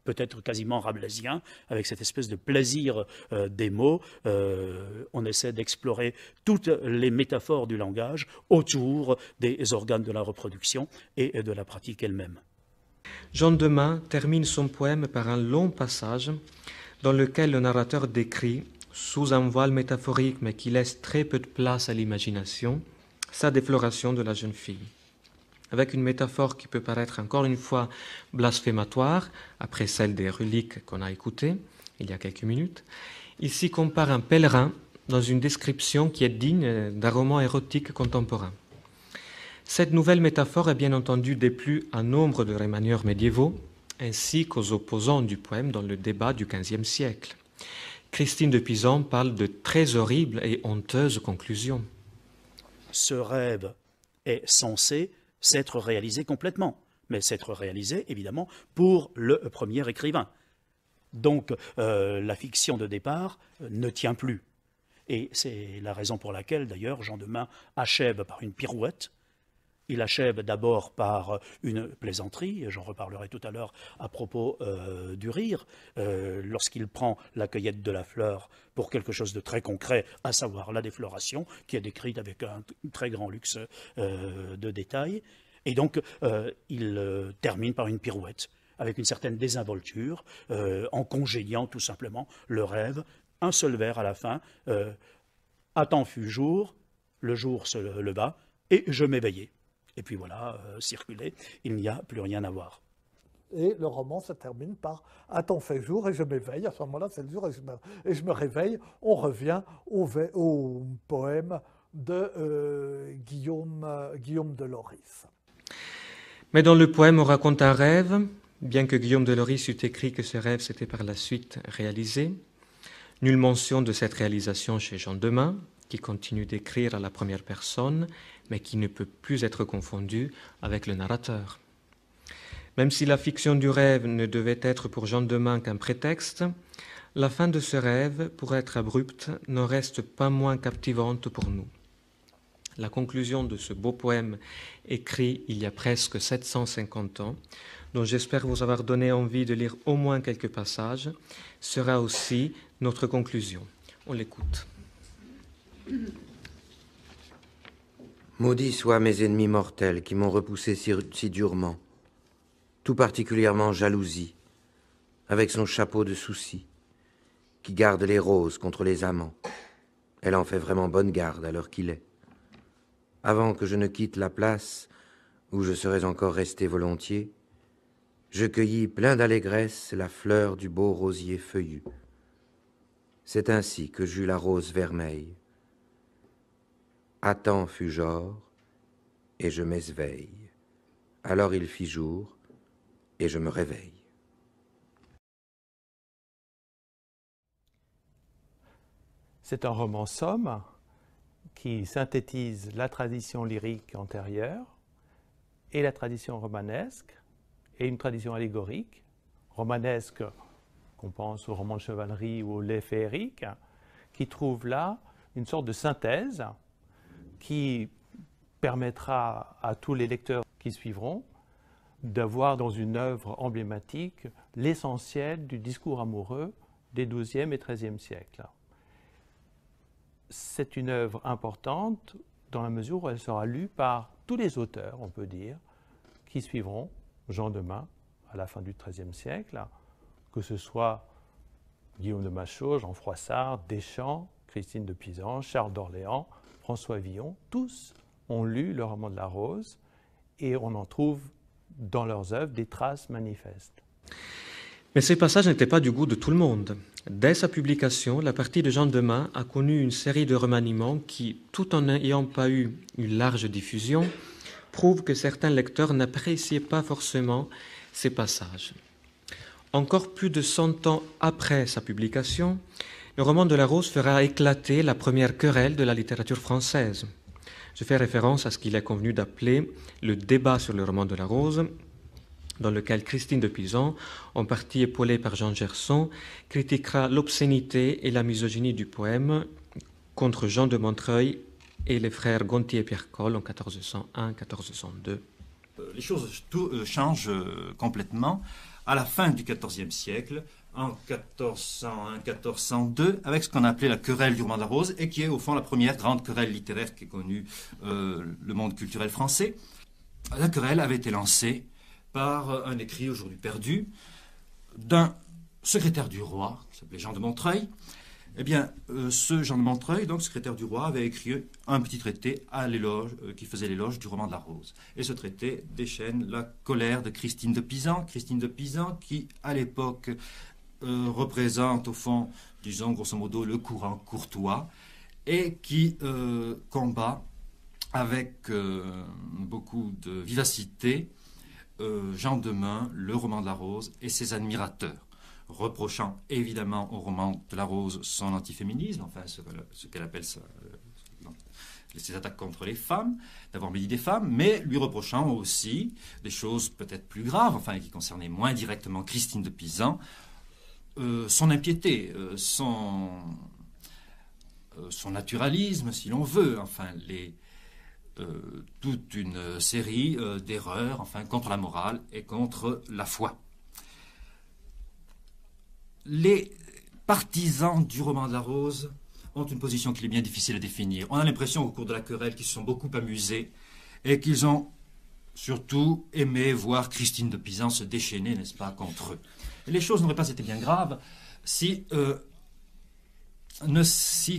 peut-être quasiment rabelaisien, avec cette espèce de plaisir des mots. On essaie d'explorer toutes les métaphores du langage autour des organes de la reproduction et de la pratique elle-même. Jean Demain termine son poème par un long passage dans lequel le narrateur décrit, sous un voile métaphorique mais qui laisse très peu de place à l'imagination, sa défloration de la jeune fille. Avec une métaphore qui peut paraître encore une fois blasphématoire, après celle des reliques qu'on a écoutées il y a quelques minutes, il s'y compare un pèlerin dans une description qui est digne d'un roman érotique contemporain. Cette nouvelle métaphore est bien entendu déplu à nombre de remanieurs médiévaux, ainsi qu'aux opposants du poème dans le débat du XVe siècle. Christine de Pisan parle de très horribles et honteuses conclusions. Ce rêve est censé s'être réalisé complètement, mais s'être réalisé évidemment pour le premier écrivain. Donc la fiction de départ ne tient plus. Et c'est la raison pour laquelle d'ailleurs Jean Demain achève par une pirouette Il achève d'abord par une plaisanterie, j'en reparlerai tout à l'heure à propos du rire, lorsqu'il prend la cueillette de la fleur pour quelque chose de très concret, à savoir la défloration, qui est décrite avec un très grand luxe de détails. Et donc, il termine par une pirouette, avec une certaine désinvolture, en congédiant tout simplement le rêve, un seul vers à la fin, à temps fut jour, le jour se leva, et je m'éveillai. Et puis voilà, circuler, il n'y a plus rien à voir. Et le roman se termine par « À temps fait jour et je m'éveille ». À ce moment-là, c'est le jour et je me réveille. On revient au poème de Guillaume de Loris. Mais dans le poème, on raconte un rêve, bien que Guillaume de Loris eût écrit que ce rêve s'était par la suite réalisé. Nulle mention de cette réalisation chez Jean Demain, qui continue d'écrire à la première personne, mais qui ne peut plus être confondu avec le narrateur. Même si la fiction du rêve ne devait être pour Jean Demain qu'un prétexte, la fin de ce rêve, pour être abrupte, n'en reste pas moins captivante pour nous. La conclusion de ce beau poème écrit il y a presque 750 ans, dont j'espère vous avoir donné envie de lire au moins quelques passages, sera aussi notre conclusion. On l'écoute. Maudits soient mes ennemis mortels qui m'ont repoussé si durement, tout particulièrement jalousie, avec son chapeau de souci, qui garde les roses contre les amants. Elle en fait vraiment bonne garde à l'heure qu'il est. Avant que je ne quitte la place où je serais encore resté volontiers, je cueillis plein d'allégresse la fleur du beau rosier feuillu. C'est ainsi que j'eus la rose vermeille. À temps fut genre, et je m'esveille. Alors il fit jour, et je me réveille. C'est un roman somme qui synthétise la tradition lyrique antérieure et la tradition romanesque et une tradition allégorique. Romanesque, qu'on pense au roman de chevalerie ou au lait féerique, qui trouve là une sorte de synthèse qui permettra à tous les lecteurs qui suivront d'avoir dans une œuvre emblématique l'essentiel du discours amoureux des XIIe et XIIIe siècles. C'est une œuvre importante dans la mesure où elle sera lue par tous les auteurs, on peut dire, qui suivront Jean Demain à la fin du XIIIe siècle, que ce soit Guillaume de Machaut, Jean Froissart, Deschamps, Christine de Pisan, Charles d'Orléans, François Villon, tous ont lu le roman de la Rose et on en trouve dans leurs œuvres des traces manifestes. Mais ces passages n'étaient pas du goût de tout le monde. Dès sa publication, la partie de Jean Demain a connu une série de remaniements qui, tout en n'ayant pas eu une large diffusion, prouvent que certains lecteurs n'appréciaient pas forcément ces passages. Encore plus de 100 ans après sa publication, le roman de la Rose fera éclater la première querelle de la littérature française. Je fais référence à ce qu'il est convenu d'appeler le débat sur le roman de la Rose, dans lequel Christine de Pisan, en partie épaulée par Jean Gerson, critiquera l'obscénité et la misogynie du poème contre Jean de Montreuil et les frères Gontier et Pierre Coll en 1401-1402. Les choses changent complètement à la fin du XIVe siècle, en 1401-1402, avec ce qu'on appelait la querelle du roman de la Rose, et qui est au fond la première grande querelle littéraire qui ait connu le monde culturel français. La querelle avait été lancée par un écrit aujourd'hui perdu d'un secrétaire du roi, qui s'appelait Jean de Montreuil. Eh bien, ce Jean de Montreuil, donc secrétaire du roi, avait écrit un petit traité à l'éloge, qui faisait l'éloge du roman de la Rose. Et ce traité déchaîne la colère de Christine de Pisan. Christine de Pisan qui, à l'époque, représente au fond, disons grosso modo, le courant courtois et qui combat avec beaucoup de vivacité Jean Demain, le roman de la Rose et ses admirateurs, reprochant évidemment au roman de la Rose son antiféminisme, enfin ce qu'elle appelle ça, ses attaques contre les femmes, d'avoir médit des femmes, mais lui reprochant aussi des choses peut-être plus graves, enfin qui concernaient moins directement Christine de Pisan, son impiété, son naturalisme, si l'on veut, enfin toute une série d'erreurs, enfin, contre la morale et contre la foi. Les partisans du roman de la Rose ont une position qu'il est bien difficile à définir. On a l'impression, au cours de la querelle, qu'ils se sont beaucoup amusés et qu'ils ont surtout aimé voir Christine de Pisan se déchaîner, n'est-ce pas, contre eux. Et les choses n'auraient pas été bien graves si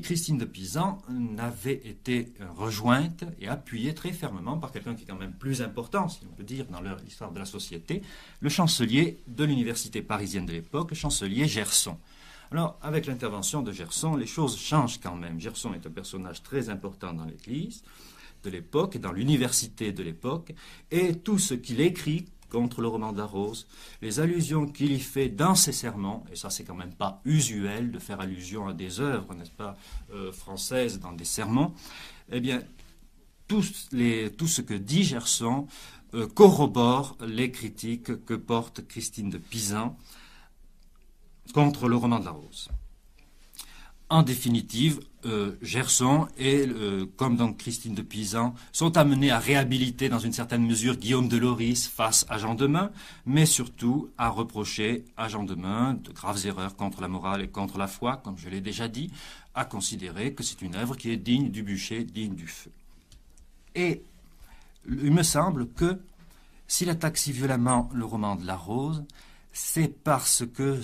Christine de Pisan n'avait été rejointe et appuyée très fermement par quelqu'un qui est quand même plus important, si on peut dire, dans l'histoire de la société, le chancelier de l'université parisienne de l'époque, le chancelier Gerson. Alors, avec l'intervention de Gerson, les choses changent quand même. Gerson est un personnage très important dans l'Église de l'époque et dans l'université de l'époque, et tout ce qu'il écrit contre le roman de la Rose, les allusions qu'il y fait dans ses sermons, et ça c'est quand même pas usuel de faire allusion à des œuvres, n'est-ce pas, françaises dans des sermons, eh bien, tout ce que dit Gerson corrobore les critiques que porte Christine de Pisan contre le roman de la Rose. En définitive, Gerson et, comme donc Christine de Pisan, sont amenés à réhabiliter dans une certaine mesure Guillaume de Loris face à Jean Demeun, mais surtout à reprocher à Jean Demeun de graves erreurs contre la morale et contre la foi, comme je l'ai déjà dit, à considérer que c'est une œuvre qui est digne du bûcher, digne du feu. Et il me semble que s'il attaque si violemment le roman de la Rose, c'est parce que,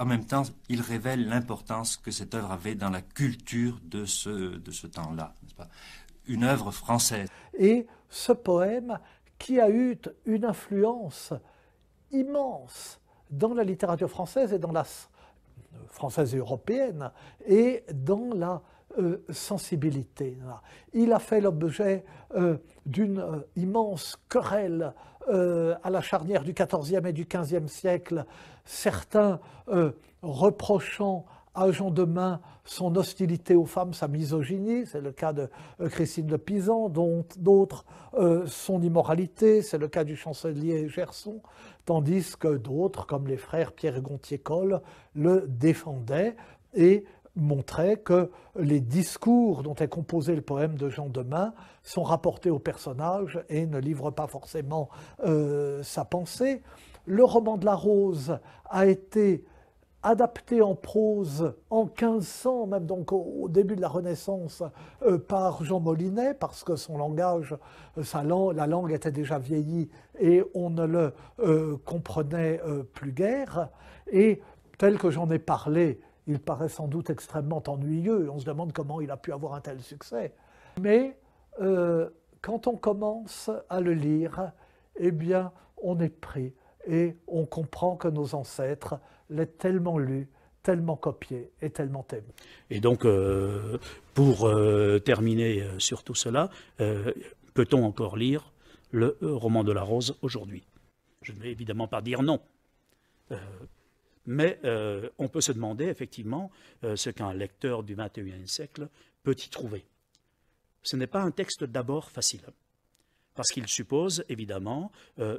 en même temps, il révèle l'importance que cette œuvre avait dans la culture de ce temps-là, n'est-ce pas ? Une œuvre française. Et ce poème qui a eu une influence immense dans la littérature française et dans la française et européenne et dans la sensibilité. Il a fait l'objet d'une immense querelle à la charnière du XIVe et du XVe siècle, certains reprochant à Jean Demeun son hostilité aux femmes, sa misogynie, c'est le cas de Christine de Pisan, d'autres son immoralité, c'est le cas du chancelier Gerson, tandis que d'autres, comme les frères Pierre et Gontier-Coll, le défendaient et montrait que les discours dont est composé le poème de Jean Demeun sont rapportés au personnage et ne livrent pas forcément sa pensée. Le roman de la Rose a été adapté en prose en 1500, même donc au début de la Renaissance, par Jean Molinet, parce que son langage, la langue était déjà vieillie et on ne le comprenait plus guère. Et tel que j'en ai parlé, il paraît sans doute extrêmement ennuyeux. On se demande comment il a pu avoir un tel succès. Mais quand on commence à le lire, eh bien, on est pris et on comprend que nos ancêtres l'aient tellement lu, tellement copié et tellement aimé. Et donc, pour terminer sur tout cela, peut-on encore lire le roman de la Rose aujourd'hui? Je ne vais évidemment pas dire non. Mais on peut se demander effectivement ce qu'un lecteur du XXIe siècle peut y trouver. Ce n'est pas un texte d'abord facile, parce qu'il suppose évidemment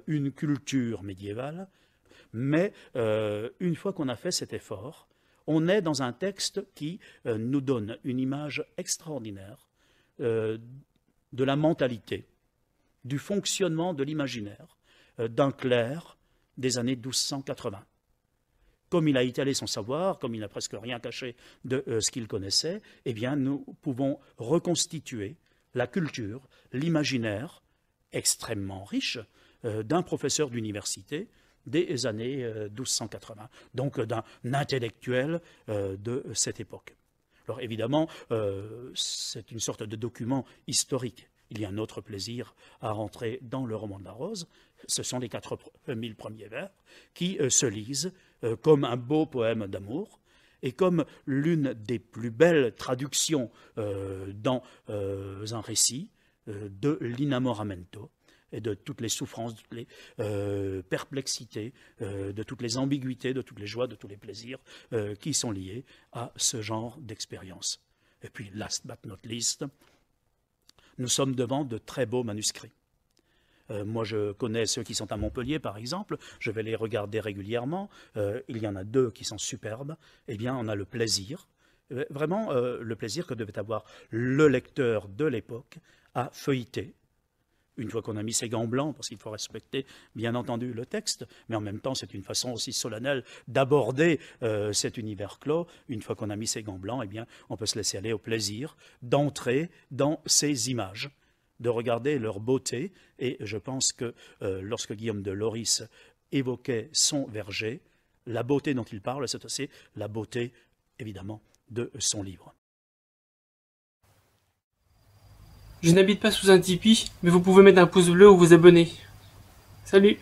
une culture médiévale, mais une fois qu'on a fait cet effort, on est dans un texte qui nous donne une image extraordinaire de la mentalité, du fonctionnement de l'imaginaire d'un clerc des années 1280. Comme il a étalé son savoir, comme il n'a presque rien caché de ce qu'il connaissait, eh bien, nous pouvons reconstituer la culture, l'imaginaire extrêmement riche d'un professeur d'université des années 1280, donc d'un intellectuel de cette époque. Alors évidemment, c'est une sorte de document historique. Il y a un autre plaisir à rentrer dans le roman de la Rose, ce sont les 4000 premiers vers qui se lisent comme un beau poème d'amour et comme l'une des plus belles traductions dans un récit de l'innamoramento et de toutes les souffrances, de toutes les perplexités, de toutes les ambiguïtés, de toutes les joies, de tous les plaisirs qui sont liés à ce genre d'expérience. Et puis, last but not least, nous sommes devant de très beaux manuscrits. Moi, je connais ceux qui sont à Montpellier, par exemple. Je vais les regarder régulièrement. Il y en a 2 qui sont superbes. Eh bien, on a le plaisir, vraiment le plaisir que devait avoir le lecteur de l'époque à feuilleter. Une fois qu'on a mis ses gants blancs, parce qu'il faut respecter bien entendu le texte, mais en même temps c'est une façon aussi solennelle d'aborder cet univers clos. Une fois qu'on a mis ses gants blancs, eh bien, on peut se laisser aller au plaisir d'entrer dans ces images, de regarder leur beauté. Et je pense que lorsque Guillaume de Lorris évoquait son verger, la beauté dont il parle, c'est aussi la beauté, évidemment, de son livre. Je n'habite pas sous un tipi, mais vous pouvez mettre un pouce bleu ou vous abonner. Salut!